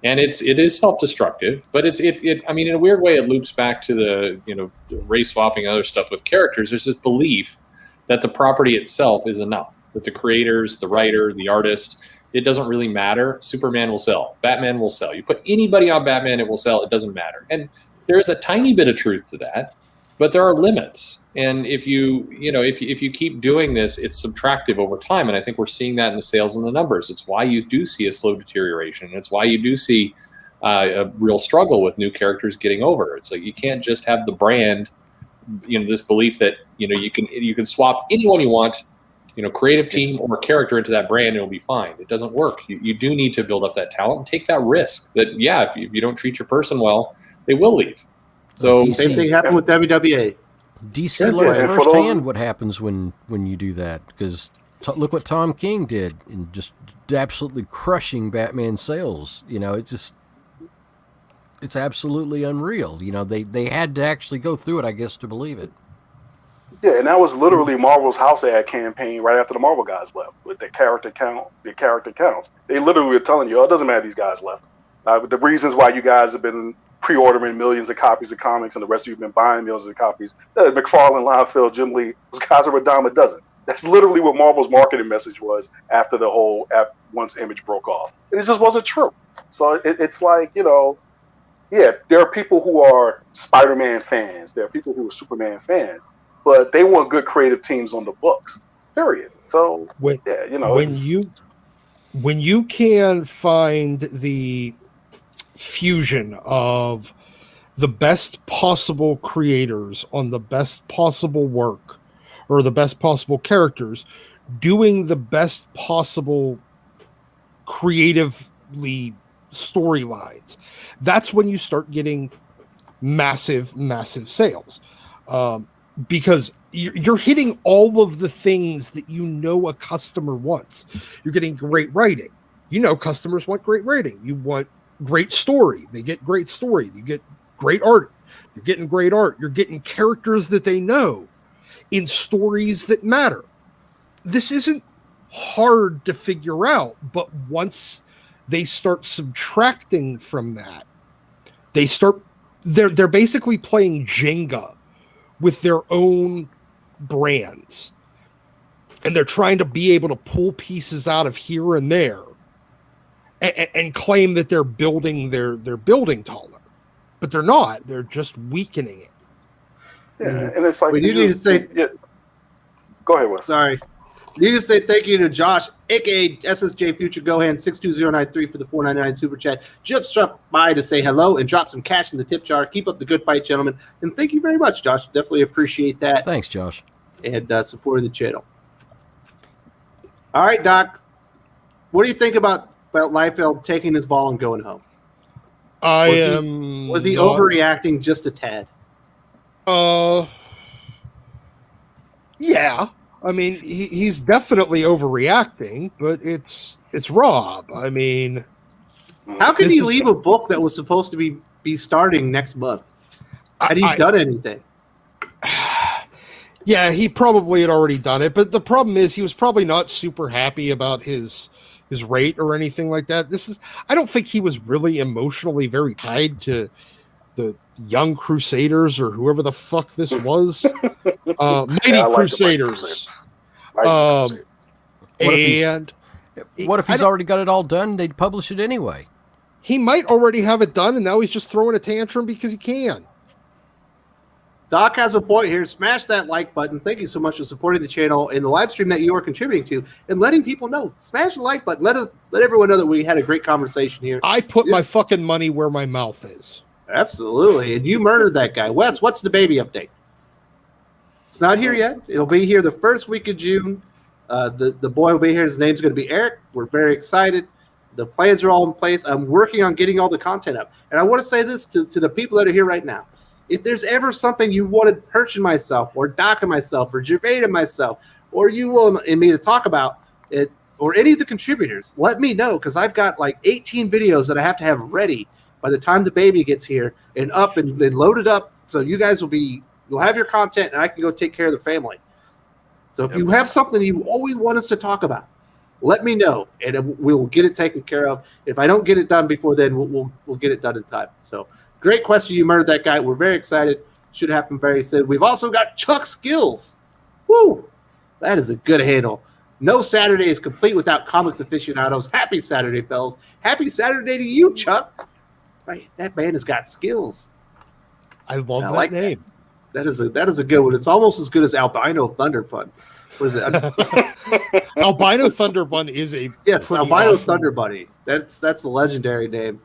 And it is self-destructive, but I mean, in a weird way, it loops back to the race swapping and other stuff with characters. There's this belief that the property itself is enough, that the creators, the writer, the artist, it doesn't really matter. Superman will sell. Batman will sell. You put anybody on Batman, it will sell. It doesn't matter. And there is a tiny bit of truth to that, but there are limits. And if you keep doing this, it's subtractive over time. And I think we're seeing that in the sales and the numbers. It's why you do see a slow deterioration. It's why you do see a real struggle with new characters getting over. It's like you can't just have the brand, this belief that you can swap anyone you want, creative team or character into that brand, and it'll be fine. It doesn't work. You do need to build up that talent and take that risk that, if you don't treat your person well, they will leave. So DC, same thing happened with WWE. DC learned firsthand what happens when you do that, because look what Tom King did in just absolutely crushing Batman sales. It's absolutely unreal. They had to actually go through it, I guess, to believe it. Yeah, and that was literally Marvel's house ad campaign right after the Marvel guys left with the character counts. They literally were telling you, it doesn't matter these guys left. The reasons why you guys have been pre-ordering millions of copies of comics and the rest of you have been buying millions of copies, McFarlane, Liefeld, Jim Lee, those guys are a dime a dozen. That's literally what Marvel's marketing message was after the whole once Image broke off. And it just wasn't true. So it's like, yeah, there are people who are Spider-Man fans. There are people who are Superman fans, but they want good creative teams on the books. Period. So when you can find the fusion of the best possible creators on the best possible work or the best possible characters doing the best possible creatively storylines, that's when you start getting massive sales, because you're hitting all of the things that a customer wants. You're getting great writing. Customers want great writing. You want great story. They get great story. You get great art. You're getting great art. You're getting characters that they know in stories that matter. This isn't hard to figure out, but once they start subtracting from that, they're basically playing Jenga with their own brands, and they're trying to be able to pull pieces out of here and there and claim that they're building their building taller, but they're not. They're just weakening it. Yeah, and it's like we do need to say. Yeah. Go ahead, Wes. Sorry. Need to say thank you to Josh, aka SSJ Future Gohan 62093 for the $4.99 super chat. Jeff stopped by to say hello and drop some cash in the tip jar. Keep up the good fight, gentlemen, and thank you very much, Josh. Definitely appreciate that. Thanks, Josh, and supporting the channel. All right, Doc, what do you think about Liefeld taking his ball and going home? Was he overreacting just a tad? Yeah. I mean, he's definitely overreacting, but it's Rob. I mean, how could he leave a book that was supposed to be starting next month? Had he done anything? Yeah, he probably had already done it, but the problem is he was probably not super happy about his rate or anything like that. I don't think he was really emotionally very tied to the Young Crusaders or whoever the fuck this was. Mighty Crusaders. What if he's already got it all done? They'd publish it anyway. He might already have it done, and now he's just throwing a tantrum because he can. Doc has a point here. Smash that like button. Thank you so much for supporting the channel and the live stream that you are contributing to and letting people know. Smash the like button. Let everyone know that we had a great conversation here. I put my fucking money where my mouth is. Absolutely. And you murdered that guy. Wes, what's the baby update? It's not here yet. It'll be here the first week of June. The boy will be here. His name's going to be Eric. We're very excited. The plans are all in place. I'm working on getting all the content up. And I want to say this to the people that are here right now. If there's ever something you wanted Perch and myself or Doc and myself or Gevian and myself or you will and me to talk about it or any of the contributors, let me know because I've got like 18 videos that I have to have ready by the time the baby gets here and up and then loaded up, so you guys you'll have your content and I can go take care of the family. So if you have something you always want us to talk about, let me know and we'll get it taken care of. If I don't get it done before then, we'll get it done in time. So great question. You murdered that guy. We're very excited. Should happen very soon. We've also got Chuck Skills. Woo! That is a good handle. No Saturday is complete without Comics Aficionados. Happy Saturday, fellas. Happy Saturday to you, Chuck. That man has got skills. I love that name. That is a good one. It's almost as good as Albino Thunderbun. What is it? Albino Thunderbun is a Albino Thunderbunny. That's a legendary name.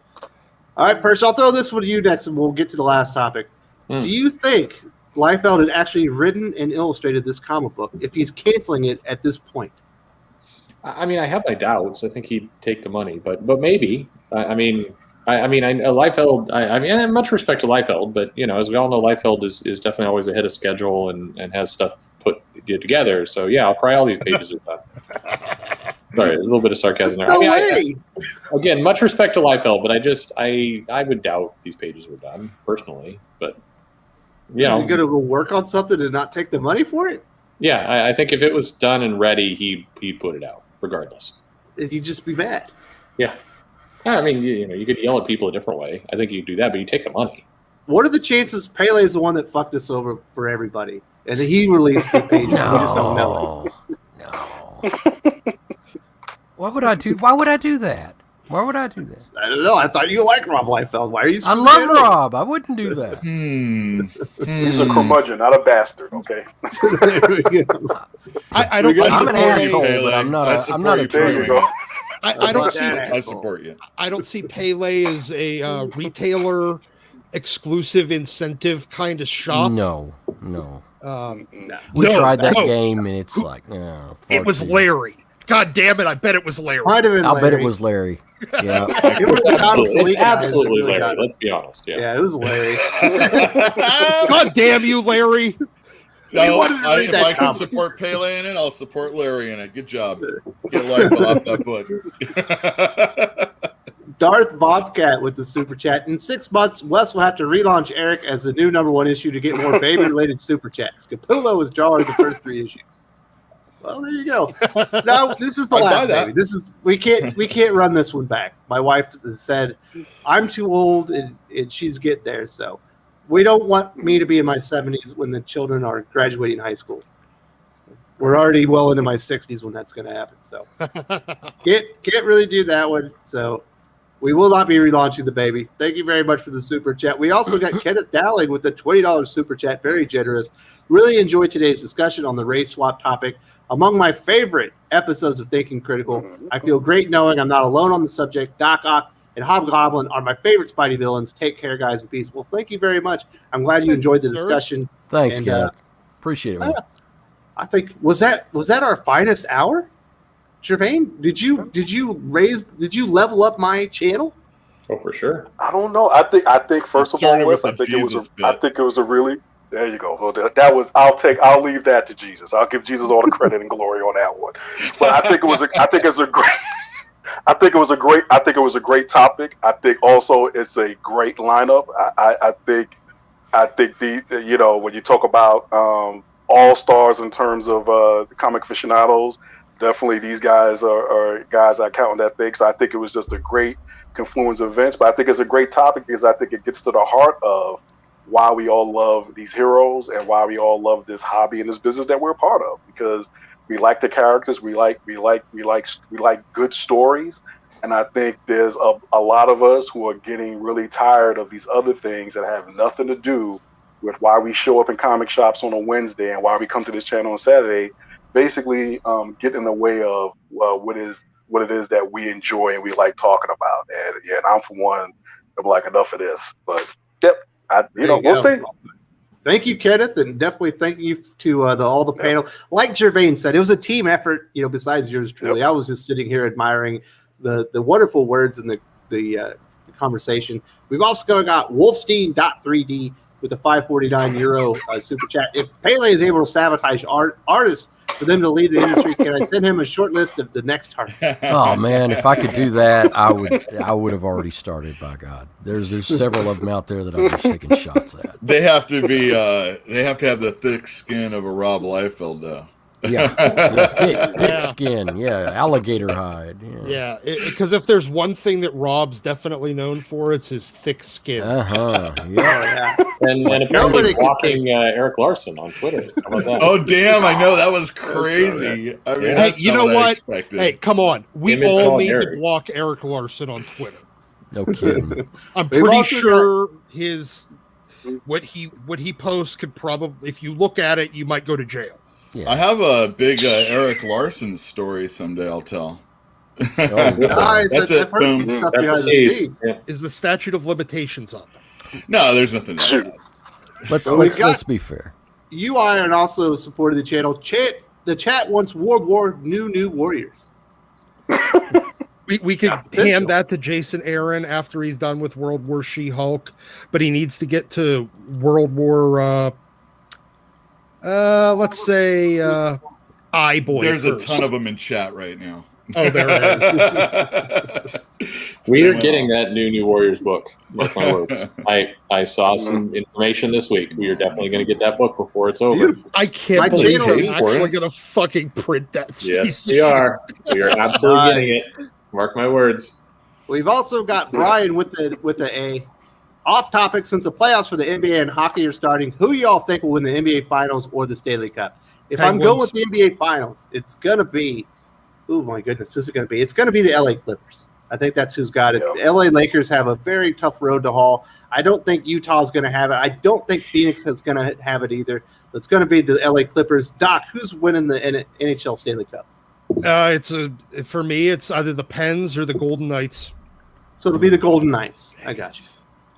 All right, Perch, I'll throw this one to you next, and we'll get to the last topic. Do you think Liefeld had actually written and illustrated this comic book if he's canceling it at this point? I mean, I have my doubts. I think he'd take the money, but maybe. I mean, Liefeld. I mean, much respect to Liefeld, but as we all know, Liefeld is definitely always ahead of schedule and has stuff put together. So yeah, I'll cry all these pages are done. Sorry, a little bit of sarcasm there. No way. Again, much respect to Liefeld, but I would doubt these pages were done personally. But Is he going to go work on something and not take the money for it? Yeah, I think if it was done and ready, he'd put it out regardless. He'd just be mad. Yeah. I mean, you could yell at people a different way. I think you do that, but you take the money. what are the chances Pele is the one that fucked this over for everybody? And he released the pages. We just don't know it. No. Why would I do that? Why would I do that? I don't know. I thought you liked Rob Liefeld. Why are you? I love Rob. I wouldn't do that. He's a curmudgeon, not a bastard. Okay. I don't. I'm an asshole, Pele. but I'm not a There you traitor. go. I don't see. I support you. I don't see Pele as a retailer exclusive incentive kind of shop. No. We No, tried that no. game, and it's like, no. It was Larry. God damn it! I bet it was Larry. Might have been I'll bet it Larry. was Larry. Yeah. It was the Comics It's League guys that absolutely really Larry. got us. Let's be honest. Yeah. Yeah, it was Larry. God damn you, Larry! No, wanted to read if that I can comic. support Pele in it, I'll support Larry in it. Good job. Get life off that book. Darth Bobcat with the super chat. In 6 months, Wes will have to relaunch Eric as the new #1 issue to get more baby-related super chats. Capullo is drawing the first 3 issues. Well, there you go. No, this is the I'd buy last that. baby. This is we can't run this one back. My wife has said I'm too old and she's getting there, so we don't want me to be in my 70s when the children are graduating high school. We're already well into my 60s when that's going to happen. So can't really do that one. So we will not be relaunching the baby. Thank you very much for the super chat. We also got Kenneth Dowling with the $20 super chat. Very generous. Really enjoyed today's discussion on the race swap topic. Among my favorite episodes of Thinking Critical, I feel great knowing I'm not alone on the subject. Doc Ock and Hobgoblin are my favorite Spidey villains. Take care, guys, in peace. Well, thank you very much. I'm glad you enjoyed the discussion. Thanks, And, Kenneth. Appreciate it, man. I think was that our finest hour? Gervain, did you level up my channel? Oh, for sure. I don't know. I think first of all, Started with Wes, I the think Jesus it was a bit. really. There you go. Well, that was. I'll leave that to Jesus. I'll give Jesus all the credit and glory on that one. But I think it was a great. I think it was a great topic. I think also it's a great lineup. I think the when you talk about all stars in terms of the Comic Aficionados, definitely these guys are guys I count on that thing. So I think it was just a great confluence of events. But I think it's a great topic because I think it gets to the heart of why we all love these heroes and why we all love this hobby and this business that we're a part of, because we like the characters, we like good stories, and I think there's a lot of us who are getting really tired of these other things that have nothing to do with why we show up in comic shops on a Wednesday and why we come to this channel on Saturday, basically get in the way of what it is that we enjoy and we like talking about. And I'm for one, I'm like, enough of this. But yep. We'll see. Thank you, Kenneth, and definitely thank you to all the panel. Like Gervain said, it was a team effort. Besides yours truly, I was just sitting here admiring the wonderful words and the conversation. We've also got Wolfstein.3D with a €549 super chat. If Pele is able to sabotage artists for them to leave the industry, can I send him a short list of the next target? Oh man, if I could do that, I would have already started. By God, there's several of them out there that I'm just taking shots at. They have to be. They have to have the thick skin of a Rob Liefeld, though. Yeah, thick skin. Yeah, alligator hide. Yeah, because if there's one thing that Rob's definitely known for, it's his thick skin. Yeah. And apparently blocking Eric Larson on Twitter. How about that? Oh damn! I know that was crazy. I mean, Hey, that's you not know what I what? expected. Hey, come on. We Image all called need to Eric. block Eric Larson on Twitter. No kidding. I'm We've pretty also sure what he posts could probably, if you look at it, you might go to jail. Yeah. I have a big Eric Larson story someday. I'll tell. Nice. That's I've it. heard some Boom. stuff That's behind a the tease. scenes. Yeah. Is the statute of limitations up? No, there's nothing. Shoot. Let's be fair. UI and also supported the channel. The chat wants World War New Warriors. We could hand that to Jason Aaron after he's done with World War She-Hulk, but he needs to get to World War, let's say, I-Boy There's first. a ton of them in chat right now. Oh, there it is. We are getting that new Warriors book. Mark my words. I saw some information this week. We are definitely going to get that book before it's over. Beautiful. I can't My believe channel we're needs actually it. going to fucking print that. Yes, we are. We are absolutely Nice. getting it. Mark my words. We've also got Brian with the A. off topic, since the playoffs for the NBA and hockey are starting, who y'all think will win the NBA Finals or the Stanley Cup? If I'm going with the NBA Finals, it's going to be, oh my goodness, who's it going to be? It's going to be the LA Clippers. I think that's who's got it. The LA Lakers have a very tough road to haul. I don't think Utah's going to have it. I don't think Phoenix is going to have it either. It's going to be the LA Clippers. Doc, who's winning the NHL Stanley Cup? For me, it's either the Pens or the Golden Knights. So it'll be the Golden Knights. I got you.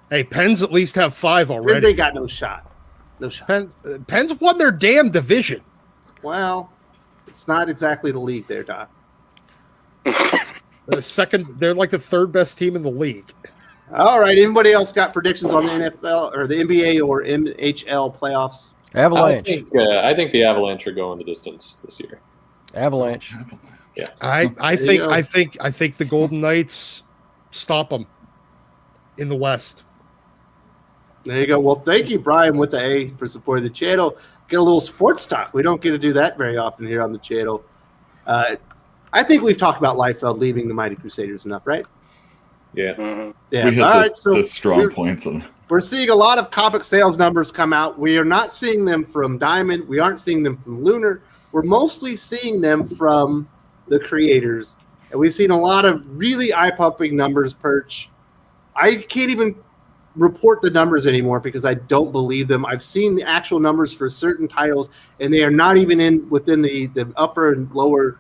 Hey, Pens at least have 5 already. Pens ain't got no shot. No shot. Pens won their damn division. Well, it's not exactly the league there, Doc. They're like the 3rd best team in the league. All right. Anybody else got predictions on the NFL or the NBA or NHL playoffs? Avalanche. I think the Avalanche are going the distance this year. Avalanche. Yeah. I think the Golden Knights stop them in the West. There you go. Well, thank you, Brian, with the A, for supporting the channel. Get a little sports talk. We don't get to do that very often here on the channel. I think we've talked about Liefeld leaving the Mighty Crusaders enough, right? Yeah. Mhm. Yeah. We hit All right, so the strong points on we're seeing a lot of comic sales numbers come out. We are not seeing them from Diamond. We aren't seeing them from Lunar. We're mostly seeing them from the creators. And we've seen a lot of really eye-popping numbers, Perch. I can't even report the numbers anymore because I don't believe them. I've seen the actual numbers for certain titles, and they are not even within the upper and lower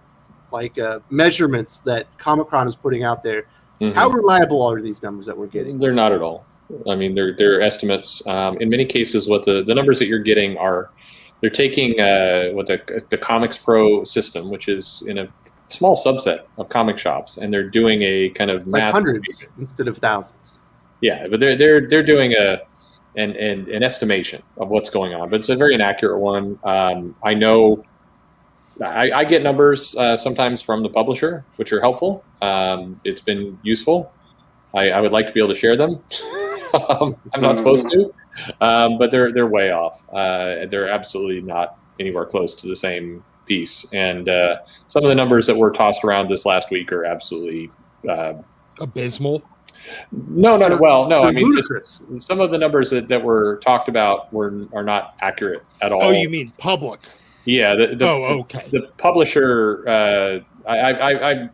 measurements that Comic-Con is putting out there. Mhm. How reliable are these numbers that we're getting? They're not at all. I mean, they're estimates. In many cases, what the numbers that you're getting are, they're taking what the Comics Pro system, which is in a small subset of comic shops, and they're doing a kind of Like math hundreds instead of thousands. Yeah, but they're doing an estimation of what's going on, but it's a very inaccurate one. I know I get numbers sometimes from the publisher, which are helpful. It's been useful. I would like to be able to share them. I'm not supposed to, but they're way off. They're absolutely not anywhere close to the same piece. And some of the numbers that were tossed around this last week are absolutely abysmal. No. I mean, ludicrous. Some of the numbers that were talked about are not accurate at all. Oh, you mean public? Yeah. Okay. The publisher. I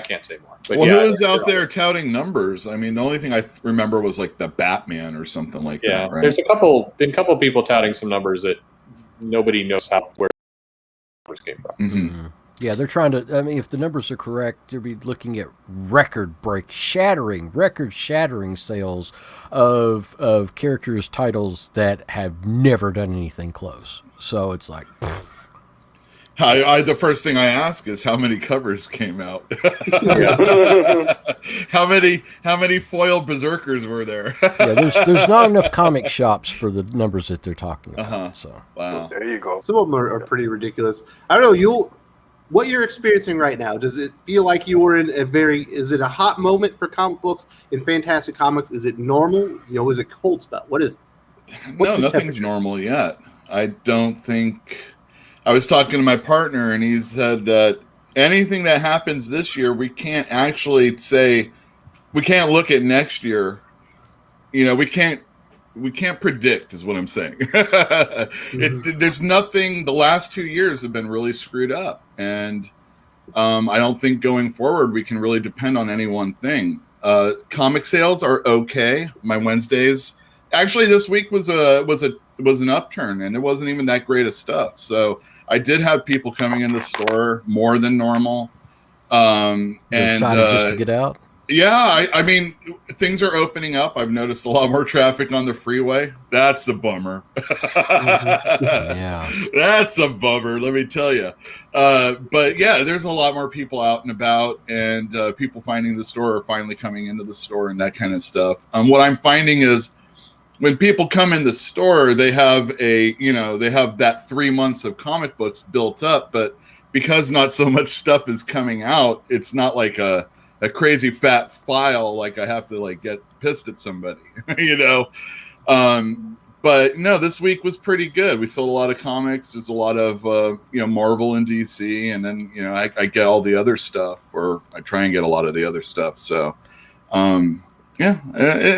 can't say more. But well, yeah, who is out there touting numbers? I mean, the only thing I remember was like the Batman or something like that. Right? There's been a couple people touting some numbers that nobody knows where numbers came from. Mm-hmm. Yeah, they're trying to. I mean, if the numbers are correct, they'll be looking at record-shattering sales of characters' titles that have never done anything close. So it's like, the first thing I ask is how many covers came out. How many foil berserkers were there? yeah, there's not enough comic shops for the numbers that they're talking about. Uh-huh. So Wow. There you go. Some of them are pretty ridiculous. I don't know. What you're experiencing right now, does it feel like you were in is it a hot moment for comic books in Fantastic Comics? Is it normal? Is it cold spell? What's No, nothing's normal yet. I don't think. I was talking to my partner, and he said that anything that happens this year, we can't actually say, we can't look at next year. We can't predict, is what I'm saying. There's nothing. The last 2 years have been really screwed up, and I don't think going forward we can really depend on any one thing. Comic sales are okay. My Wednesdays, actually, this week was an upturn, and it wasn't even that great of stuff. So I did have people coming in the store more than normal. And excited just to get out. Yeah, I mean, things are opening up. I've noticed a lot more traffic on the freeway. That's the bummer. Yeah. That's a bummer, let me tell you. But yeah, there's a lot more people out and about, and people finding the store or finally coming into the store and that kind of stuff. What I'm finding is when people come in the store, they have that 3 months of comic books built up, but because not so much stuff is coming out, it's not like a crazy fat file like I have to get pissed at somebody, But no, this week was pretty good. We sold a lot of comics. There's a lot of Marvel and DC, and then I get all the other stuff, or I try and get a lot of the other stuff. So Yeah,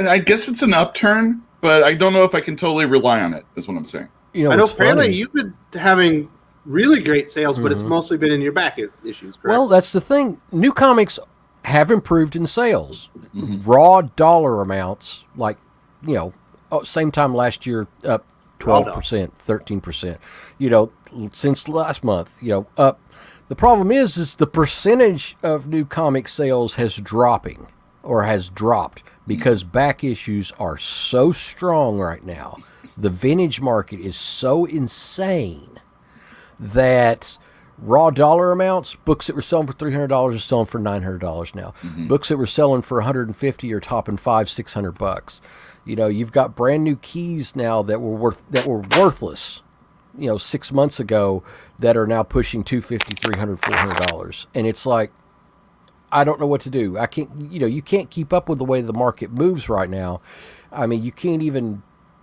I guess it's an upturn, but I don't know if I can totally rely on it, is what I'm saying. You know, I know, it's funny. Pele, you've been having really great sales, but it's mostly been in your back issues, correct? Well, that's the thing. New comics have improved in sales. Raw dollar amounts, like, you know, same time last year, up 12%, 13%. You know, since last month, you know, up. The problem is the percentage of new comic sales has dropped because back issues are so strong right now. The vintage market is so insane that raw dollar amounts, books that were selling for $300 are selling for $900 now. Books that were selling for $150 are topping $500-$600. You know, you've got brand new keys now that were worthless, you know, 6 months ago, that are now pushing $250, $300, $400. And it's like, I don't know what to do. I can't, you know, you can't keep up with the way the market moves right now. I mean, you can't even,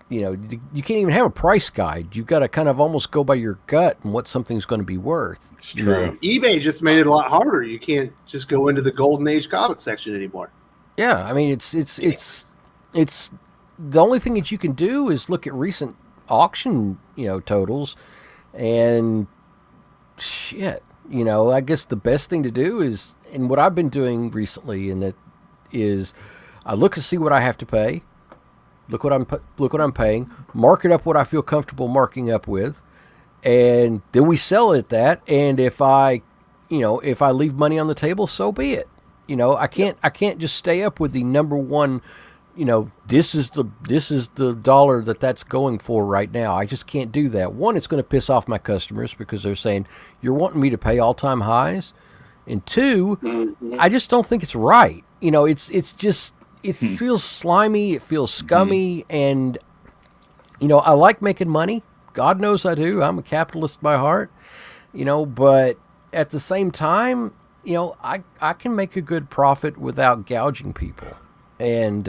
you know, you can't even have a price guide. You've got to kind of almost go by your gut and what something's going to be worth. It's true. eBay just made it a lot harder. You can't just go into the Golden Age comic section anymore. Yeah, I mean, it's the only thing that you can do is look at recent auction, you know, totals, and shit, you know, I guess the best thing to do is, and what I've been doing recently, and that is, I look to see what I have to pay, look what I'm paying, mark it up what I feel comfortable marking up with, and then we sell it at that. And if I leave money on the table, so be it. You know, I can't just stay up with the number one, you know, this is the dollar that's going for right now. I just can't do that. One, it's going to piss off my customers because they're saying, you're wanting me to pay all-time highs. And two, I just don't think it's right. You know, it feels slimy, it feels scummy, and, you know, I like making money. God knows I do. I'm a capitalist by heart, you know, but at the same time, you know, I can make a good profit without gouging people. And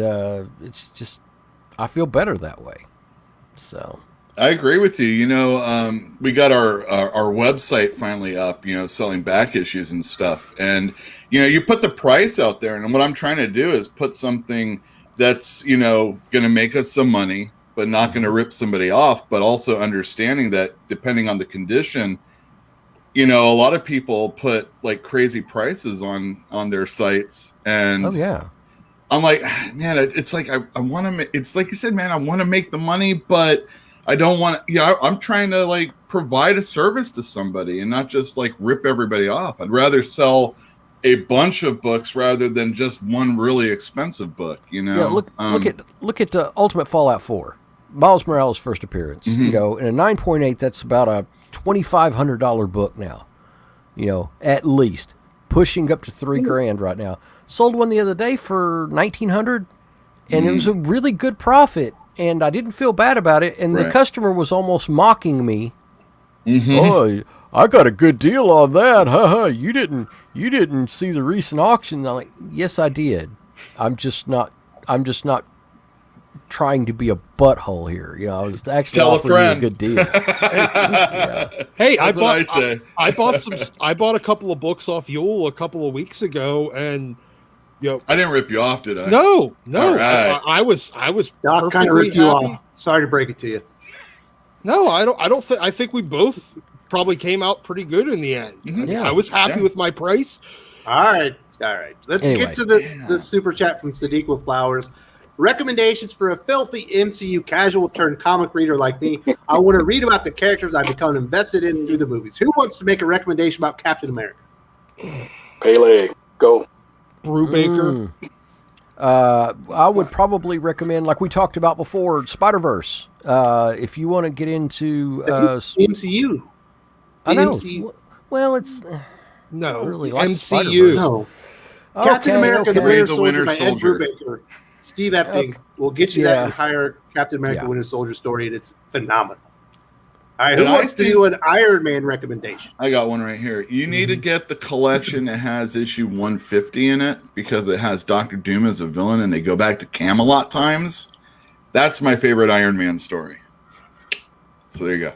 it's just, I feel better that way. So I agree with you. You know, we got our website finally up, you know, selling back issues and stuff. And, you know, you put the price out there. And what I'm trying to do is put something that's, you know, going to make us some money, but not going to rip somebody off. But also understanding that depending on the condition, you know, a lot of people put like crazy prices on their sites. And oh, yeah. I'm like, man, it's like I want to. It's like you said, man, I want to make the money, but I don't want. Yeah, I'm trying to like provide a service to somebody and not just like rip everybody off. I'd rather sell a bunch of books rather than just one really expensive book. You know, yeah. Look at Ultimate Fallout 4, Miles Morales' first appearance. You know, in a 9.8, that's about a $2,500 book now. You know, at least pushing up to $3,000 right now. Sold one the other day for $1,900, and it was a really good profit, and I didn't feel bad about it. And the customer was almost mocking me. Oh, I got a good deal on that. You didn't see the recent auction. I'm like, yes, I did. I'm just not trying to be a butthole here. You know, I was actually offering you a good deal. Hey, I bought a couple of books off Uel a couple of weeks ago, and you know, I didn't rip you off, did I? No. Right. I was Doc kind of ripped you off. Sorry to break it to you. No, I don't think. I think we both probably came out pretty good in the end. Yeah. I was happy with my price. All right. Let's get to this super chat from Sadiq with Flowers. Recommendations for a filthy MCU casual turned comic reader like me. I want to read about the characters I've become invested in through the movies. Who wants to make a recommendation about Captain America? Pele, go. Brubaker. I would probably recommend, like we talked about before, Spider-Verse. If you want to get into MCU. I know. MCU. Well, it's No, really like MCU. Spider-Verse. No. Captain America, the Winter Soldier Winter by Ed Soldier. Brubaker. Steve Epting will get you that entire Captain America Winter Soldier story, and it's phenomenal. All right, who wants to do an Iron Man recommendation? I got one right here. You need to get the collection that has issue 150 in it because it has Doctor Doom as a villain and they go back to Camelot times. That's my favorite Iron Man story. So there you go.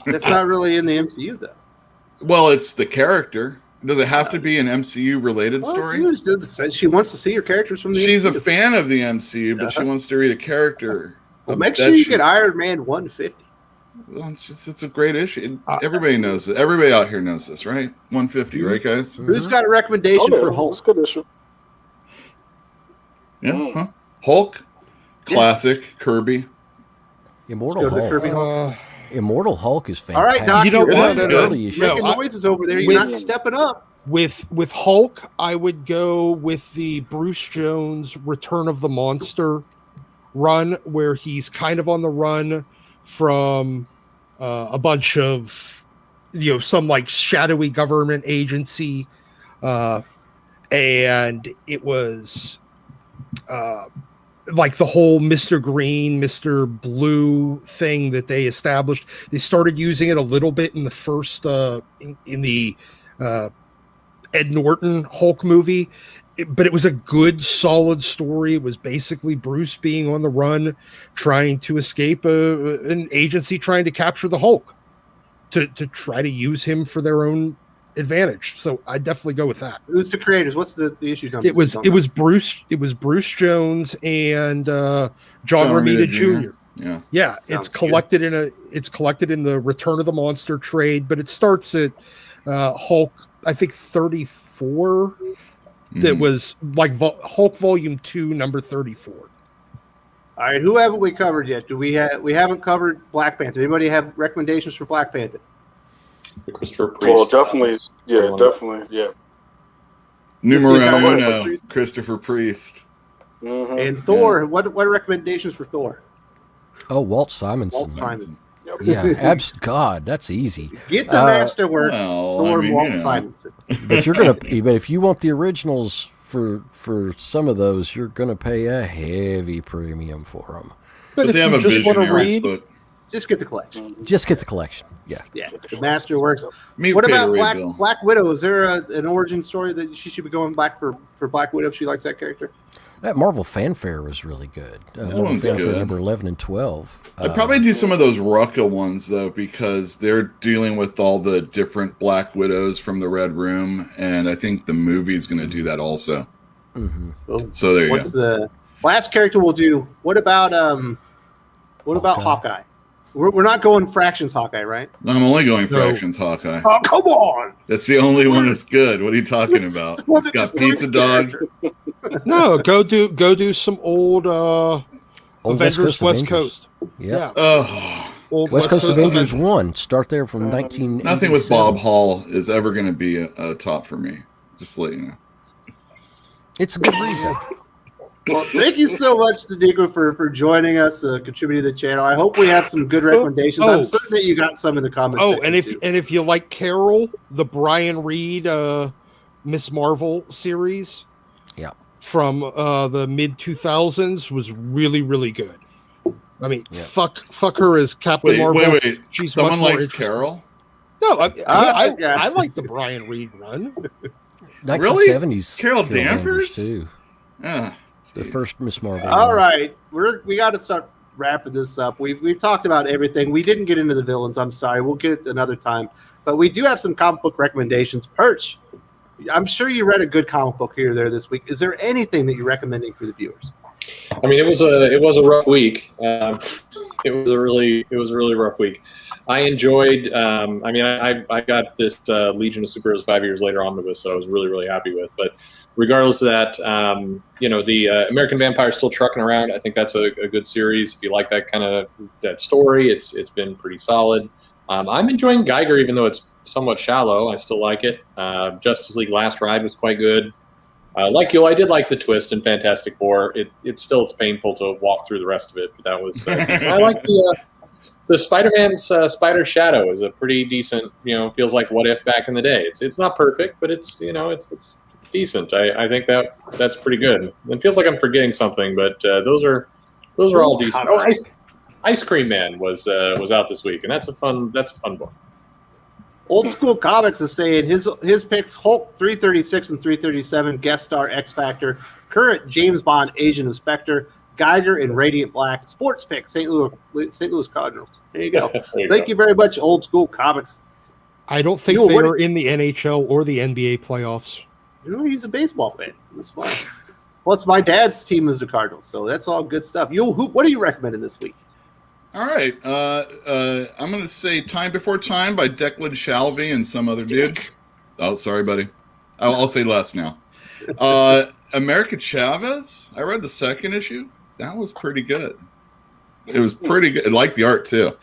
That's not really in the MCU, though. Well, it's the character. Does it have to be an MCU related story? She wants to see your characters from the She's MCU. a fan of the MCU, but she wants to read a character. Well, make sure you get Iron Man 150. Well, it's a great issue. Everybody knows it. Everybody out here knows this, right? 150, right, guys? Who's got a recommendation for Hulk? That's a good issue. Yeah, huh? Hulk, classic, Kirby. Immortal Hulk. Immortal Hulk is fantastic. All right, Doc, You know what? making noises over there. You're not stepping up. With Hulk, I would go with the Bruce Jones Return of the Monster run, where he's kind of on the run from a bunch of, some like shadowy government agency, and it was like the whole Mr. Green, Mr. Blue thing that they established. They started using it a little bit in the first in the Ed Norton Hulk movie, but it was a good, solid story. It was basically Bruce being on the run, trying to escape an agency trying to capture the Hulk, to try to use him for their own advantage. So I definitely go with that. Who's the creators? What's the issue? It was Bruce Jones and John Romita Jr. Yeah. It's collected in the Return of the Monster trade, but it starts at Hulk, I think 34. That was like Hulk Volume 2, number 34. All right, who haven't we covered yet? We haven't covered Black Panther. Anybody have recommendations for Black Panther? The Christopher Priest. Well, definitely, yeah. Numero uno, Christopher Priest. Mm-hmm. And Thor. Yeah. What recommendations for Thor? Oh, Walt Simonson. Walt Simonson. Yep. Yeah, God, that's easy. Get the masterwork, Thor, Walt Simonson. But but if you want the originals for some of those, you're gonna pay a heavy premium for them. But if they have you a just want to read, just get the collection. Just get the collection. Yeah. The masterworks. What about Black Widow? Is there an origin story that she should be going back for Black Widow if she likes that character? That Marvel Fanfare was really good. Marvel Fanfare good. Number 11 and 12. I'd probably do some of those Rucka ones, though, because they're dealing with all the different Black Widows from the Red Room, and I think the movie's going to do that also. Mm-hmm. So there you go. The last character we'll do? What about Hawkeye? We're not going Fractions Hawkeye, right? I'm only going Fractions Hawkeye. Oh, come on! That's the only one that's good. What are you talking about? It's got Pizza Dog. No, go do some old Avengers West Coast. Yeah. Old West Coast Avengers 1. Start there from 1987. Nothing with Bob Hall is ever going to be a top for me. Just to let you know. It's a good read, though. Well, thank you so much, Sadiqa, for joining us, contributing to the channel. I hope we have some good recommendations. I'm certain that you got some in the comments. And if you like Carol, the Brian Reed Miss Marvel series, from the mid 2000s was really, really good. I mean, fuck her as Captain Marvel. Wait. She's someone likes Carol? No, I like the Brian Reed run. 1970s Carol Danvers too. Yeah. The first Miss Marvel. All right, we got to start wrapping this up. We've talked about everything. We didn't get into the villains. I'm sorry. We'll get it another time. But we do have some comic book recommendations. Perch, I'm sure you read a good comic book here or there this week. Is there anything that you're recommending for the viewers? I mean, it was a rough week. It was a really rough week. I enjoyed. I got this Legion of Superheroes 5 years later omnibus that I was really, really happy with. But regardless of that, the American Vampire is still trucking around. I think that's a good series. If you like that kind of that story, it's been pretty solid. I'm enjoying Geiger, even though it's somewhat shallow. I still like it. Justice League Last Ride was quite good. Like you, I did like the twist in Fantastic Four. It's painful to walk through the rest of it, but that was. I like the Spider-Man's Spider Shadow is a pretty decent. Feels like What If back in the day. It's not perfect, but it's decent. I think that's pretty good. It feels like I'm forgetting something, but those are all decent. Oh, Ice Cream Man was out this week, and that's a fun book. Old School Comics is saying his picks: Hulk 336 and 337, guest star X Factor, current James Bond Agent of Spectre, Geiger in Radiant Black, sports pick St. Louis Cardinals. There you go. Thank you very much, Old School Comics. I don't think Uel, they what- are in the NHL or the NBA playoffs. He's a baseball fan. That's fine. Plus, my dad's team is the Cardinals, so that's all good stuff. What are you recommending this week? All right. I'm going to say Time Before Time by Declan Shalvey and some other dude. Oh, sorry, buddy. I'll say less now. America Chavez. I read the second issue. That was pretty good. It was pretty good. I like the art, too.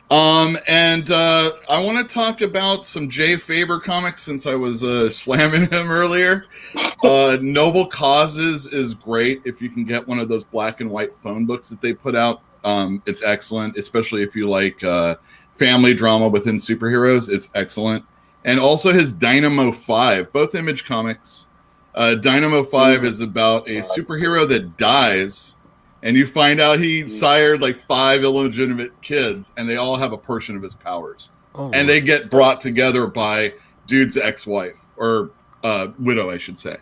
And I want to talk about some Jay Faber comics since I was slamming him earlier. Noble Causes is great if you can get one of those black and white phone books that they put out. It's excellent, especially if you like family drama within superheroes. It's excellent. And also his Dynamo 5, both Image Comics. Dynamo 5 is about a superhero that dies, and you find out he sired like 5 illegitimate kids, and they all have a portion of his powers. And they get brought together by dude's ex-wife, or widow, I should say.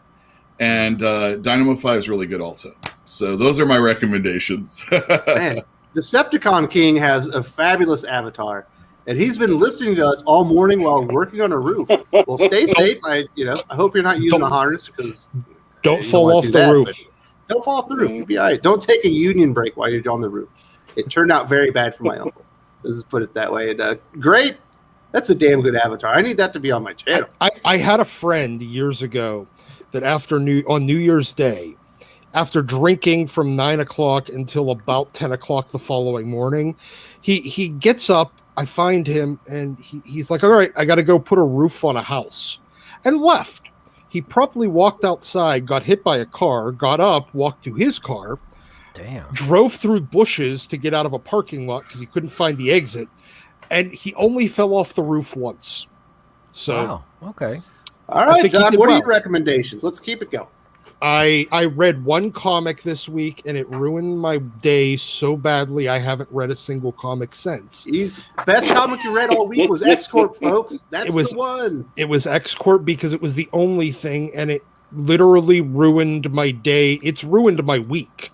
And Dynamo 5 is really good also. So those are my recommendations. Man, Decepticon King has a fabulous avatar, and he's been listening to us all morning while working on a roof. Well, stay safe. I hope you're not using a harness because Don't fall off the roof. Don't fall off the roof. You'll be all right. Don't take a union break while you're on the roof. It turned out very bad for my uncle. Let's just put it that way. And, great. That's a damn good avatar. I need that to be on my channel. I had a friend years ago that on New Year's Day, after drinking from 9 o'clock until about 10 o'clock the following morning, he gets up. I find him, and he's like, all right, I got to go put a roof on a house, and left. He promptly walked outside, got hit by a car, got up, walked to his car, drove through bushes to get out of a parking lot because he couldn't find the exit, and he only fell off the roof once. So, wow. Okay. All right, Doc, what are your recommendations? Let's keep it going. I read one comic this week, and it ruined my day so badly I haven't read a single comic since. Best comic you read all week was X-Corp, folks. That's the one. It was X-Corp because it was the only thing, and it literally ruined my day. It's ruined my week.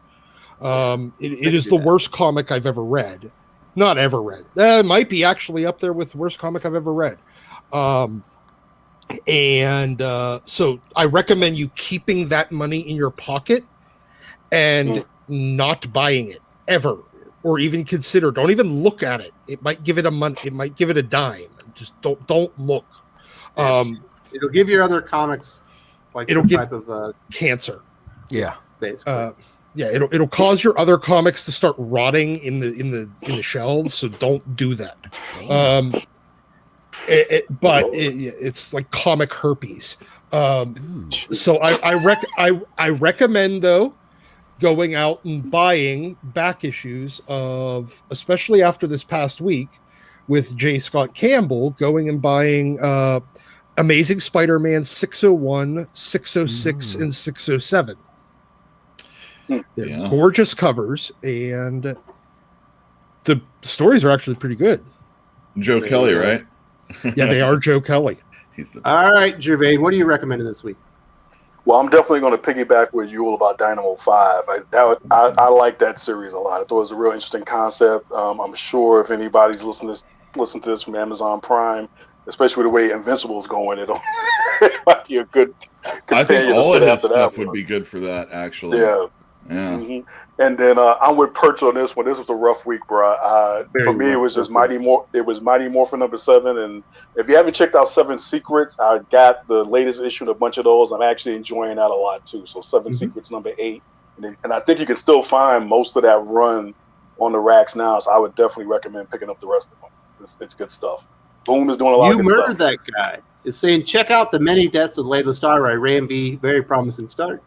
It is the worst comic I've ever read. Not ever read. It might be actually up there with the worst comic I've ever read. So I recommend you keeping that money in your pocket and not buying it ever, or even consider. Don't even look at it. It might give it it might give it a dime. Just don't look. It'll give your other comics like some type of cancer. Yeah, basically. It'll cause your other comics to start rotting in the shelves. So don't do that. It's like comic herpes. So I recommend though going out and buying back issues of, especially after this past week with J. Scott Campbell, going and buying Amazing Spider-Man 601, 606, and 607. They're gorgeous covers, and the stories are actually pretty good. Joe Kelly, right? Yeah, they are Joe Kelly. All right, Gervain, what are you recommending this week? Well, I'm definitely going to piggyback with Uel about Dynamo 5. I like that series a lot. I thought it was a real interesting concept. I'm sure if anybody's listening to this from Amazon Prime, especially with the way Invincible's going, it might be a good. I think all of his stuff would be good for that, actually. Yeah. Mm-hmm. And then I'm with Perch on this one. This was a rough week, bro. For me, it was just Mighty Morphin number 7. And if you haven't checked out 7 Secrets, I got the latest issue and a bunch of those. I'm actually enjoying that a lot too. So 7 Secrets number 8, and I think you can still find most of that run on the racks now. So I would definitely recommend picking up the rest of them. It's good stuff. Boom is doing a lot of good stuff. You murdered that guy. It's saying check out The Many Deaths of Layla Starr by Ram B. Very promising start.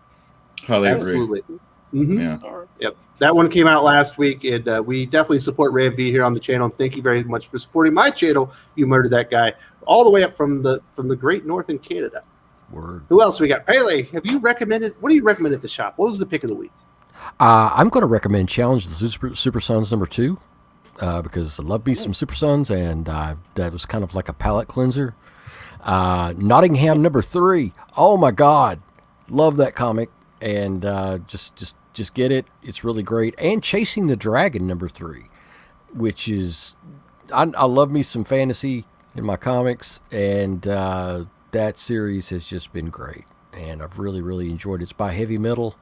Highly Absolutely. agree. Mm-hmm. Yeah. Yep. That one came out last week, and we definitely support Ram V here on the channel. And thank you very much for supporting my channel. You murdered that guy all the way up from the great north in Canada. Word. Who else we got? Pele, have you recommended? What do you recommend at the shop? What was the pick of the week? I'm going to recommend Challenge the Super Sons number 2 because I love me some Super Sons, and that was kind of like a palate cleanser. Nottingham number 3. Oh my God, love that comic, and just get it. It's really great. And Chasing the Dragon number 3, which is I love me some fantasy. in my comics, and that series has just been great, and I've really enjoyed it. It's by Heavy Metal.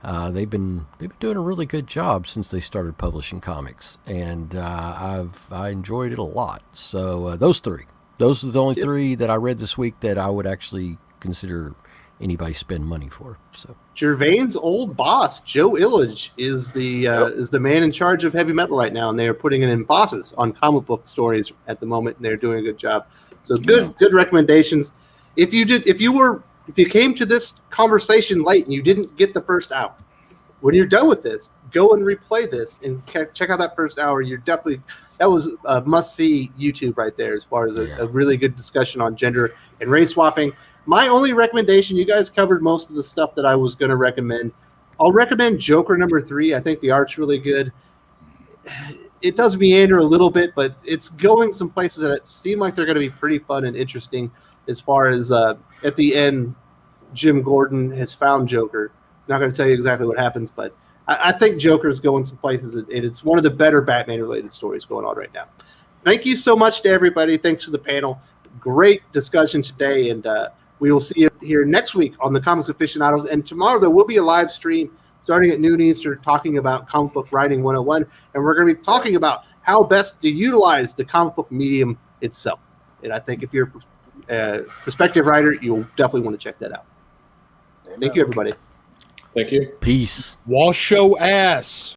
They've been doing a really good job since they started publishing comics, and I enjoyed it a lot. So those are the only three that I read this week that I would actually consider anybody spend money for. So Gervain's old boss, Joe Illage, is the man in charge of Heavy Metal right now, and they are putting it in bosses on comic book stories at the moment, and they're doing a good job. So good recommendations. If you came to this conversation late and you didn't get the first hour, when you're done with this, go and replay this and check out that first hour. That was a must-see YouTube right there as far as a really good discussion on gender and race swapping. My only recommendation, you guys covered most of the stuff that I was going to recommend. I'll recommend Joker #3. I think the art's really good. It does meander a little bit, but it's going some places that seem like they're going to be pretty fun and interesting as far as at the end, Jim Gordon has found Joker. Not going to tell you exactly what happens, but I think Joker's going some places, and it's one of the better Batman-related stories going on right now. Thank you so much to everybody. Thanks for the panel. Great discussion today, and we will see you here next week on the Comics Aficionados. And tomorrow there will be a live stream starting at noon Eastern talking about Comic Book Writing 101, and we're going to be talking about how best to utilize the comic book medium itself. And I think if you're a prospective writer, you'll definitely want to check that out. Thank you, everybody. Thank you. Peace. Wash your ass.